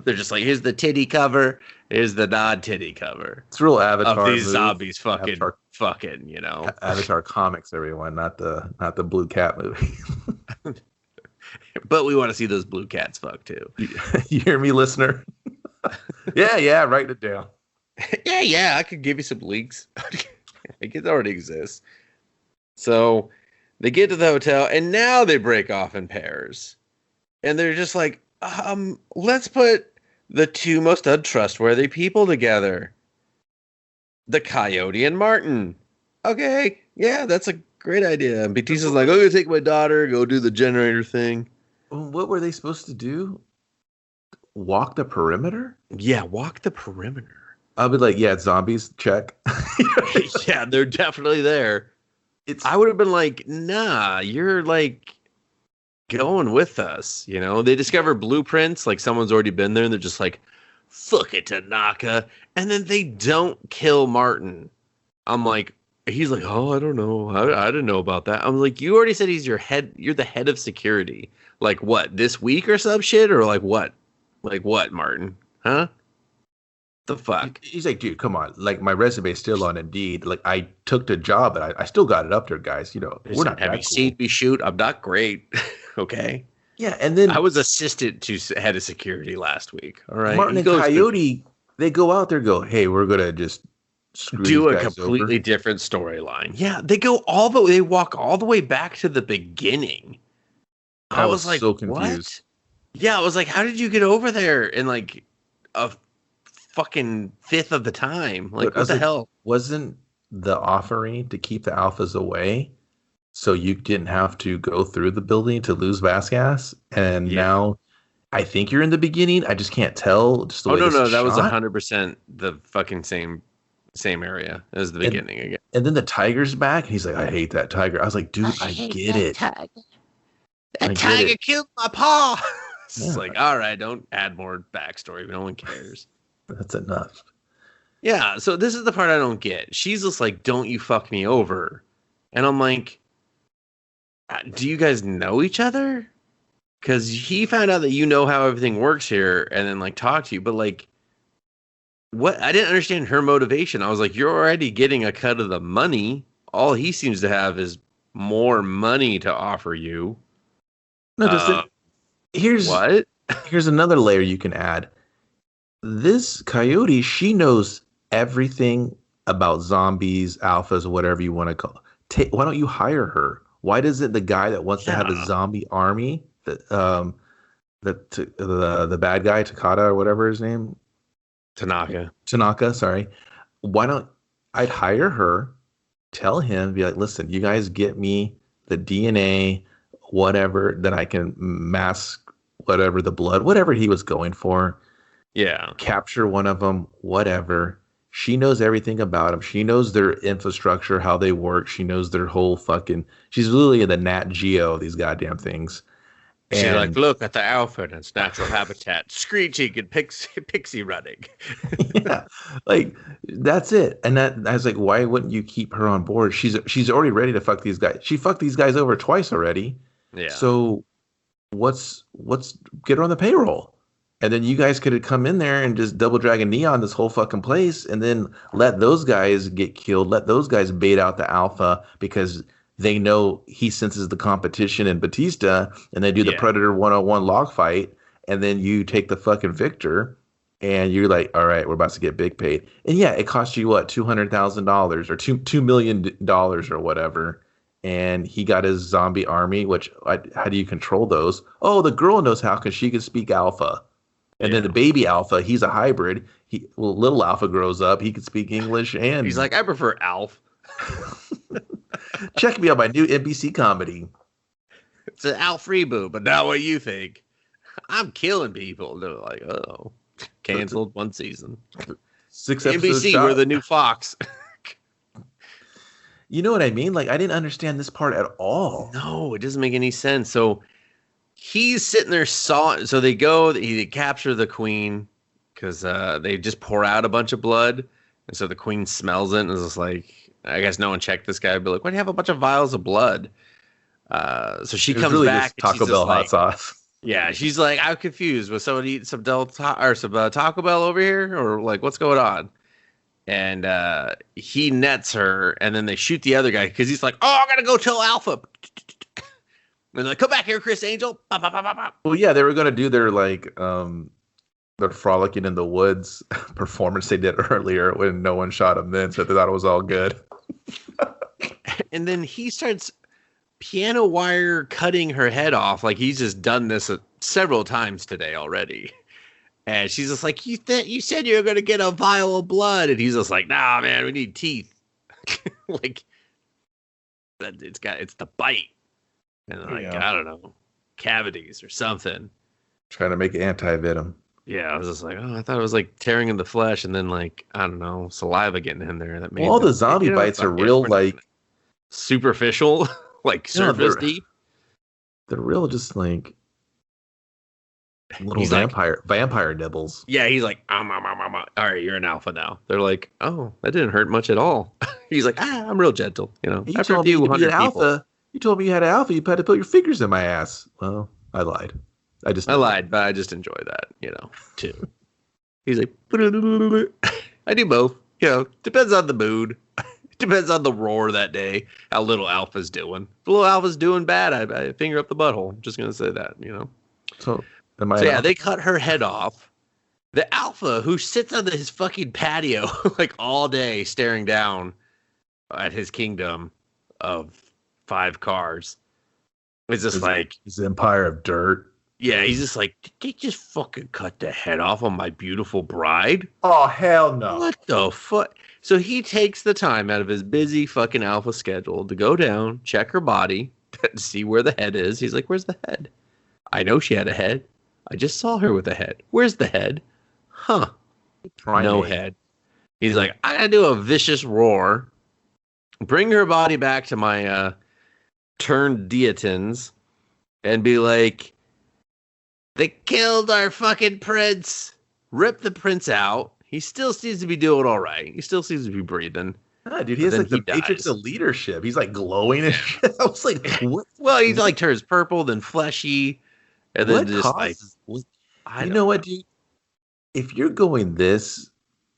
They're just like, here's the titty cover, here's the non-titty cover. It's real Avatar of these move. zombies fucking, you know. Avatar comics, everyone, not the Blue Cat movie. But we want to see those blue cats fuck too. You hear me, listener? Yeah, write it down. Yeah, I could give you some links. It already exists. So they get to the hotel, and now they break off in pairs. And they're just like, let's put the two most untrustworthy people together. The Coyote and Martin. Okay, yeah, that's a great idea. And Batista's like, I'm going to take my daughter, go do the generator thing. What were they supposed to do? Walk the perimeter? Yeah, walk the perimeter. I'll be like, yeah, zombies, check. Yeah, they're definitely there. I would have been like, nah, you're like going with us. You know, they discover blueprints, like someone's already been there, and they're just like, fuck it, Tanaka. And then they don't kill Martin. I'm like, he's like, oh, I don't know. I didn't know about that. I'm like, you already said you're the head of security. Like what, this week or some shit? Or like what? Like what, Martin? Huh? The fuck? He's like, dude, come on. Like, my resume's still on Indeed. Like, I took the job, but I still got it up there, guys. You know, we're not. Have you seen me shoot? I'm not great. Okay. Yeah, and then I was assistant to head of security last week. All right. Martin and Coyote, they go out there, go, hey, we're gonna just do a completely different storyline. Yeah, they walk all the way back to the beginning. I was like, so confused. What? Yeah, I was like, how did you get over there in like a fucking fifth of the time? Like, what the hell? Wasn't the offering to keep the alphas away so you didn't have to go through the building to lose Vasquez? And now I think you're in the beginning. I just can't tell. Just the way no, that was 100% the fucking same area as the beginning again. And then the tiger's back, and he's like, I hate that tiger. I was like, dude, I get it. That tiger killed my paw. It's like, all right, don't add more backstory. No one cares. That's enough. Yeah, so this is the part I don't get. She's just like, don't you fuck me over. And I'm like, do you guys know each other? Because he found out that you know how everything works here and then like talk to you. But like, what? I didn't understand her motivation. I was like, you're already getting a cut of the money. All he seems to have is more money to offer you. No, Dustin, here's what? Here's another layer you can add. This Coyote, she knows everything about zombies, alphas, whatever you want to call. Why don't you hire her? Why doesn't the guy that wants to have a Yeah. zombie army, the bad guy Takata or whatever his name, Tanaka, sorry. Why don't I'd hire her, tell him, be like, listen, you guys get me the DNA, whatever, that I can mask whatever the blood, whatever he was going for. Yeah. Capture one of them, whatever. She knows everything about them. She knows their infrastructure, how they work. She knows their whole fucking. She's literally in the Nat Geo of these goddamn things. She's like, look at the alpha in its natural habitat, screeching and pixie running. Yeah, like that's it. And that I was like, why wouldn't you keep her on board? She's already ready to fuck these guys. She fucked these guys over twice already. Yeah. So what's get her on the payroll? And then you guys could have come in there and just double dragon neon this whole fucking place, and then let those guys get killed. Let those guys bait out the alpha because they know he senses the competition in Batista, and they do the Predator 101 log fight, and then you take the fucking victor, and you're like, all right, we're about to get big paid. And yeah, it cost you what, $200,000 or $2 million or whatever. And he got his zombie army, which how do you control those? Oh, the girl knows how because she can speak alpha. And then the baby alpha, he's a hybrid. Little alpha grows up. He can speak English and he's like, I prefer Alf. Check me out my new NBC comedy. It's an Alf reboot, but not what you think. I'm killing people. They're like, oh, canceled one season. 6 episodes. NBC, we're the new Fox. You know what I mean? Like, I didn't understand this part at all. No, it doesn't make any sense. So he's sitting there so they capture the queen because they just pour out a bunch of blood. And so the queen smells it and is just like, I guess no one checked this guy. But be like, why do you have a bunch of vials of blood? So she comes really back. Taco Bell hot sauce. Yeah, she's like, I'm confused. Was someone eating some Taco Bell over here? Or like, what's going on? And he nets her, and then they shoot the other guy because he's like, oh, I got to go tell Alpha. And they're like, come back here, Chris Angel. Bah, bah, bah, bah, bah. Well, yeah, they were going to do their their frolicking in the woods performance they did earlier when no one shot him then, so they thought it was all good. And then he starts piano wire cutting her head off. Like he's just done this several times today already. And she's just like, you said you were going to get a vial of blood. And he's just like, nah, man, we need teeth. Like, it's the bite. And like, I don't know, cavities or something. Trying to make anti-venom. Yeah, I was just like, oh, I thought it was like tearing in the flesh and then like, I don't know, saliva getting in there. That made all the zombie bites are real like superficial, like surface deep. They're real just like little vampire nibbles. Yeah, he's like, all right, you're an alpha now. They're like, oh, that didn't hurt much at all. He's like, I'm real gentle. You know, after a few hundred people. You told me you had an alpha. You had to put your fingers in my ass. Well, I lied. I lied, but I just enjoy that, too. He's like, I do both. Depends on the mood. Depends on the roar that day. How little Alpha's doing. If little Alpha's doing bad, I finger up the butthole. I'm just gonna say that, So they cut her head off. The Alpha, who sits on his fucking patio like all day, staring down at his kingdom of 5 cars, is just like his empire of dirt. Yeah, he's just like, did they just fucking cut the head off on my beautiful bride? Oh, hell no. What the fuck? So he takes the time out of his busy fucking Alpha schedule to go down, check her body, to see where the head is. He's like, where's the head? I know she had a head. I just saw her with a head. Where's the head? Huh. No head. He's like, I gotta do a vicious roar, bring her body back to my turned Deitons, and be like, they killed our fucking prince. Rip the prince out. He still seems to be doing all right. He still seems to be breathing. Yeah, dude, he has like the matrix of leadership. He's like glowing and shit. I was like, what? Well, he's like turns purple, then fleshy, and then just like. You know what, dude? If you're going this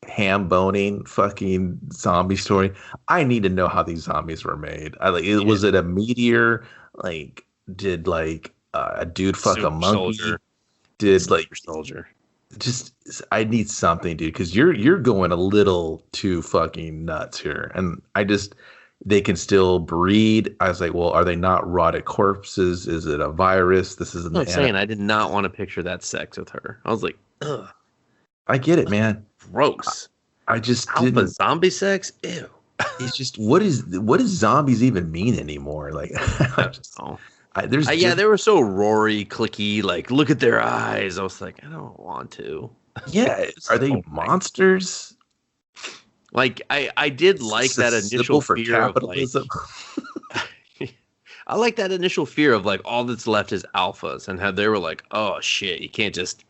ham boning fucking zombie story, I need to know how these zombies were made. Was it a meteor? Like, did like a dude fuck a monkey? Soldier. did like soldier. just I need something, dude, because you're going a little too fucking nuts here, and they can still breed. I was like, well, are they not rotted corpses? Is it a virus? This is I'm saying I did not want to picture that sex with her. I was like, ugh, I get it, man. gross. I just Alpha didn't. zombie sex? Ew. It's just what does zombies even mean anymore? Like, They were so roary, clicky. Like, look at their eyes. I was like, I don't want to. Yeah, are they monsters? Like, I did like that initial fear of like. I like that initial fear of like all that's left is alphas, and how they were like, oh shit, you can't just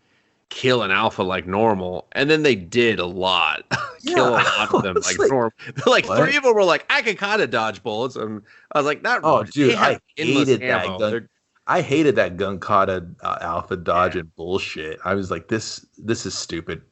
kill an alpha like normal, and then they did a lot. Kill a lot of them like normal. Like what? 3 of them were like, I can kind of dodge bullets, and I was like, not. Oh, dude, I hated that gun. I hated that gun kata alpha dodging bullshit. I was like, this is stupid.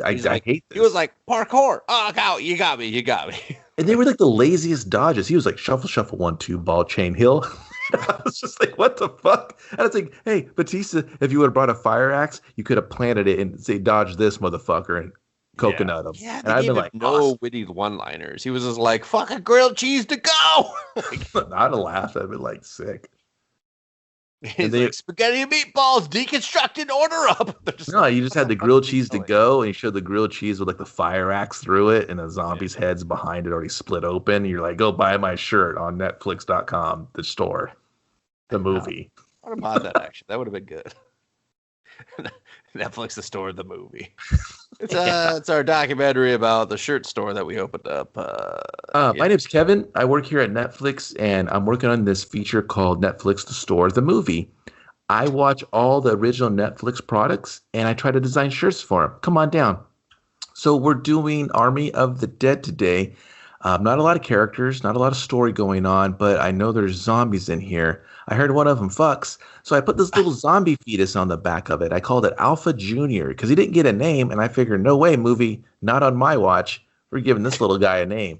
I hate this. He was like, parkour. Oh, God, you got me. And they were like the laziest dodges. He was like, shuffle, shuffle, 1, 2, ball, chain, hill. I was just like, what the fuck? And I was like, hey, Batista, if you would have brought a fire axe, you could have planted it and say, dodge this motherfucker and coconut him. Yeah, and I'd been like, no witty one-liners. He was just like, fucking grilled cheese to go. I'd have laughed. I'd been like sick. He's like, spaghetti and meatballs, deconstructed, order up. No, you just had the grilled cheese to go, and you showed the grilled cheese with like the fire axe through it, and a zombie's head's behind it already split open. And you're like, go buy my shirt on Netflix.com, the store, the movie. I would have bought that, actually. That would have been good. Netflix, the store, the movie. It's our documentary about the shirt store that we opened up. My name's Kevin. I work here at Netflix, and I'm working on this feature called Netflix, the store, the movie. I watch all the original Netflix products, and I try to design shirts for them. Come on down. So we're doing Army of the Dead today. Not a lot of characters, not a lot of story going on, but I know there's zombies in here. I heard one of them fucks. So I put this little zombie fetus on the back of it. I called it Alpha Junior because he didn't get a name. And I figured, no way, movie, not on my watch. We're giving this little guy a name.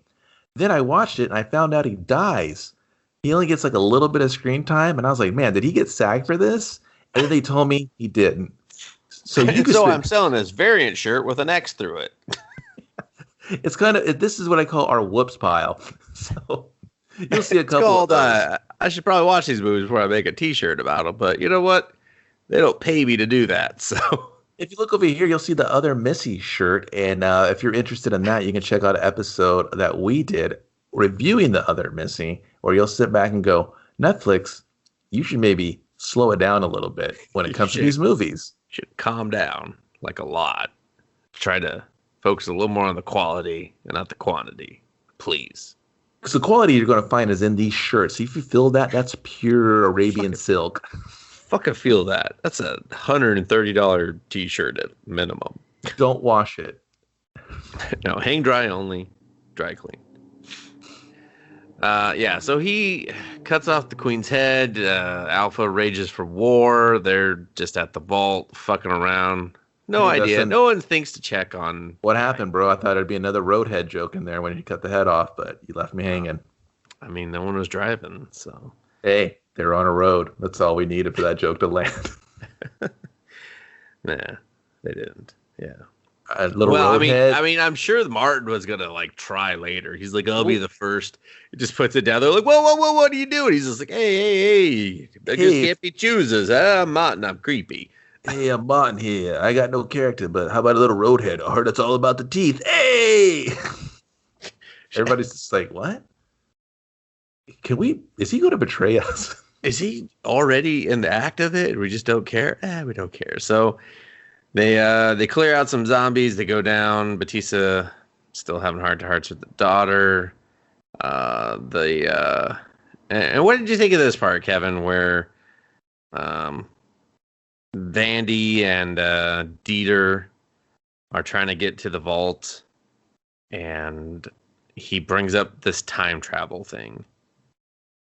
Then I watched it and I found out he dies. He only gets like a little bit of screen time. And I was like, man, did he get SAG for this? And then they told me he didn't. So I'm selling this variant shirt with an X through it. It's this is what I call our whoops pile. So you'll see a couple of those. I should probably watch these movies before I make a t-shirt about them, but you know what? They don't pay me to do that. So if you look over here, you'll see the Other Missy shirt. And if you're interested in that, you can check out an episode that we did reviewing the Other Missy, where you'll sit back and go, Netflix, you should maybe slow it down a little bit when it comes to these movies. Should calm down like a lot. Try to focus a little more on the quality and not the quantity, please. Because the quality you're going to find is in these shirts. If you feel that, that's pure Arabian silk. Fucking feel that. That's a $130 t-shirt at minimum. Don't wash it. No, hang dry only. Dry clean. So he cuts off the queen's head. Alpha rages for war. They're just at the vault, fucking around. No idea. No one thinks to check on what happened, bro. I thought it'd be another Roadhead joke in there when he cut the head off, but you left me hanging. I mean, no one was driving, so. Hey, they were on a road. That's all we needed for that joke to land. Nah, they didn't. Yeah. Roadhead. I mean, I'm sure Martin was gonna like try later. He's like, I'll be the first. He just puts it down. They're like, whoa, what are you doing? He's just like, hey, beggars can't be choosers. I'm Martin. I'm creepy. Hey, I'm Martin here. I got no character, but how about a little Roadhead? I heard it's all about the teeth. Hey! Everybody's just like, what? Is he going to betray us? Is he already in the act of it? We just don't care? We don't care. So they clear out some zombies. They go down. Batista still having heart-to-hearts with the daughter. And what did you think of this part, Kevin, where Vandy and Dieter are trying to get to the vault, and he brings up this time travel thing?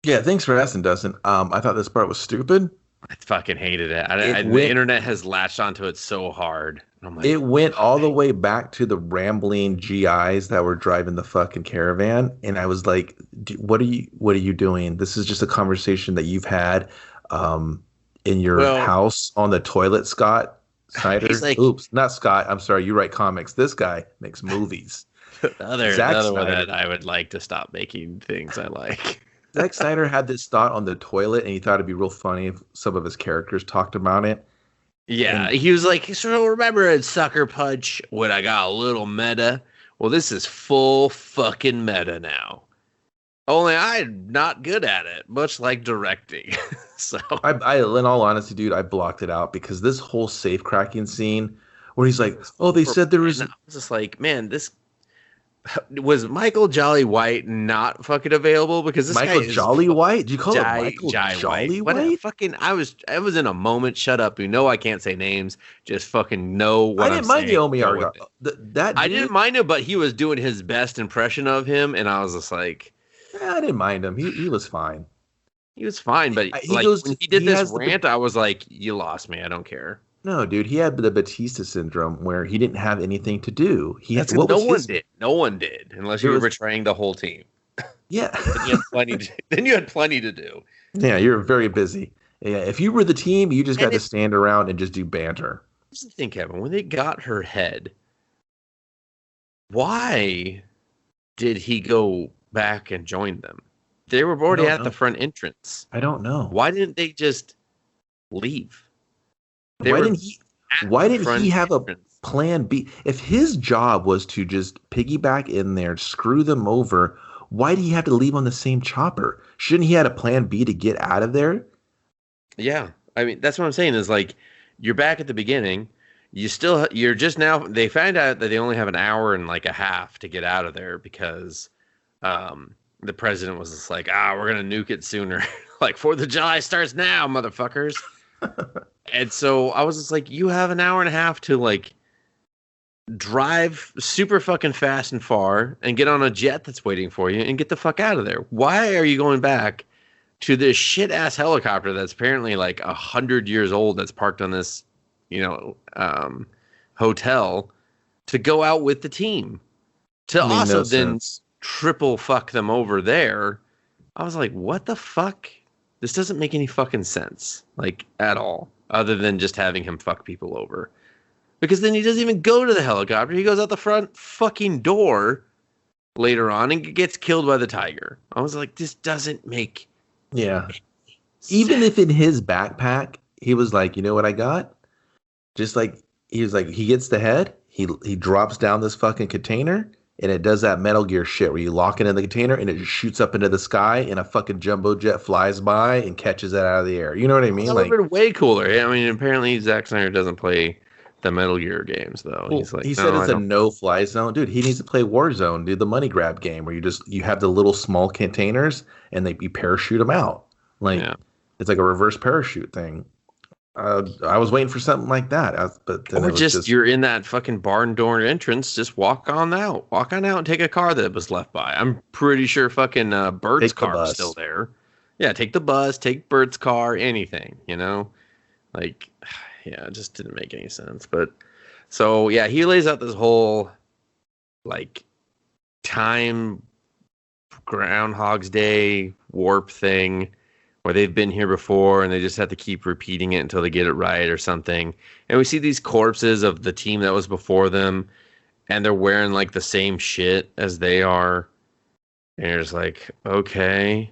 Yeah, thanks for asking, Dustin. I thought this part was stupid. I fucking hated it. The internet has latched onto it so hard. I'm like, it went all the way back to the rambling GIs that were driving the fucking caravan, and I was like, what are you doing? This is just a conversation that you've had. in your Well, house on the toilet, Scott he's Snyder. like Oops, not Scott. I'm sorry. You write comics. This guy makes movies. the Zack other one Snyder. that I would like to stop making things I like. Zack Snyder had this thought on the toilet, and he thought it'd be real funny if some of his characters talked about it. Yeah, And he was like, so remember in Sucker Punch when I got a little meta? Well, this is full fucking meta now. Only I'm not good at it, much like directing. So in all honesty, dude, I blocked it out because this whole safe cracking scene where he's like, "Oh, they said there was." and I was just like, man, this was Michael Jolly White not fucking available because this Michael guy is Jolly White? Did you call it Michael Jai Jolly White. What a White? fucking I was in a moment. Shut up. You know I can't say names. Just fucking know I what I'm didn't mind saying. Naomi Go with Arga. it. That I dude, didn't mind him, but he was doing his best impression of him, and I was just like, I didn't mind him. He was fine. he was fine. But He like goes. when he did He this has the rant, I was like, you lost me. I don't care. no, dude. He had the Batista syndrome where he didn't have anything to do. He had That's what no was one his? did. No one did, unless There you were was betraying the whole team. yeah. Then you had plenty. Then you had plenty to do. Yeah, you're very busy. Yeah, if you were the team, you just got And to stand around and just do banter. here's the thing, Kevin. When they got her head, why did he go back and join them? They were already at the front entrance. I don't know. Why didn't they just leave? They Why were didn't he? at Why the didn't front he have a entrance. plan B? If his job was to just piggyback in there, screw them over, why did he have to leave on the same chopper? Shouldn't he had a plan B to get out of there? Yeah, I mean that's what I'm saying. Is like you're back at the beginning. You're just now. They found out that they only have an hour and like a half to get out of there because the president was just like, we're gonna nuke it sooner. Like 4th of July starts now, motherfuckers. And so I was just like, you have an hour and a half to like drive super fucking fast and far and get on a jet that's waiting for you and get the fuck out of there. Why are you going back to this shit ass helicopter that's apparently like 100 years old that's parked on this, hotel to go out with the team to Made also no then sense. triple fuck them over there? I was like, what the fuck? This doesn't make any fucking sense, like at all, other than just having him fuck people over. Because then he doesn't even go to the helicopter. He goes out the front fucking door later on and gets killed by the tiger. I was like, this doesn't make Yeah. sense. Even if in his backpack, he was like, you know what I got? Just like he was like, he gets the head, he drops down this fucking container, and it does that Metal Gear shit where you lock it in the container and it just shoots up into the sky and a fucking jumbo jet flies by and catches it out of the air. You know what I mean? That would have been way cooler. I mean, apparently Zack Snyder doesn't play the Metal Gear games though. Well, He's like, he no, said I it's a don't. no-fly zone, dude. He needs to play Warzone, dude. The money grab game where you have the little small containers and you parachute them out. Like Yeah. it's like a reverse parachute thing. I was waiting for something like that, but then Or it was just you're in that fucking barn door entrance. Just walk on out and take a car that was left by. I'm pretty sure fucking Bert's Take the car is bus. still there. Yeah, take the bus, take Bert's car, anything. Like, yeah, it just didn't make any sense. But so yeah, he lays out this whole like time Groundhog's Day warp thing where they've been here before and they just have to keep repeating it until they get it right or something. And we see these corpses of the team that was before them and they're wearing like the same shit as they are. And you're just like, okay,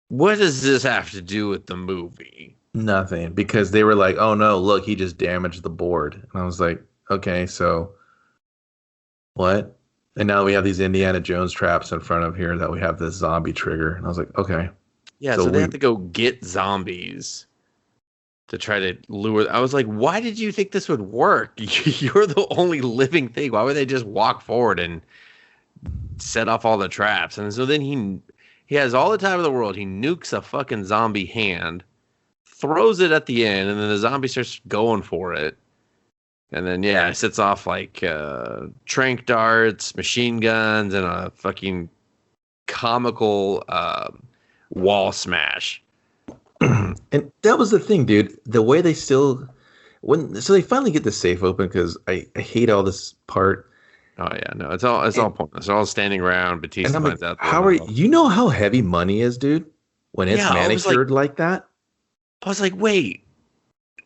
what does this have to do with the movie? nothing because they were like, oh no, look, he just damaged the board. And I was like, okay, so what? And now we have these Indiana Jones traps in front of here that we have this zombie trigger. And I was like, okay. Yeah, so they have to go get zombies to try to lure. I was like, why did you think this would work? You're the only living thing. Why would they just walk forward and set off all the traps? And so then he has all the time in the world. He nukes a fucking zombie hand, throws it at the end, and then the zombie starts going for it. And then, yeah, it sets off like trank darts, machine guns, and a fucking comical wall smash. And that was the thing, dude. The way they so they finally get the safe open because I hate all this part. Oh yeah, no, it's all pointless. They're all standing around. Batista And I'm finds like, out. how are you know how heavy money is, dude? When it's Yeah, I was manicured like that? I was like, wait,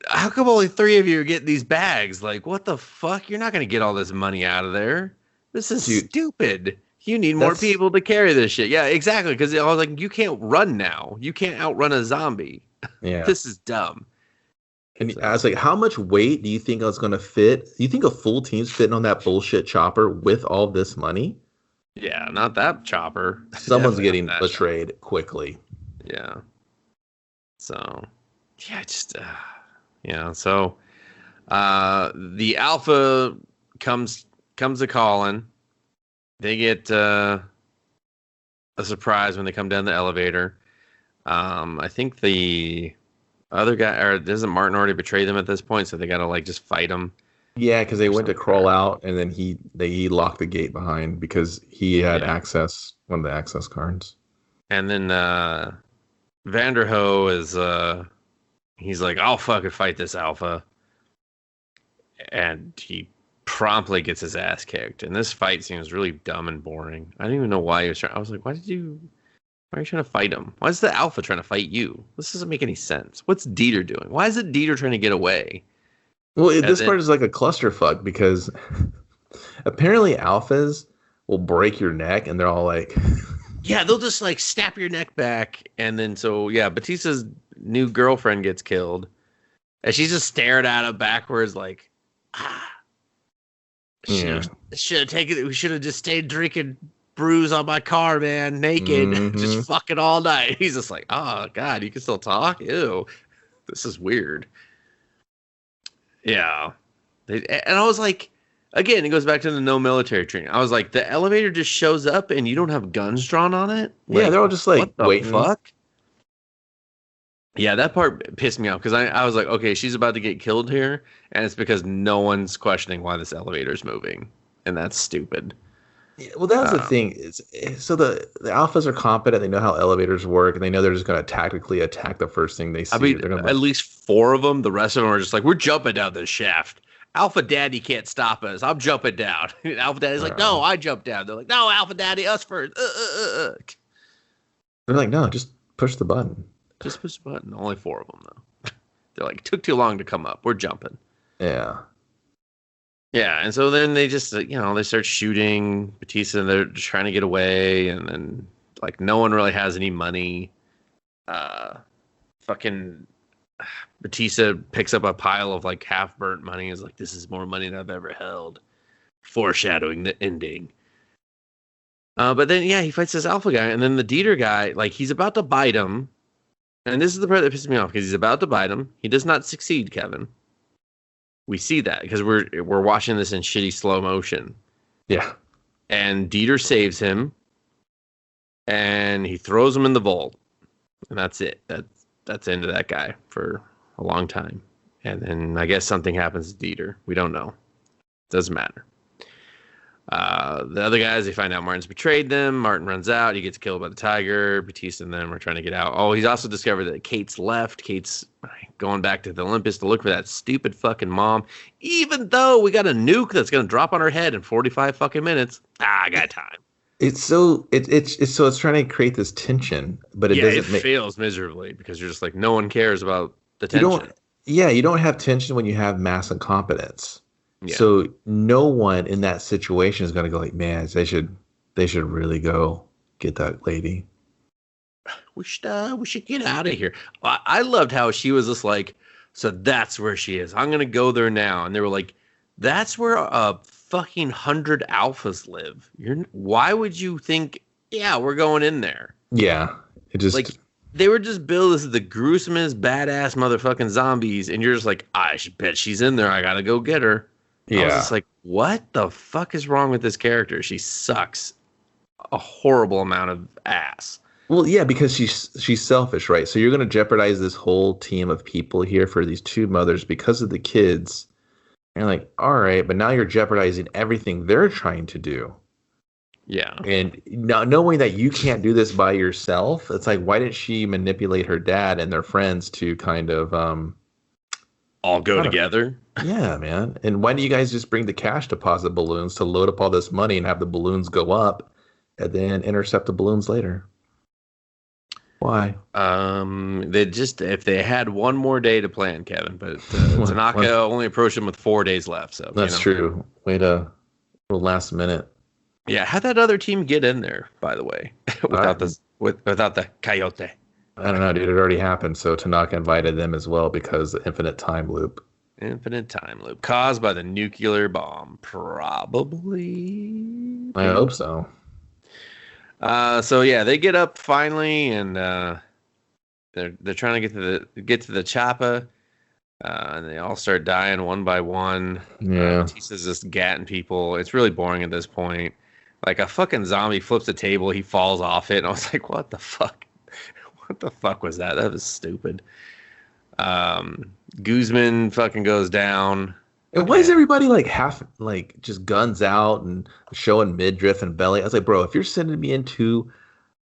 how come only 3 of you are getting these bags? Like, what the fuck? You're not going to get all this money out of there. This is Dude, stupid. You need more that's people to carry this shit. Yeah, exactly. Because I was like, you can't run now. You can't outrun a zombie. yeah. This is dumb. And I So, was like, how much weight do you think I was going to fit? Do you think a full team's fitting on that bullshit chopper with all this money? yeah, not that chopper. Someone's Definitely getting not that chopper. betrayed quickly. Yeah. So, yeah, just, so the alpha comes to calling. They get a surprise when they come down the elevator. I think the other guy, or doesn't Martin already betray them at this point? So they got to like just fight him. Yeah, because they went to crawl out, and then he locked the gate behind because he had access, one of the access cards. And then Vanderho is he's like, I'll fucking fight this alpha, and he promptly gets his ass kicked. And this fight seems really dumb and boring. I didn't even know why he was trying. I was like, why are you trying to fight him? Why is the alpha trying to fight you? This doesn't make any sense. What's Dieter doing? Why is it Dieter trying to get away? Well, this part is like a clusterfuck because apparently alphas will break your neck, and they're all like, yeah, they'll just like snap your neck back, and then Batista's new girlfriend gets killed, and she's just staring at him backwards, like, should have taken it. We should have just stayed drinking brews on my car, man, naked, just fucking all night. He's just like, oh god, you can still talk? Ew, this is weird. Yeah, and I was like, again, it goes back to the no military training. I was like, the elevator just shows up and you don't have guns drawn on it? Like, yeah, they're all just like, what the waiting. fuck? Yeah, that part pissed me off because I was like, okay, she's about to get killed here, and it's because no one's questioning why this elevator is moving, and that's stupid. Yeah, well, that was the thing. So the alphas are competent. They know how elevators work, and they know they're just going to tactically attack the first thing they see. I mean, gonna, at least 4 of them. The rest of them are just like, we're jumping down this shaft. Alpha Daddy can't stop us. I'm jumping down. Alpha Daddy's like, no, I jumped down. They're like, no, Alpha Daddy, us first. They're like, no, just push the button. Just push the button. Only 4 of them, though. They're like, took too long to come up. We're jumping. Yeah. Yeah, and so then they just, they start shooting Batista, and they're just trying to get away, and then, like, no one really has any money. Fucking Batista picks up a pile of, like, half-burnt money and is like, this is more money than I've ever held. Foreshadowing the ending. But then, yeah, he fights this alpha guy, and then the Dieter guy, like, he's about to bite him. And this is the part that pisses me off, because he's about to bite him. He does not succeed, Kevin. We see that because we're watching this in shitty slow motion. Yeah. And Dieter saves him, and he throws him in the vault, and that's it. That's the end of that guy for a long time. And then I guess something happens to Dieter. We don't know. Doesn't matter. The other guys, they find out Martin's betrayed them. Martin runs out. He gets killed by the tiger. Batista and them are trying to get out. Oh, he's also discovered that Kate's left. Kate's going back to the Olympus to look for that stupid fucking mom. Even though we got a nuke that's going to drop on her head in 45 fucking minutes. I got time. It's trying to create this tension, but it fails miserably because you're just like, no one cares about the tension. You don't have tension when you have mass incompetence. Yeah. So no one in that situation is going to go like, man, they should really go get that lady. We should get out of here. I loved how she was just like, so that's where she is. I'm going to go there now. And they were like, that's where a fucking 100 alphas live. Why would you think, yeah, we're going in there? Yeah. It just like they were just billed as the gruesomest, badass motherfucking zombies. And you're just like, I should bet she's in there. I got to go get her. Yeah. I was just like, what the fuck is wrong with this character? She sucks a horrible amount of ass. Well, yeah, because she's selfish, right? So you're going to jeopardize this whole team of people here for these 2 mothers because of the kids. And you're like, all right, but now you're jeopardizing everything they're trying to do. Yeah. And not knowing that you can't do this by yourself, it's like, why did she manipulate her dad and their friends to kind of all go together? Yeah, man. And why do you guys just bring the cash deposit balloons to load up all this money and have the balloons go up and then intercept the balloons later? Why? They just if they had one more day to plan, Kevin, but What? Tanaka only approached him with 4 days left. So That's true. Way to last minute. yeah. How'd that other team get in there? By the way, I, without the Coyote. I don't know, dude. It already happened. So Tanaka invited them as well because the infinite time loop. Infinite time loop caused by the nuclear bomb, probably. I hope so. So yeah, they get up finally, and they're trying to get to the choppa, and they all start dying one by one. Yeah. Batista's just gatting people. It's really boring at this point. Like a fucking zombie flips a table, he falls off it, and I was like, "What the fuck? What the fuck was that? That was stupid." Guzman fucking goes down. And why is everybody like half like just guns out and showing midriff and belly? I was like, bro, if you're sending me into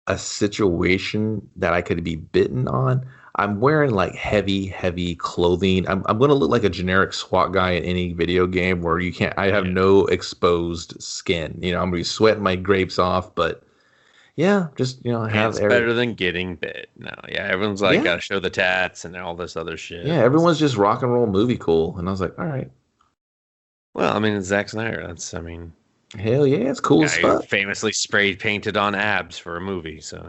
a situation that I could be bitten on, I'm wearing like heavy clothing. I'm gonna look like a generic SWAT guy in any video game where you can't. I have no exposed skin. You know, I'm gonna be sweating my grapes off, but yeah, just It's better than getting bit. No, yeah, everyone's like gotta show the tats and all this other shit. Yeah, everyone's just rock and roll movie cool, and I was like, all right. Well, I mean, it's Zack Snyder. Hell yeah, it's cool as fuck. Famously sprayed painted on abs for a movie, so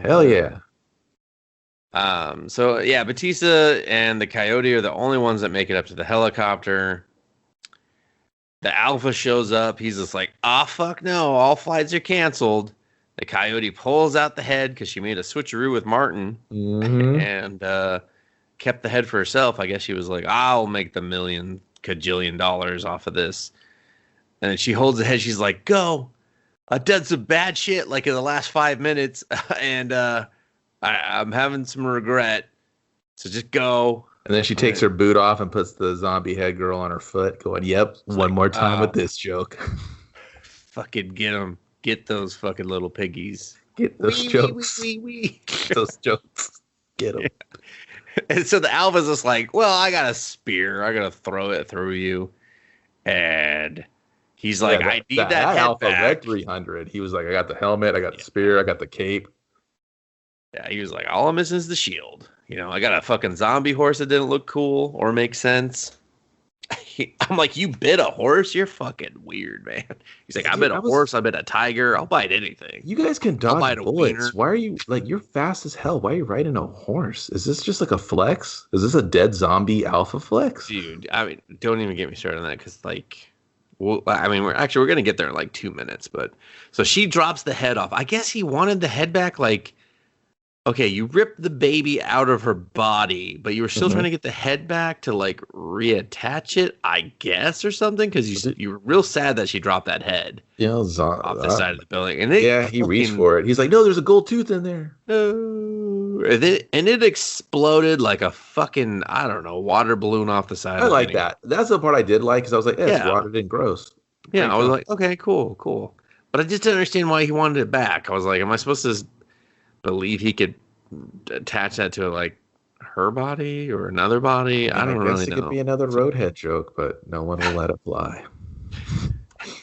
Hell yeah. So yeah, Batista and the Coyote are the only ones that make it up to the helicopter. The Alpha shows up. He's just like, fuck no, all flights are canceled. The Coyote pulls out the head because she made a switcheroo with Martin and kept the head for herself. I guess she was like, I'll make the $1,000,000,000 off of this. And then she holds the head. She's like, go. I did some bad shit like in the last 5 minutes. And I'm having some regret. So just go. And then she takes her boot off and puts the zombie head girl on her foot, going, yep, one more time with this joke. Fucking get them. Get those fucking little piggies. Get those jokes. Get those jokes. Get them. Yeah. And so the Alpha's just like, well, I got a spear. I got to throw it through you. And he's like, I need that head Alpha back. Rec 300. He was like, I got the helmet. I got the spear. I got the cape. Yeah, he was like, all I'm missing is the shield. I got a fucking zombie horse that didn't look cool or make sense. I'm like, you bit a horse? You're fucking weird, man. He's like, I bit a horse. I bit a tiger. I'll bite anything. You guys can dodge bullets. Why are you like? You're fast as hell. Why are you riding a horse? Is this just like a flex? Is this a dead zombie alpha flex? Dude, I mean, don't even get me started on that because like, well, I mean, we're gonna get there in like 2 minutes. But so she drops the head off. I guess he wanted the head back. Like, okay, you ripped the baby out of her body, but you were still trying to get the head back to like reattach it, I guess, or something, because you were real sad that she dropped that head off the side of the building. And he reached for it. He's like, no, there's a gold tooth in there. No, and it exploded like a fucking, I don't know, water balloon off the side. I like that. That's the part I did like, because I was like, it's rotted and gross. Yeah, I was like, okay, cool. But I just didn't understand why he wanted it back. I was like, am I supposed to believe he could attach that to like her body or another body? I don't really know. It could be another Roadhead joke, but no one will let it fly.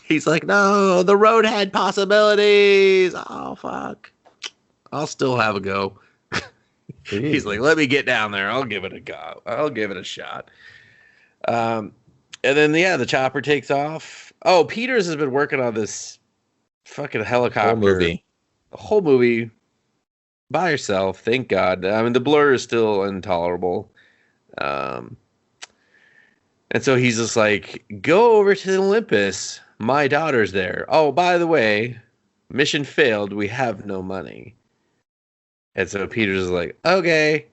He's like, no, the Roadhead possibilities. Oh fuck, I'll still have a go. He's like, let me get down there. I'll give it a go. I'll give it a shot. And then the chopper takes off. Oh, Peters has been working on this fucking helicopter. The whole movie. By herself, thank God. I mean, the blur is still intolerable. And so he's just like, go over to Olympus. My daughter's there. Oh, by the way, mission failed. We have no money. And so Peter's like, okay.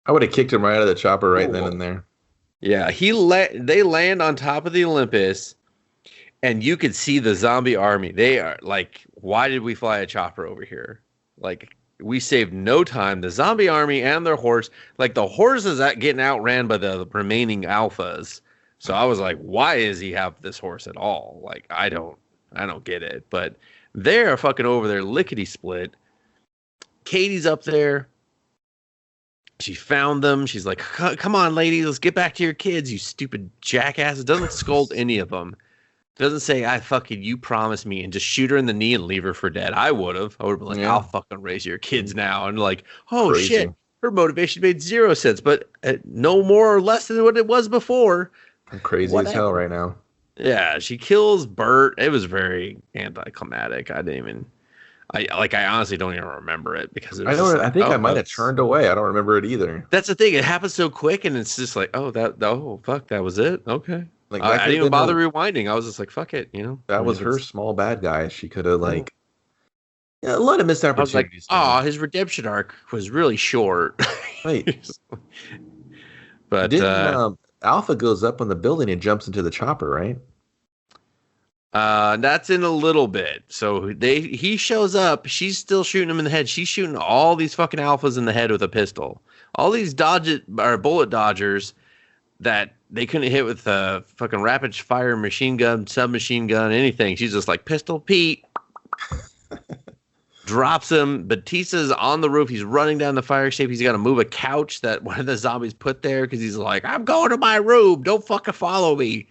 I would have kicked him right out of the chopper right then and there. Yeah, they land on top of the Olympus, and you could see the zombie army. They are like, why did we fly a chopper over here? Like, we saved no time. The zombie army and their horse, like the horse is getting outran by the remaining alphas. So I was like, why does he have this horse at all? Like, I don't get it. But they're fucking over there lickety split. Katie's up there. She found them. She's like, come on, lady, let's get back to your kids, you stupid jackass. It doesn't scold any of them. Doesn't say, I fucking, you promised me, and just shoot her in the knee and leave her for dead. I would have. I would have been like, Yeah. I'll fucking raise your kids now. And like, oh Crazy. shit, her motivation made 0 sense, but no more or less than what it was before. I'm crazy as hell Whatever. right now. Yeah, she kills Bert. It was very anticlimactic. I honestly don't even remember it because it I was know. just like, I think oh, I might have turned away. I don't remember it either. that's the thing. It happens so quick, and it's just like, oh fuck, that was it. Okay. Like I that didn't could even have bother been rewinding. I was just like, fuck it, you know. I that mean, was if her it's- small bad guy. She could have like a lot of missed I was like, opportunities. oh, his redemption arc was really short. Wait, But didn't Alpha goes up on the building and jumps into the chopper, right? that's in a little bit. So he shows up. She's still shooting him in the head. She's shooting all these fucking alphas in the head with a pistol. All these bullet dodgers that they couldn't hit with a fucking rapid fire machine gun, submachine gun, anything. She's just like Pistol Pete. Drops him. Batista's on the roof. He's running down the fire escape. He's got to move a couch that one of the zombies put there because he's like, I'm going to my room. Don't fucking follow me.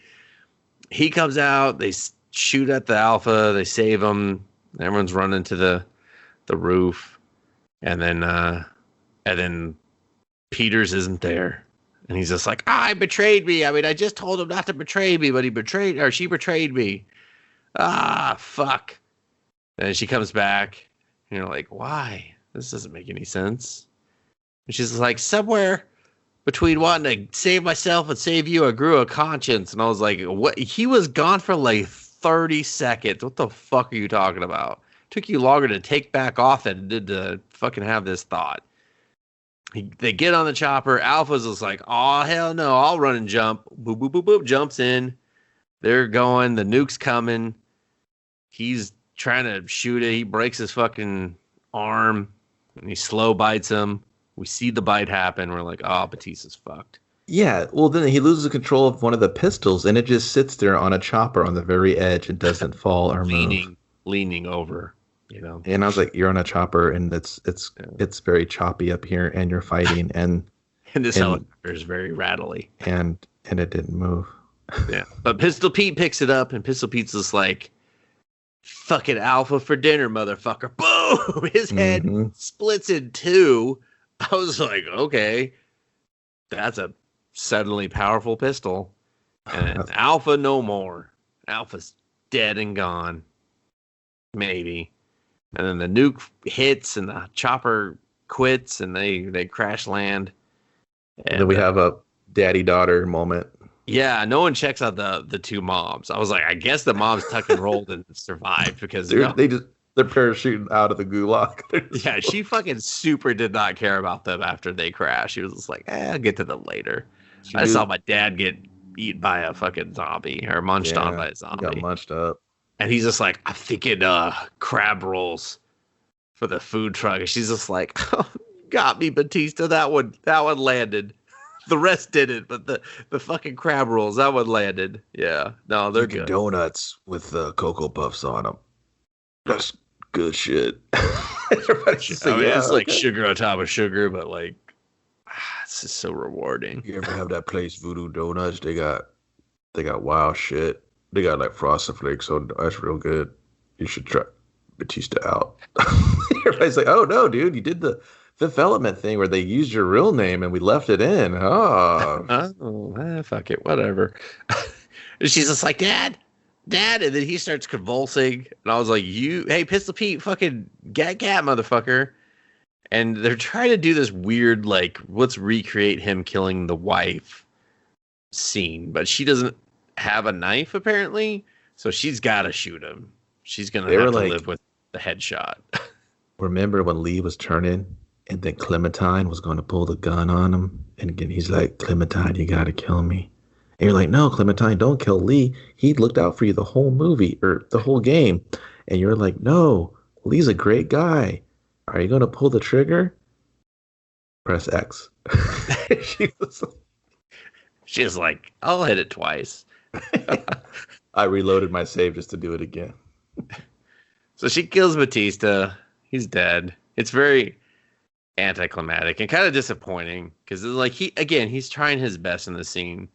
He comes out. They shoot at the alpha. They save him. Everyone's running to the roof. And then Peters isn't there. And he's just like, he betrayed me. I mean, I just told him not to betray me, but she betrayed me. Fuck. And she comes back. And you're like, why? This doesn't make any sense. And she's like, somewhere between wanting to save myself and save you, I grew a conscience. And I was like, what? He was gone for like 30 seconds. What the fuck are you talking about? Took you longer to take back off than it did to fucking have this thought. They get on the chopper. Alpha's just like, oh, hell no, I'll run and jump. Boop, boop, boop, boop, jumps in. They're going. The nuke's coming. He's trying to shoot it. He breaks his fucking arm, and he slow bites him. We see the bite happen. We're like, oh, Batista's fucked. Yeah. Well, then he loses control of one of the pistols, and it just sits there on a chopper on the very edge and doesn't fall or move. Leaning over, you know. And I was like, you're on a chopper, and it's very choppy up here, and you're fighting, and this helicopter is very rattly, and it didn't move. Yeah, but Pistol Pete picks it up, and Pistol Pete's just like, fucking Alpha for dinner, motherfucker. Boom! His head splits in two. I was like, okay, that's a suddenly powerful pistol. And Alpha no more. Alpha's dead and gone. Maybe. And then the nuke hits and the chopper quits and they crash land. And then we have a daddy-daughter moment. Yeah, no one checks out the two moms. I was like, I guess the moms tucked and rolled and survived because they're parachuting out of the gulag. Yeah, she fucking super did not care about them after they crashed. She was just like, I'll get to them later. I saw my dad get eaten by a fucking zombie or munched on by a zombie. Got munched up. And he's just like, I'm thinking crab rolls for the food truck. And she's just like, oh, got me, Batista. That one landed. The rest didn't, but the fucking crab rolls, that one landed. Yeah. No, they're good. Donuts with the Cocoa Puffs on them. That's good shit. It's like sugar on top of sugar, but like, it's just so rewarding. You ever have that place, Voodoo Donuts? They got wild shit. They got like Frosted Flakes, so that's real good. You should try Batista out. Everybody's like, oh no, dude, you did the Fifth Element thing where they used your real name and we left it in. Fuck it, whatever. And she's just like, Dad, and then he starts convulsing, and I was like, hey, Pistol Pete, fucking gat, motherfucker. And they're trying to do this weird, like, let's recreate him killing the wife scene, but she doesn't have a knife apparently, so she's got to shoot him. She's gonna have to live with the headshot. Remember when Lee was turning? And then Clementine was going to pull the gun on him. And again, he's like, Clementine, you got to kill me. And you're like, no, Clementine, don't kill Lee. He looked out for you the whole movie or the whole game. And you're like, no, Lee's a great guy. Are you going to pull the trigger? Press X. She's like, I'll hit it twice. I reloaded my save just to do it again. So she kills Batista. He's dead. It's very anticlimactic and kind of disappointing because like he's trying his best in the scene,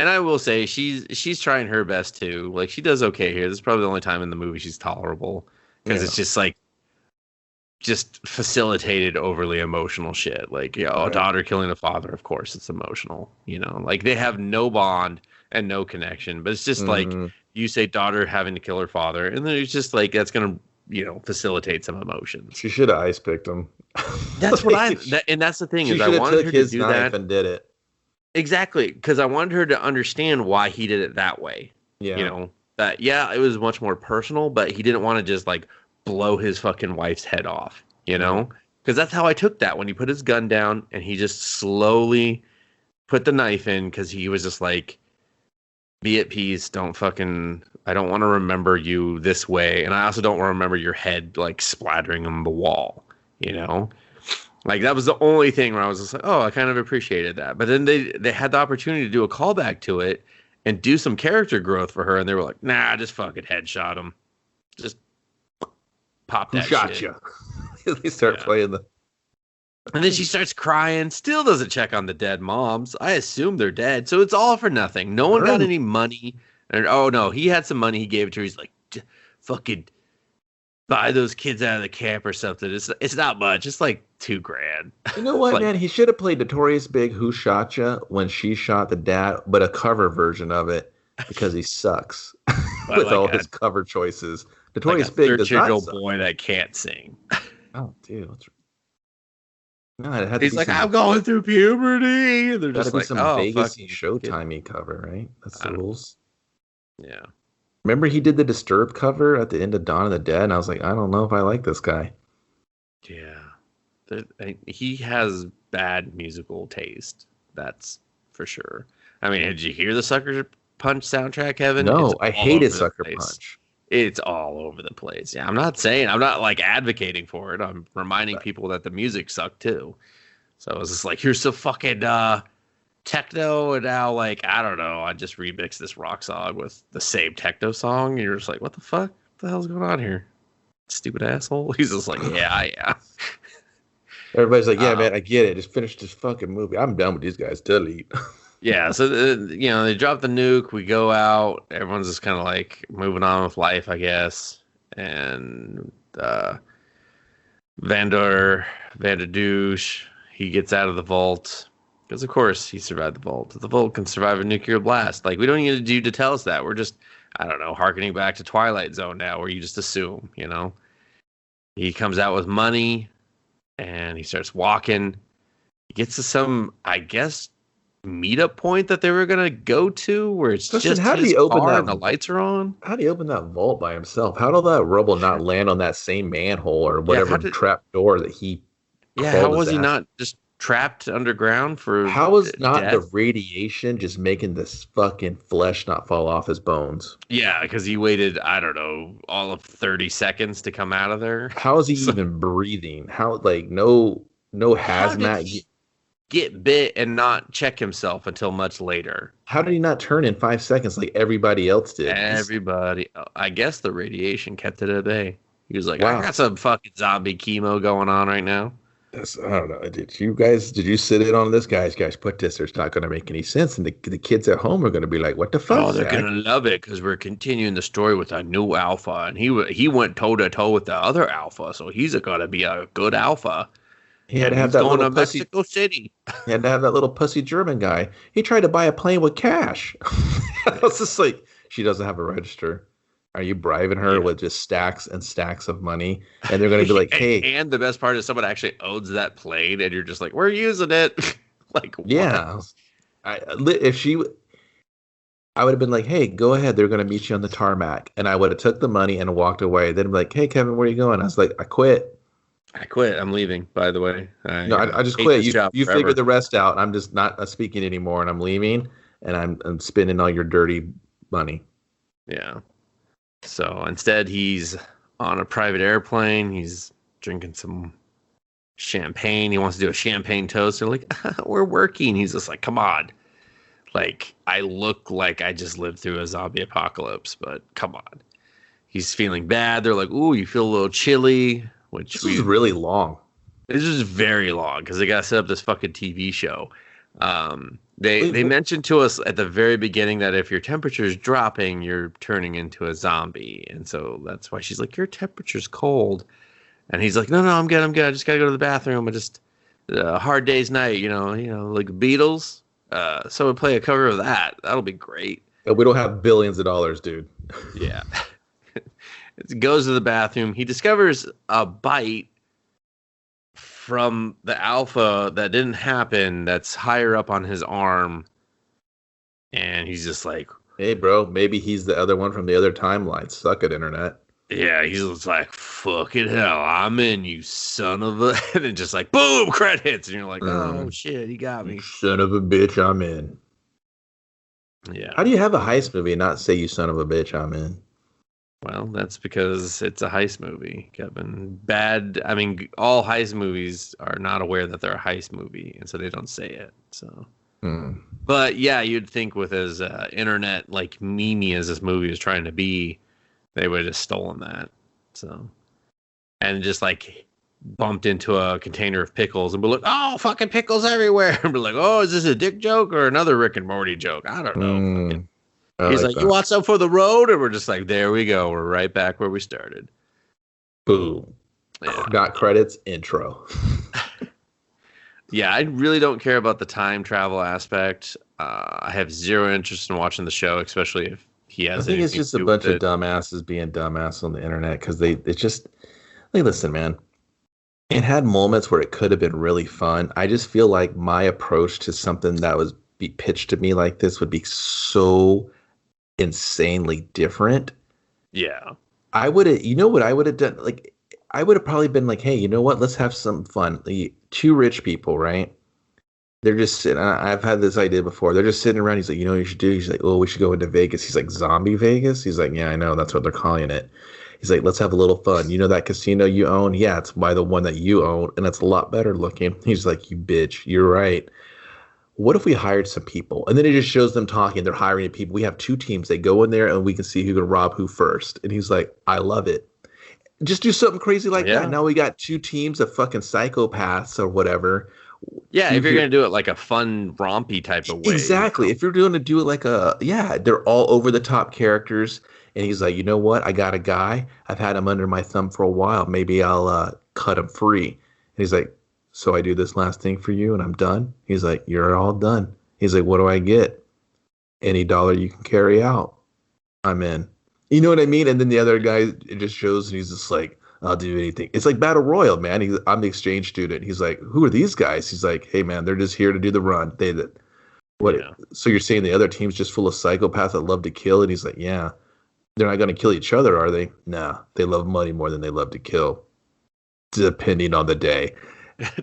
And I will say she's trying her best too. Like she does okay here. This is probably the only time in the movie she's tolerable because it's just like just facilitated overly emotional shit. Like, a daughter killing a father, of course it's emotional, like they have no bond and no connection, but it's just like you say daughter having to kill her father, and then it's just like that's gonna, facilitate some emotions. She should have ice picked him. That's what and that's the thing is I wanted her to do that and did it. Exactly, because I wanted her to understand why he did it that way. Yeah. That it was much more personal, but he didn't want to just like blow his fucking wife's head off, because that's how I took that when he put his gun down and he just slowly put the knife in because he was just like, be at peace. I don't want to remember you this way. And I also don't want to remember your head like splattering on the wall, Like that was the only thing where I was just like, oh, I kind of appreciated that. But then they had the opportunity to do a callback to it and do some character growth for her, and they were like, nah, just fucking headshot him. Just pop that shot shit. You. They start playing the. And then she starts crying, still doesn't check on the dead moms. I assume they're dead. So it's all for nothing. No one got any money. And oh no, he had some money, he gave it to her. He's like, fucking buy those kids out of the camp or something. It's not much. It's like $2,000. You know what, man? He should have played Notorious Big Who Shot Ya when she shot the dad, but a cover version of it because he sucks with all his cover choices. Notorious Big does not suck. Boy that can't sing. Oh, dude. He's like, I'm going through puberty. They're just like, some Vegas Showtime-y cover, right? That's the rules. Yeah. Remember he did the Disturbed cover at the end of Dawn of the Dead, and I was like, I don't know if I like this guy. Yeah. He has bad musical taste. That's for sure. I mean, did you hear the Sucker Punch soundtrack, Kevin? No, I hated Sucker Punch. It's all over the place. Yeah, I'm not like advocating for it. I'm reminding people that the music sucked too. So it was just like, here's some fucking techno, and now like, I don't know, I just remixed this rock song with the same techno song. And you're just like, what the fuck? What the hell's going on here? Stupid asshole. He's just like, yeah. Everybody's like, yeah, man, I get it. Just finish this fucking movie. I'm done with these guys. Delete. Yeah, so they drop the nuke. We go out. Everyone's just kind of like moving on with life, I guess. And Vander Douche, he gets out of the vault because, of course, he survived the vault. The vault can survive a nuclear blast. Like, we don't need you to tell us that. We're just, I don't know, harkening back to Twilight Zone now, where you just assume. He comes out with money, and he starts walking. He gets to some, I guess, meetup point that they were gonna go to where it's Dustin, just how did he open that and the lights are on. How did he open that vault by himself? How did that rubble not land on that same manhole or whatever trap door that he how was he not just trapped underground for how was not death? The radiation just making this fucking flesh not fall off his bones? Yeah, because he waited, I don't know, all of 30 seconds to come out of there. How is he even breathing? How, like, no hazmat get bit and not check himself until much later? How did he not turn in 5 seconds like everybody else did? I guess the radiation kept it at bay. He was like, wow. I got some fucking zombie chemo going on right now. I don't know. Did you sit in on this? Guys, put this. It's not going to make any sense. And the kids at home are going to be like, what the fuck? Oh, they're going to love it because we're continuing the story with a new alpha. And he went toe-to-toe with the other alpha. So he's going to be a good alpha. He had to have that little pussy, Mexico City. He had to have that little pussy German guy. He tried to buy a plane with cash. I was just like, she doesn't have a register. Are you bribing her with just stacks and stacks of money? And they're going to be like, hey. And the best part is someone actually owns that plane, and you're just like, we're using it. Like, what? Yeah. I would have been like, hey, go ahead. They're going to meet you on the tarmac. And I would have took the money and walked away. Then be like, hey, Kevin, where are you going? I was like, I quit. I'm leaving, by the way. I just quit. You figured the rest out. I'm just not speaking anymore, and I'm leaving, and I'm spending all your dirty money. Yeah. So instead, he's on a private airplane. He's drinking some champagne. He wants to do a champagne toast. They're like, we're working. He's just like, come on. Like, I look like I just lived through a zombie apocalypse, but come on. He's feeling bad. They're like, ooh, you feel a little chilly. Which this is really long. This is very long because they got to set up this fucking TV show. They mentioned to us at the very beginning that if your temperature is dropping, you're turning into a zombie, and so that's why she's like, your temperature's cold, and he's like, no, I'm good, I just gotta go to the bathroom. I just hard day's night, like Beatles. So we play a cover of that. That'll be great. We don't have billions of dollars, dude. Yeah. It goes to the bathroom. He discovers a bite from the alpha that didn't happen, that's higher up on his arm. And he's just like, hey, bro, maybe he's the other one from the other timeline. Suck it, internet. Yeah, he's just like, fucking hell, I'm in, you son of a... And then just like, boom, credits. And you're like, oh, shit, he got me. Son of a bitch, I'm in. Yeah. How do you have a heist movie and not say, you son of a bitch, I'm in? Well, that's because it's a heist movie, Kevin. All heist movies are not aware that they're a heist movie, and so they don't say it. So, But yeah, you'd think with as internet like memey as this movie is trying to be, they would have stolen that. So, and just like bumped into a container of pickles and be like, oh, fucking pickles everywhere. And be like, oh, is this a dick joke or another Rick and Morty joke? I don't know. He's like, you want some for the road? And we're just like, there we go. We're right back where we started. Boom. Yeah. Got credits, intro. Yeah, I really don't care about the time travel aspect. I have zero interest in watching the show, especially if he has. I think it's just a bunch of dumbasses being dumbass on the internet because it's just like, listen, man. It had moments where it could have been really fun. I just feel like my approach to something that was be pitched to me like this would be so insanely different. Yeah. I would have, you know what I would have done? Like, I would have probably been like, hey, you know what? Let's have some fun. The two rich people, right? They're just sitting. I've had this idea before. They're just sitting around. He's like, you know what you should do? He's like, oh, we should go into Vegas. He's like, zombie Vegas? He's like, yeah, I know. That's what they're calling it. He's like, let's have a little fun. You know that casino you own? Yeah, it's by the one that you own, and it's a lot better looking. He's like, you bitch. You're right. What if we hired some people? And then it just shows them talking. They're hiring people. We have two teams. They go in there and we can see who can rob who first. And he's like, I love it. Just do something crazy like that. Now we got two teams of fucking psychopaths or whatever. Yeah, if you're going to do it like a fun, rompy type of way. Exactly. If you're going to do it like they're all over the top characters. And he's like, you know what? I got a guy. I've had him under my thumb for a while. Maybe I'll cut him free. And he's like, so I do this last thing for you and I'm done. He's like, you're all done. He's like, what do I get? Any dollar you can carry out. I'm in. You know what I mean? And then the other guy, it just shows and he's just like, I'll do anything. It's like Battle Royale, man. I'm the exchange student. He's like, who are these guys? He's like, hey, man, they're just here to do the run. So you're saying the other team's just full of psychopaths that love to kill? And he's like, yeah. They're not going to kill each other, are they? Nah, they love money more than they love to kill. Depending on the day.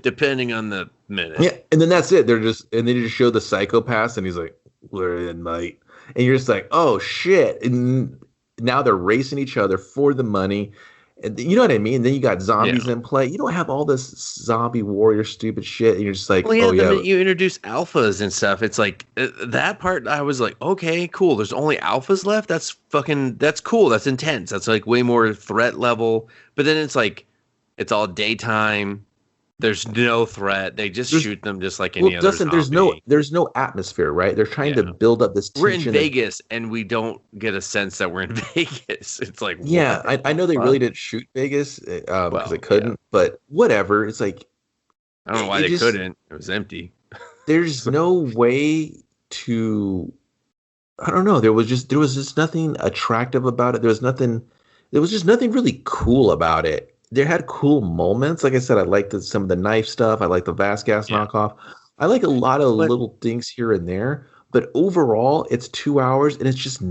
Depending on the minute. Yeah, and then that's it. They just show the psychopaths, and he's like, "We're in night," and you're just like, "Oh shit!" And now they're racing each other for the money, and you know what I mean. Then you got zombies in play. You don't have all this zombie warrior stupid shit. And you're just like, you introduce alphas and stuff. It's like that part. I was like, okay, cool. There's only alphas left. That's cool. That's intense. That's like way more threat level. But then it's like, it's all daytime. There's no threat. They just shoot them just like any other Dustin, zombie. there's no atmosphere, right? They're trying to build up this tension. We're in Vegas, and we don't get a sense that we're in Vegas. It's like, I know they really didn't shoot Vegas because they couldn't, but whatever. It's like, I don't know why they couldn't. It was empty. There's no way to. I don't know. There was just nothing attractive about it. There was just nothing really cool about it. There had cool moments. Like I said, I liked some of the knife stuff. I like the Vasquez knockoff. I like a lot of little things here and there. But overall, it's 2 hours, and it's just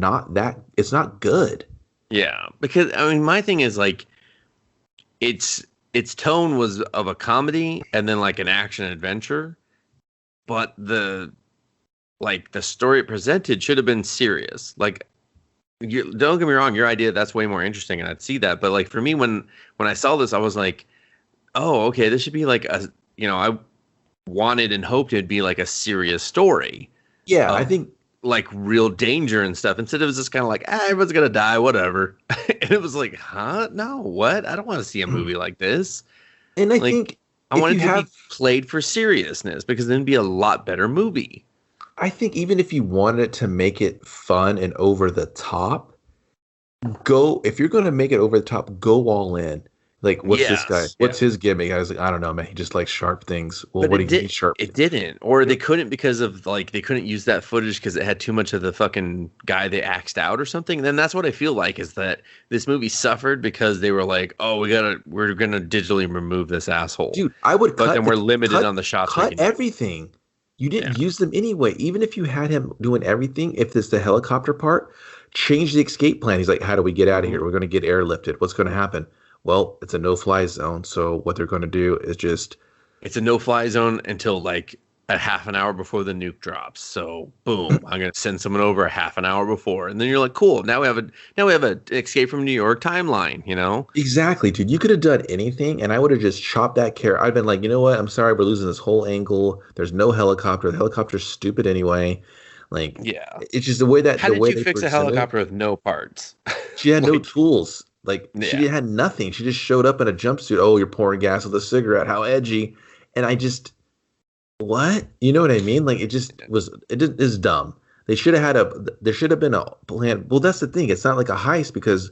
it's not good. Yeah, because, my thing is, like, its tone was of a comedy and then, like, an action adventure. But the story it presented should have been serious. Like, don't get me wrong, your idea, that's way more interesting, and I'd see that. But like for me, when I saw this, I was like, oh, okay, this should be like I wanted and hoped it'd be like a serious story. Yeah, I think like real danger and stuff. Instead, it was just kind of like, everyone's gonna die, whatever. And it was like, huh? No, what? I don't want to see a movie like this. And I think I if want you it to be have, played for seriousness because then it'd be a lot better movie. I think even if you wanted to make it fun and over the top, go if you're gonna make it over the top, go all in. Like, what's this guy? Yes, What's yes. his gimmick? I was like, I don't know, man. He just likes sharp things. Well, But what do you mean sharp? it didn't. Or they Yep. couldn't because of like they couldn't use that footage because it had too much of the fucking guy they axed out or something. Then that's what I feel like is that this movie suffered because they were like, "Oh, we're gonna digitally remove this asshole." Dude, I would But cut then the we're limited cut on the shots we cut can use. everything. You Yeah. didn't use them anyway. Even if you had him doing everything, if it's the helicopter part, change the escape plan. He's like, how do we get out of Mhm. here? We're gonna get airlifted. What's gonna happen? Well, it's a no-fly zone. So what they're gonna do is just It's a no-fly zone until like a half an hour before the nuke drops. So boom, I'm gonna send someone over a half an hour before, and then you're like, cool. Now we have a Escape from New York timeline. You know? exactly, dude. You could have done anything, and I would have just chopped that care. I'd been like, you know what? I'm sorry, we're losing this whole angle. There's no helicopter. The helicopter's stupid anyway. Like, Yeah. it's just How the did way you they fix a presented it. helicopter with no parts? She had no Like, tools. Like, she yeah. had nothing. She just showed up in a jumpsuit. Oh, you're pouring gas with a cigarette. How edgy. And I just, what? You know what I mean? Like, it just was, is dumb. There should have been a plan. Well, that's the thing. It's not like a heist because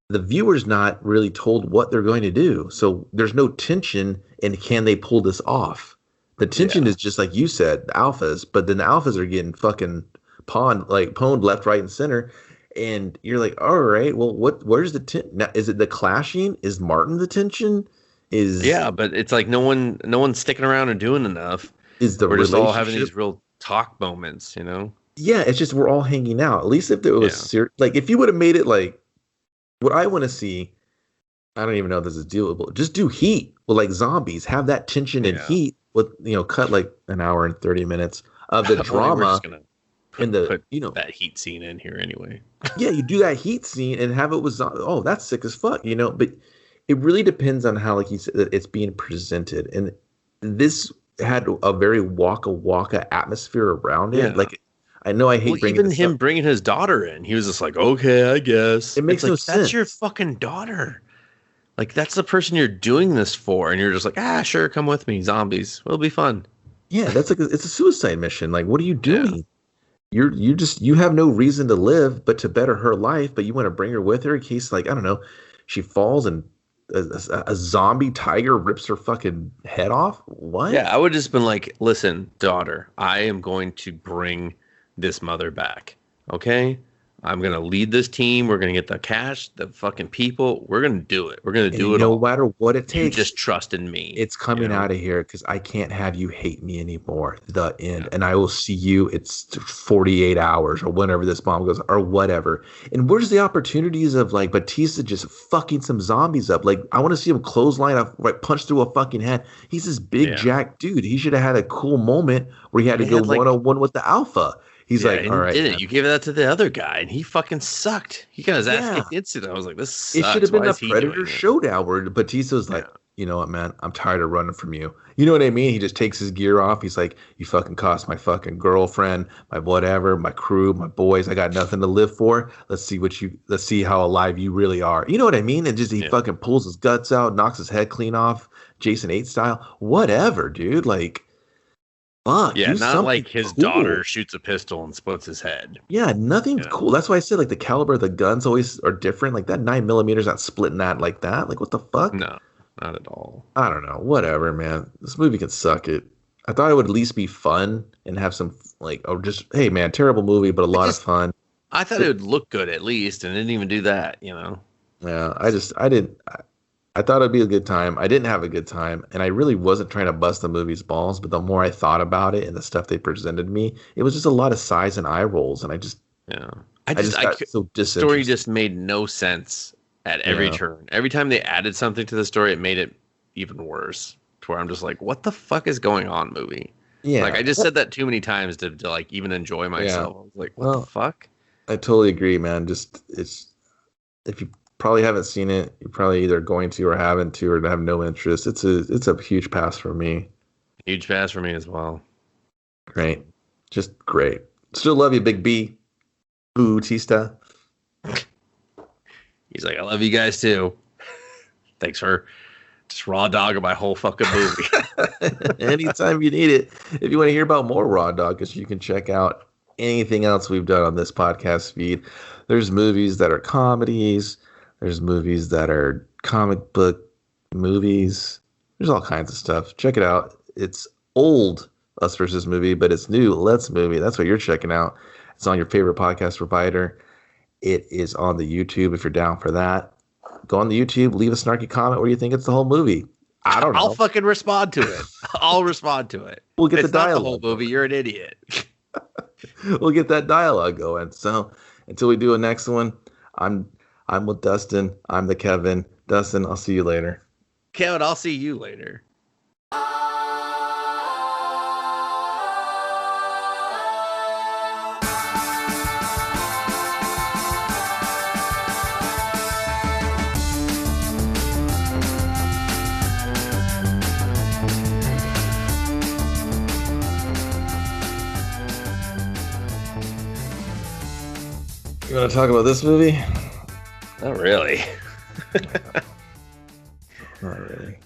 the viewer's not really told what they're going to do. So there's no tension in can they pull this off? The tension Yeah. is just like you said, the alphas, but then the alphas are getting fucking pwned left, right, and center. And you're like, all right, well, where's the tension? Now, is it the clashing? Is Martin the tension? Is Yeah, but it's like no one's sticking around and doing enough. is the We're just all having relationship? these real talk moments, you know? Yeah, it's just we're all hanging out. At least if it was Yeah. like if you would have made it like what I want to see, I don't even know if this is doable. Just do Heat with like zombies. Have that tension and Yeah. Heat with cut like an hour and 30 minutes of the Only we're drama just gonna and the put that heat scene in here anyway. yeah, you do that Heat scene and have it with oh, that's sick as fuck, but it really depends on how, like you said, that it's being presented. And this had a very waka atmosphere around it. Yeah. Like, I know I Well, hate bringing even this up. him bringing his daughter in, he was just like, okay, I guess. It makes It's like, no that's your sense. fucking daughter. Like, that's the person you're doing this for. And you're just like, sure, come with me, zombies. It'll be fun. Yeah, that's like it's a suicide mission. Like, what are you Yeah. doing? You have no reason to live but to better her life, but you want to bring her with her in case, like, I don't know, she falls and a zombie tiger rips her fucking head off. What? Yeah, I would just been like, listen, daughter, I am going to bring this mother back. Okay? I'm gonna lead this team. We're gonna get the cash, the fucking people. We're gonna do it. We're gonna And do it no all. matter what it You takes, just trust in me. it's coming out of here because I can't have you hate me anymore. The end. And I will see you. It's 48 hours or whenever this bomb goes or whatever. And where's the opportunities of like Batista just fucking some zombies up? Like, I want to see him clothesline a right punch through a fucking head. He's this big Yeah. jack dude. He should have had a cool moment where he had to He go had, like- 1-on-1 with the alpha. He's Yeah, like, and all he right, didn't. man. You gave that to the other guy, and he fucking sucked. He got his ass Yeah. kicked instantly. I was like, this It sucks. should have been Why a is he Predator doing it? showdown where Batista's like, Yeah. you know what, man, I'm tired of running from you. You know what I mean? He just takes his gear off. He's like, you fucking cost my fucking girlfriend, my whatever, my crew, my boys. I got nothing to live for. Let's see how alive you really are. You know what I mean? And just he Yeah. fucking pulls his guts out, knocks his head clean off, Jason 8 style. Whatever, dude. Like, fuck. Yeah, do not something like his cool. daughter shoots a pistol and splits his head. Yeah, nothing's Yeah. cool. That's why I said like the caliber of the guns always are different. Like that 9 millimeter's not splitting that like that. Like, what the fuck? No, not at all. I don't know. Whatever, man. This movie can suck it. I thought it would at least be fun and have some like, oh, just hey, man, terrible movie, but a lot of fun. I thought it would look good at least, and it didn't even do that. You know. Yeah, I didn't. I thought it'd be a good time. I didn't have a good time, and I really wasn't trying to bust the movie's balls. But the more I thought about it and the stuff they presented me, it was just a lot of sighs and eye rolls, and I just Yeah. I just got so the story disinterested. just made no sense at every Yeah. turn. Every time they added something to the story, it made it even worse. To where I'm just like, what the fuck is going on, movie? Yeah, Like I just said that too many times to like even enjoy myself. I was like, what Well, the fuck? I totally agree, man. Just it's if you probably haven't seen it, you're probably either going to or haven't to or have no interest. It's a huge pass for me. Huge pass for me as well. Great, just great. Still love you, Big B. Bautista. He's like, I love you guys too. Thanks for Just raw dog my whole fucking movie. Anytime you need it. If you want to hear about more Raw Dog, you can check out anything else we've done on this podcast feed. There's movies that are comedies. There's movies that are comic book movies. There's all kinds of stuff. Check it out. It's old Us versus Movie, but it's new Let's Movie. That's what you're checking out. It's on your favorite podcast provider. It is on the YouTube if you're down for that. Go on the YouTube, leave a snarky comment. What do you think it's the whole movie? I don't know. I'll fucking respond to it. I'll respond to it. We'll get it's the dialogue. Not the whole movie. You're an idiot. We'll get that dialogue going. So until we do a next one, I'm with Dustin. I'm the Kevin. Dustin, I'll see you later. Kevin, I'll see you later. You want to talk about this movie? Not really. Not really.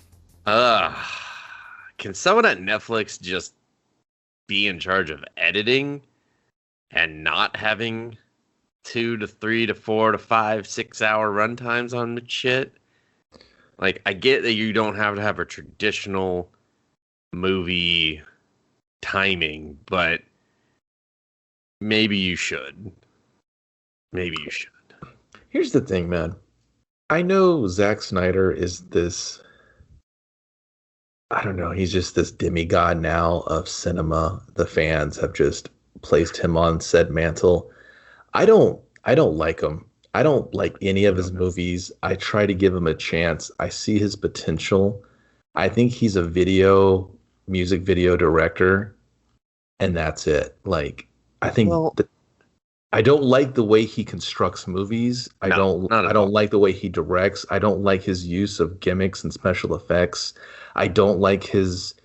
Can someone at Netflix just be in charge of editing and not having 2 to 3 to 4 to 5, 6 hour runtimes on shit? Like, I get that you don't have to have a traditional movie timing, but maybe you should. Maybe you should. Here's the thing, man. I know Zack Snyder is this, I don't know, he's just this demigod now of cinema. The fans have just placed him on said mantle. I don't like him. I don't like any of his movies. I try to give him a chance. I see his potential. I think he's a music video director, and that's it. Like, I think I don't like the way he constructs movies. I don't like the way he directs. I don't like his use of gimmicks and special effects. I don't like his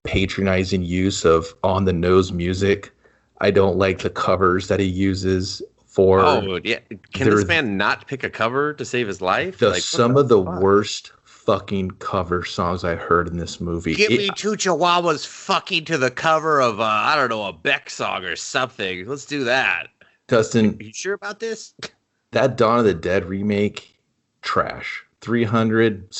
patronizing use of on-the-nose music. I don't like the covers that he uses for... Oh, yeah. Can this man not pick a cover to save his life? Some of the worst fucking cover songs I heard in this movie. Give me 2 chihuahuas fucking to the cover of, I don't know, a Beck song or something. Let's do that. Dustin, are you sure about this? That Dawn of the Dead remake, trash. 300,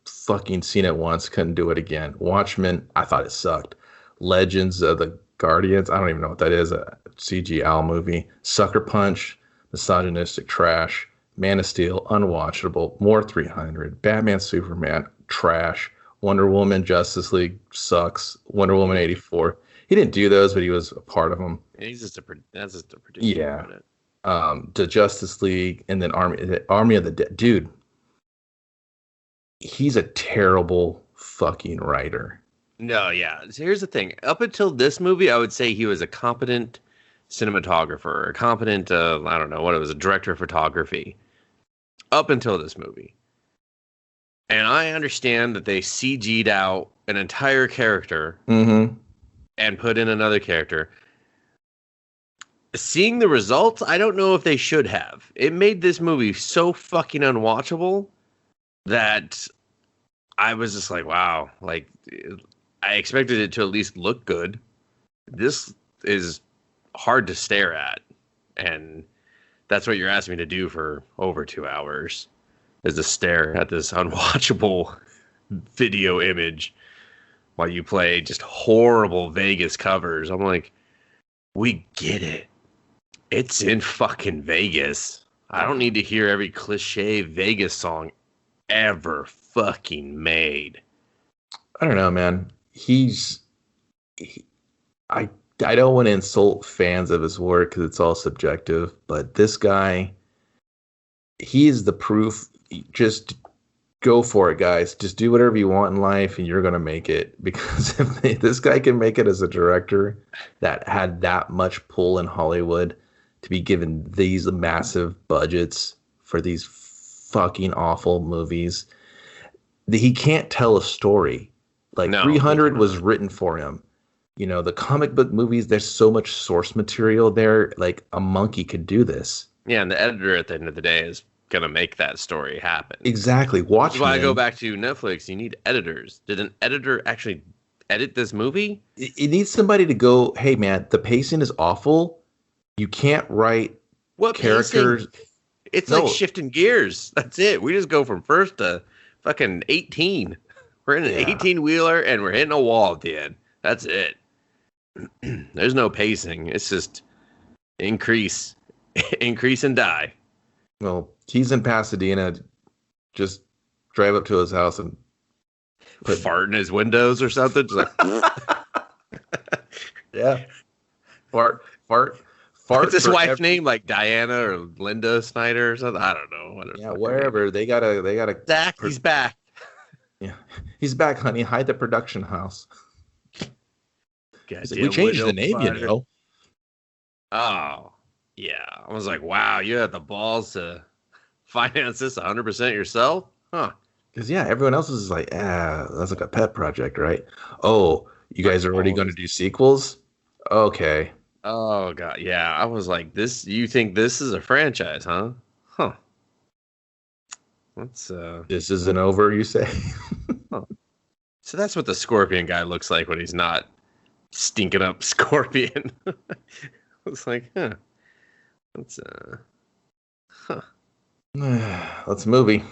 fucking seen it once, couldn't do it again. Watchmen, I thought it sucked. Legends of the Guardians, I don't even know what that is, a CG Owl movie. Sucker Punch, misogynistic trash. Man of Steel, unwatchable. More 300. Batman, Superman, trash. Wonder Woman, Justice League, sucks. Wonder Woman 84. He didn't do those, but he was a part of them. He's just that's just a producer. Yeah. The Justice League, and then Army of the Dead. Dude, he's a terrible fucking writer. No, yeah. So here's the thing. Up until this movie, I would say he was a competent cinematographer, a competent, I don't know what it was, a director of photography. Up until this movie. And I understand that they CG'd out an entire character. Mm-hmm. And put in another character. Seeing the results, I don't know if they should have. It made this movie so fucking unwatchable that I was just like, wow. Like, I expected it to at least look good. This is hard to stare at. And that's what you're asking me to do for over 2 hours, is to stare at this unwatchable video image while you play just horrible Vegas covers. I'm like, we get it. It's in fucking Vegas. I don't need to hear every cliche Vegas song ever fucking made. I don't know, man. I don't want to insult fans of his work because it's all subjective, but this guy, he's the proof. Just go for it, guys. Just do whatever you want in life and you're going to make it. Because if this guy can make it as a director that had that much pull in Hollywood to be given these massive budgets for these fucking awful movies, he can't tell a story. Like, no, 300 was written for him. You know, the comic book movies, there's so much source material there. Like, a monkey could do this. Yeah, and the editor at the end of the day is gonna make that story happen. Exactly. That's why I go Watchmen. back to Netflix. You need editors. Did an editor actually edit this movie? It needs somebody to go, hey man, the pacing is awful. You can't write What characters. pacing? It's like No, shifting gears. That's it. We just go from first to fucking 18. We're in an yeah. 18 wheeler and we're hitting a wall at the end. That's it. There's no pacing. It's just increase, increase and die. Well, he's in Pasadena. Just drive up to his house and Fart in his windows or something. Just like, yeah, fart. what's his for wife's name? Like Diana or Linda Snyder or something? I don't know. What her Yeah, fucking wherever name they gotta. is. Zach, he's back. Yeah, he's back, honey. Hide the production house. He's like, we Goddamn changed the window name, fighter. you know. Oh, yeah. I was like, wow, you had the balls to finance this 100% yourself? Huh. Because yeah, everyone else is like, that's like a pet project, right? Oh, you guys are already going to do sequels? Okay. Oh, God. Yeah. I was like, you think this is a franchise, huh? Huh. That's, This isn't over, you say? huh. So that's what the Scorpion guy looks like when he's not stinking up Scorpion. I was like, huh. That's, huh. Let's movie.